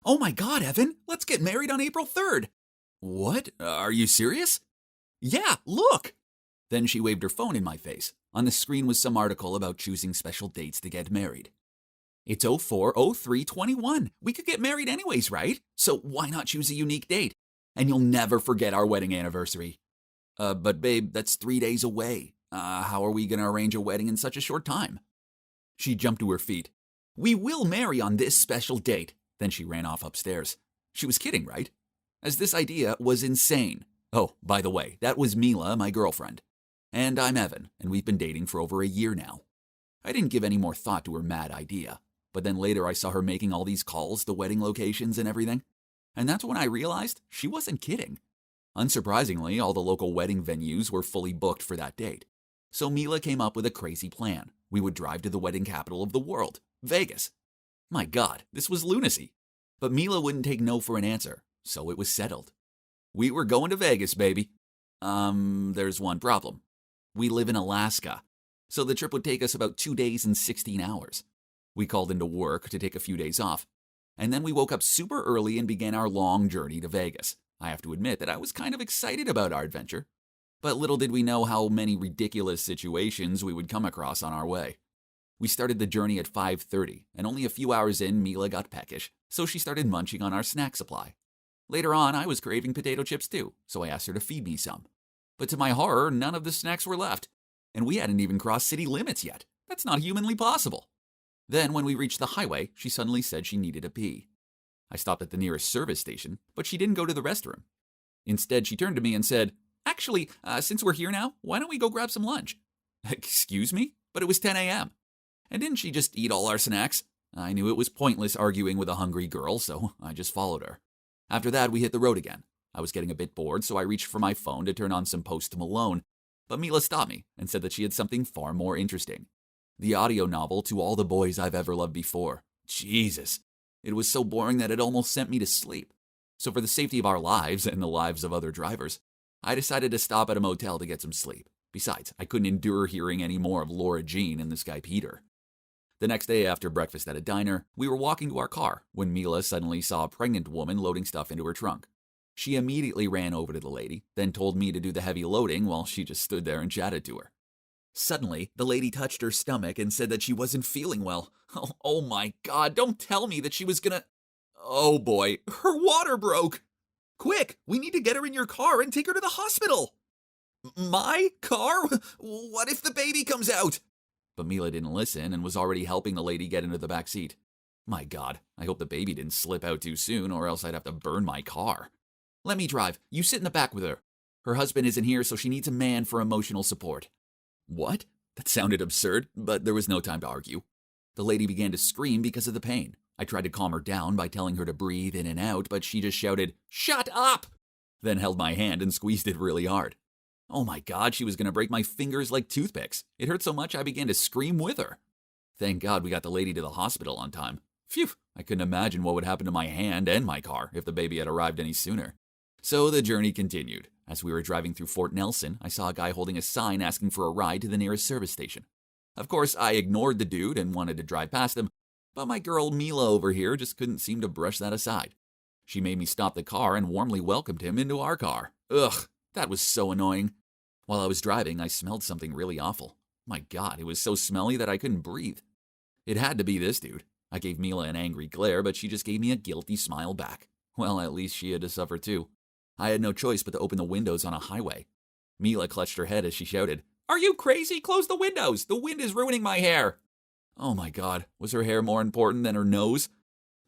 Oh my God, Evan, let's get married on April 3rd. What? Are you serious? Yeah, look. Then she waved her phone in my face. On the screen was some article about choosing special dates to get married. It's 04/03/21. We could get married anyways, right? So why not choose a unique date? And you'll never forget our wedding anniversary. But babe, that's 3 days away. How are we going to arrange a wedding in such a short time? She jumped to her feet. We will marry on this special date. Then she ran off upstairs. She was kidding, right? As this idea was insane. Oh, by the way, that was Mila, my girlfriend. And I'm Evan, and we've been dating for over a year now. I didn't give any more thought to her mad idea, but then later I saw her making all these calls to wedding locations and everything. And that's when I realized she wasn't kidding. Unsurprisingly, all the local wedding venues were fully booked for that date. So Mila came up with a crazy plan. We would drive to the wedding capital of the world, Vegas. My God, this was lunacy. But Mila wouldn't take no for an answer, so it was settled. We were going to Vegas, baby. There's one problem. We live in Alaska, so the trip would take us about 2 days and 16 hours. We called into work to take a few days off, and then we woke up super early and began our long journey to Vegas. I have to admit that I was kind of excited about our adventure, but little did we know how many ridiculous situations we would come across on our way. We started the journey at 5:30, and only a few hours in, Mila got peckish, so she started munching on our snack supply. Later on, I was craving potato chips too, so I asked her to feed me some. But to my horror, none of the snacks were left, and we hadn't even crossed city limits yet. That's not humanly possible. Then, when we reached the highway, she suddenly said she needed a pee. I stopped at the nearest service station, but she didn't go to the restroom. Instead, she turned to me and said, "Actually, since we're here now, why don't we go grab some lunch?" Excuse me? But it was 10 a.m. And didn't she just eat all our snacks? I knew it was pointless arguing with a hungry girl, so I just followed her. After that, we hit the road again. I was getting a bit bored, so I reached for my phone to turn on some Post Malone, but Mila stopped me and said that she had something far more interesting. The audio novel To All the Boys I've Ever Loved Before. Jesus. It was so boring that it almost sent me to sleep. So for the safety of our lives and the lives of other drivers, I decided to stop at a motel to get some sleep. Besides, I couldn't endure hearing any more of Laura Jean and this guy Peter. The next day after breakfast at a diner, we were walking to our car when Mila suddenly saw a pregnant woman loading stuff into her trunk. She immediately ran over to the lady, then told me to do the heavy loading while she just stood there and chatted to her. Suddenly, the lady touched her stomach and said that she wasn't feeling well. Oh my God, don't tell me that she was gonna... Oh boy, her water broke! Quick, we need to get her in your car and take her to the hospital! My car? What if the baby comes out? But Mila didn't listen and was already helping the lady get into the back seat. My God, I hope the baby didn't slip out too soon or else I'd have to burn my car. Let me drive. You sit in the back with her. Her husband isn't here, so she needs a man for emotional support. What? That sounded absurd, but there was no time to argue. The lady began to scream because of the pain. I tried to calm her down by telling her to breathe in and out, but she just shouted, "Shut up!" Then held my hand and squeezed it really hard. Oh my God, she was going to break my fingers like toothpicks. It hurt so much I began to scream with her. Thank God we got the lady to the hospital on time. Phew, I couldn't imagine what would happen to my hand and my car if the baby had arrived any sooner. So the journey continued. As we were driving through Fort Nelson, I saw a guy holding a sign asking for a ride to the nearest service station. Of course, I ignored the dude and wanted to drive past him, but my girl Mila over here just couldn't seem to brush that aside. She made me stop the car and warmly welcomed him into our car. Ugh, that was so annoying. While I was driving, I smelled something really awful. My God, it was so smelly that I couldn't breathe. It had to be this dude. I gave Mila an angry glare, but she just gave me a guilty smile back. Well, at least she had to suffer too. I had no choice but to open the windows on a highway. Mila clutched her head as she shouted, "Are you crazy? Close the windows! The wind is ruining my hair!" Oh my God, was her hair more important than her nose?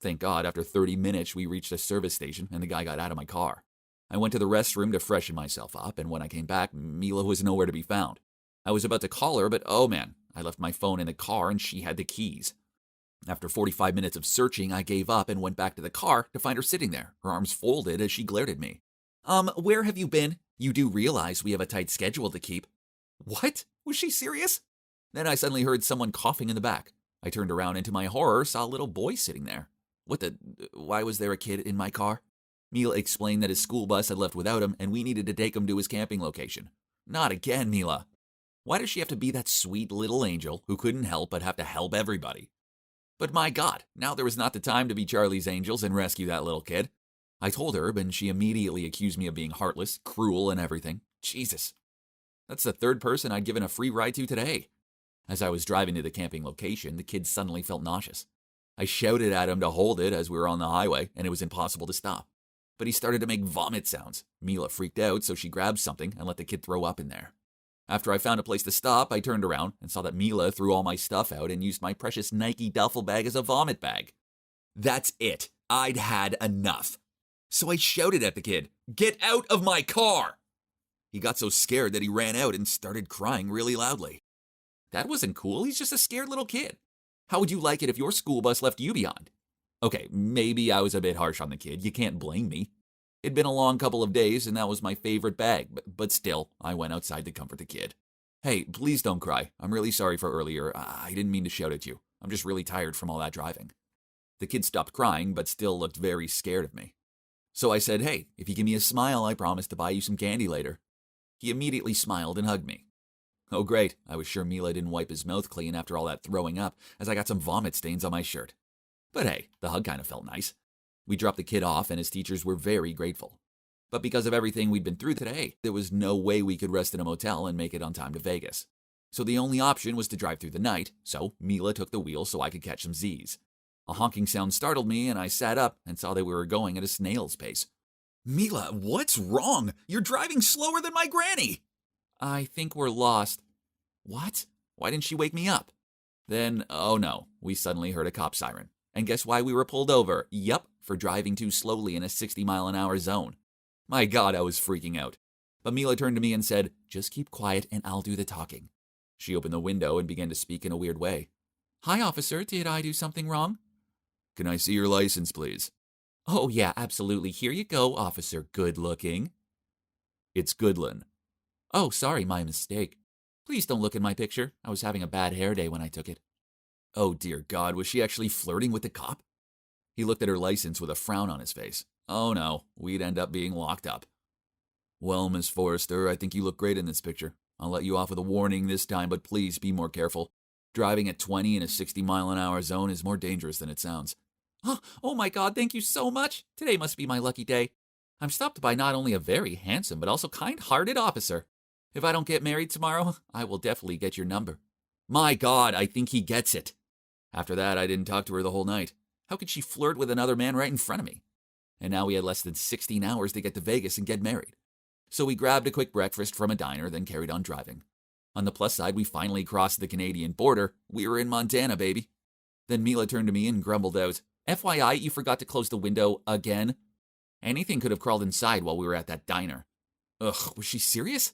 Thank God, after 30 minutes we reached a service station and the guy got out of my car. I went to the restroom to freshen myself up, and when I came back, Mila was nowhere to be found. I was about to call her, but oh man, I left my phone in the car and she had the keys. After 45 minutes of searching, I gave up and went back to the car to find her sitting there, her arms folded as she glared at me. Where have you been? You do realize we have a tight schedule to keep." What? Was she serious? Then I suddenly heard someone coughing in the back. I turned around and to my horror saw a little boy sitting there. Why was there a kid in my car? Mila explained that his school bus had left without him and we needed to take him to his camping location. Not again, Mila. Why does she have to be that sweet little angel who couldn't help but have to help everybody? But my God, now there was not the time to be Charlie's Angels and rescue that little kid. I told her, and she immediately accused me of being heartless, cruel, and everything. Jesus. That's the third person I'd given a free ride to today. As I was driving to the camping location, the kid suddenly felt nauseous. I shouted at him to hold it as we were on the highway, and it was impossible to stop. But he started to make vomit sounds. Mila freaked out, so she grabbed something and let the kid throw up in there. After I found a place to stop, I turned around and saw that Mila threw all my stuff out and used my precious Nike duffel bag as a vomit bag. That's it. I'd had enough. So I shouted at the kid, "Get out of my car!" He got so scared that he ran out and started crying really loudly. That wasn't cool. He's just a scared little kid. How would you like it if your school bus left you behind? Okay, maybe I was a bit harsh on the kid. You can't blame me. It'd been a long couple of days, and that was my favorite bag, but still, I went outside to comfort the kid. Hey, please don't cry. I'm really sorry for earlier. I didn't mean to shout at you. I'm just really tired from all that driving. The kid stopped crying, but still looked very scared of me. So I said, hey, if you give me a smile, I promise to buy you some candy later. He immediately smiled and hugged me. Oh great, I was sure Mila didn't wipe his mouth clean after all that throwing up, as I got some vomit stains on my shirt. But hey, the hug kind of felt nice. We dropped the kid off and his teachers were very grateful. But because of everything we'd been through today, there was no way we could rest in a motel and make it on time to Vegas. So the only option was to drive through the night, so Mila took the wheel so I could catch some Z's. A honking sound startled me and I sat up and saw that we were going at a snail's pace. Mila, what's wrong? You're driving slower than my granny! I think we're lost. What? Why didn't she wake me up? Then, oh no, we suddenly heard a cop siren. And guess why we were pulled over? Yup, for driving too slowly in a 60-mile-an-hour zone. My God, I was freaking out. But Mila turned to me and said, just keep quiet and I'll do the talking. She opened the window and began to speak in a weird way. Hi, officer, did I do something wrong? Can I see your license, please? Oh yeah, absolutely. Here you go, officer good-looking. It's Goodlin. Oh, sorry, my mistake. Please don't look at my picture. I was having a bad hair day when I took it. Oh dear God, was she actually flirting with the cop? He looked at her license with a frown on his face. Oh no, we'd end up being locked up. Well, Miss Forrester, I think you look great in this picture. I'll let you off with a warning this time, but please be more careful. Driving at 20 in a 60-mile-an-hour zone is more dangerous than it sounds. Oh my God, thank you so much. Today must be my lucky day. I'm stopped by not only a very handsome but also kind-hearted officer. If I don't get married tomorrow, I will definitely get your number. My God, I think he gets it. After that, I didn't talk to her the whole night. How could she flirt with another man right in front of me? And now we had less than 16 hours to get to Vegas and get married. So we grabbed a quick breakfast from a diner, then carried on driving. On the plus side, we finally crossed the Canadian border. We were in Montana, baby. Then Mila turned to me and grumbled out, FYI, you forgot to close the window again? Anything could have crawled inside while we were at that diner. Ugh, was she serious?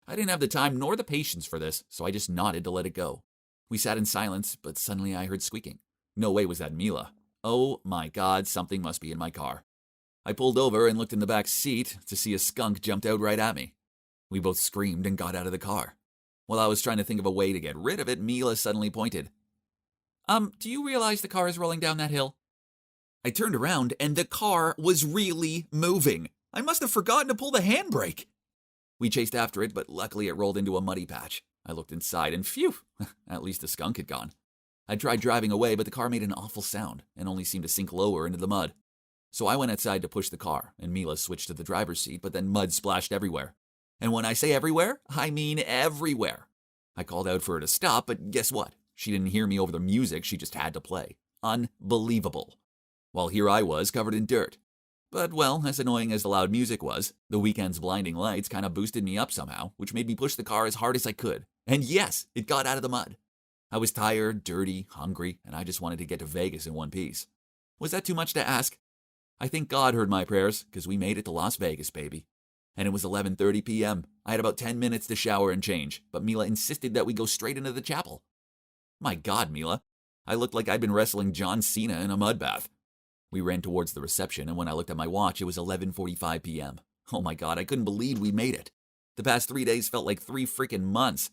I didn't have the time nor the patience for this, so I just nodded to let it go. We sat in silence, but suddenly I heard squeaking. No way was that Mila. Oh my God, something must be in my car. I pulled over and looked in the back seat to see a skunk jumped out right at me. We both screamed and got out of the car. While I was trying to think of a way to get rid of it, Mila suddenly pointed. Do you realize the car is rolling down that hill? I turned around and the car was really moving. I must have forgotten to pull the handbrake. We chased after it, but luckily it rolled into a muddy patch. I looked inside and phew, at least the skunk had gone. I tried driving away, but the car made an awful sound and only seemed to sink lower into the mud. So I went outside to push the car, and Mila switched to the driver's seat, but then mud splashed everywhere. And when I say everywhere, I mean everywhere. I called out for her to stop, but guess what? She didn't hear me over the music, she just had to play. Unbelievable. While here I was, covered in dirt. But, well, as annoying as the loud music was, the weekend's blinding lights kind of boosted me up somehow, which made me push the car as hard as I could. And yes, it got out of the mud. I was tired, dirty, hungry, and I just wanted to get to Vegas in one piece. Was that too much to ask? I think God heard my prayers, because we made it to Las Vegas, baby. And it was 11:30 p.m. I had about 10 minutes to shower and change, but Mila insisted that we go straight into the chapel. My God, Mila. I looked like I'd been wrestling John Cena in a mud bath. We ran towards the reception, and when I looked at my watch, it was 11:45 p.m. Oh my God, I couldn't believe we made it. The past 3 days felt like 3 freaking months.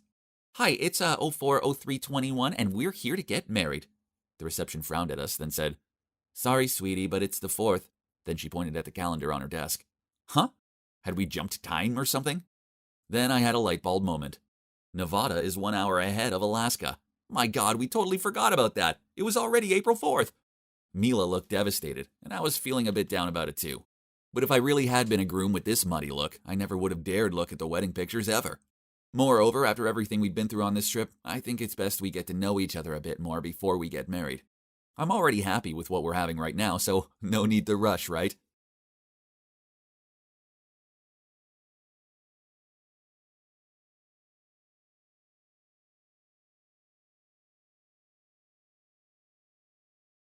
Hi, it's 040321, and we're here to get married. The reception frowned at us, then said, Sorry, sweetie, but it's the 4th. Then she pointed at the calendar on her desk. Huh? Had we jumped time or something? Then I had a light bulb moment. Nevada is 1 hour ahead of Alaska. My God, we totally forgot about that. It was already April 4th. Mila looked devastated, and I was feeling a bit down about it too. But if I really had been a groom with this muddy look, I never would have dared look at the wedding pictures ever. Moreover, after everything we'd been through on this trip, I think it's best we get to know each other a bit more before we get married. I'm already happy with what we're having right now, so no need to rush, right?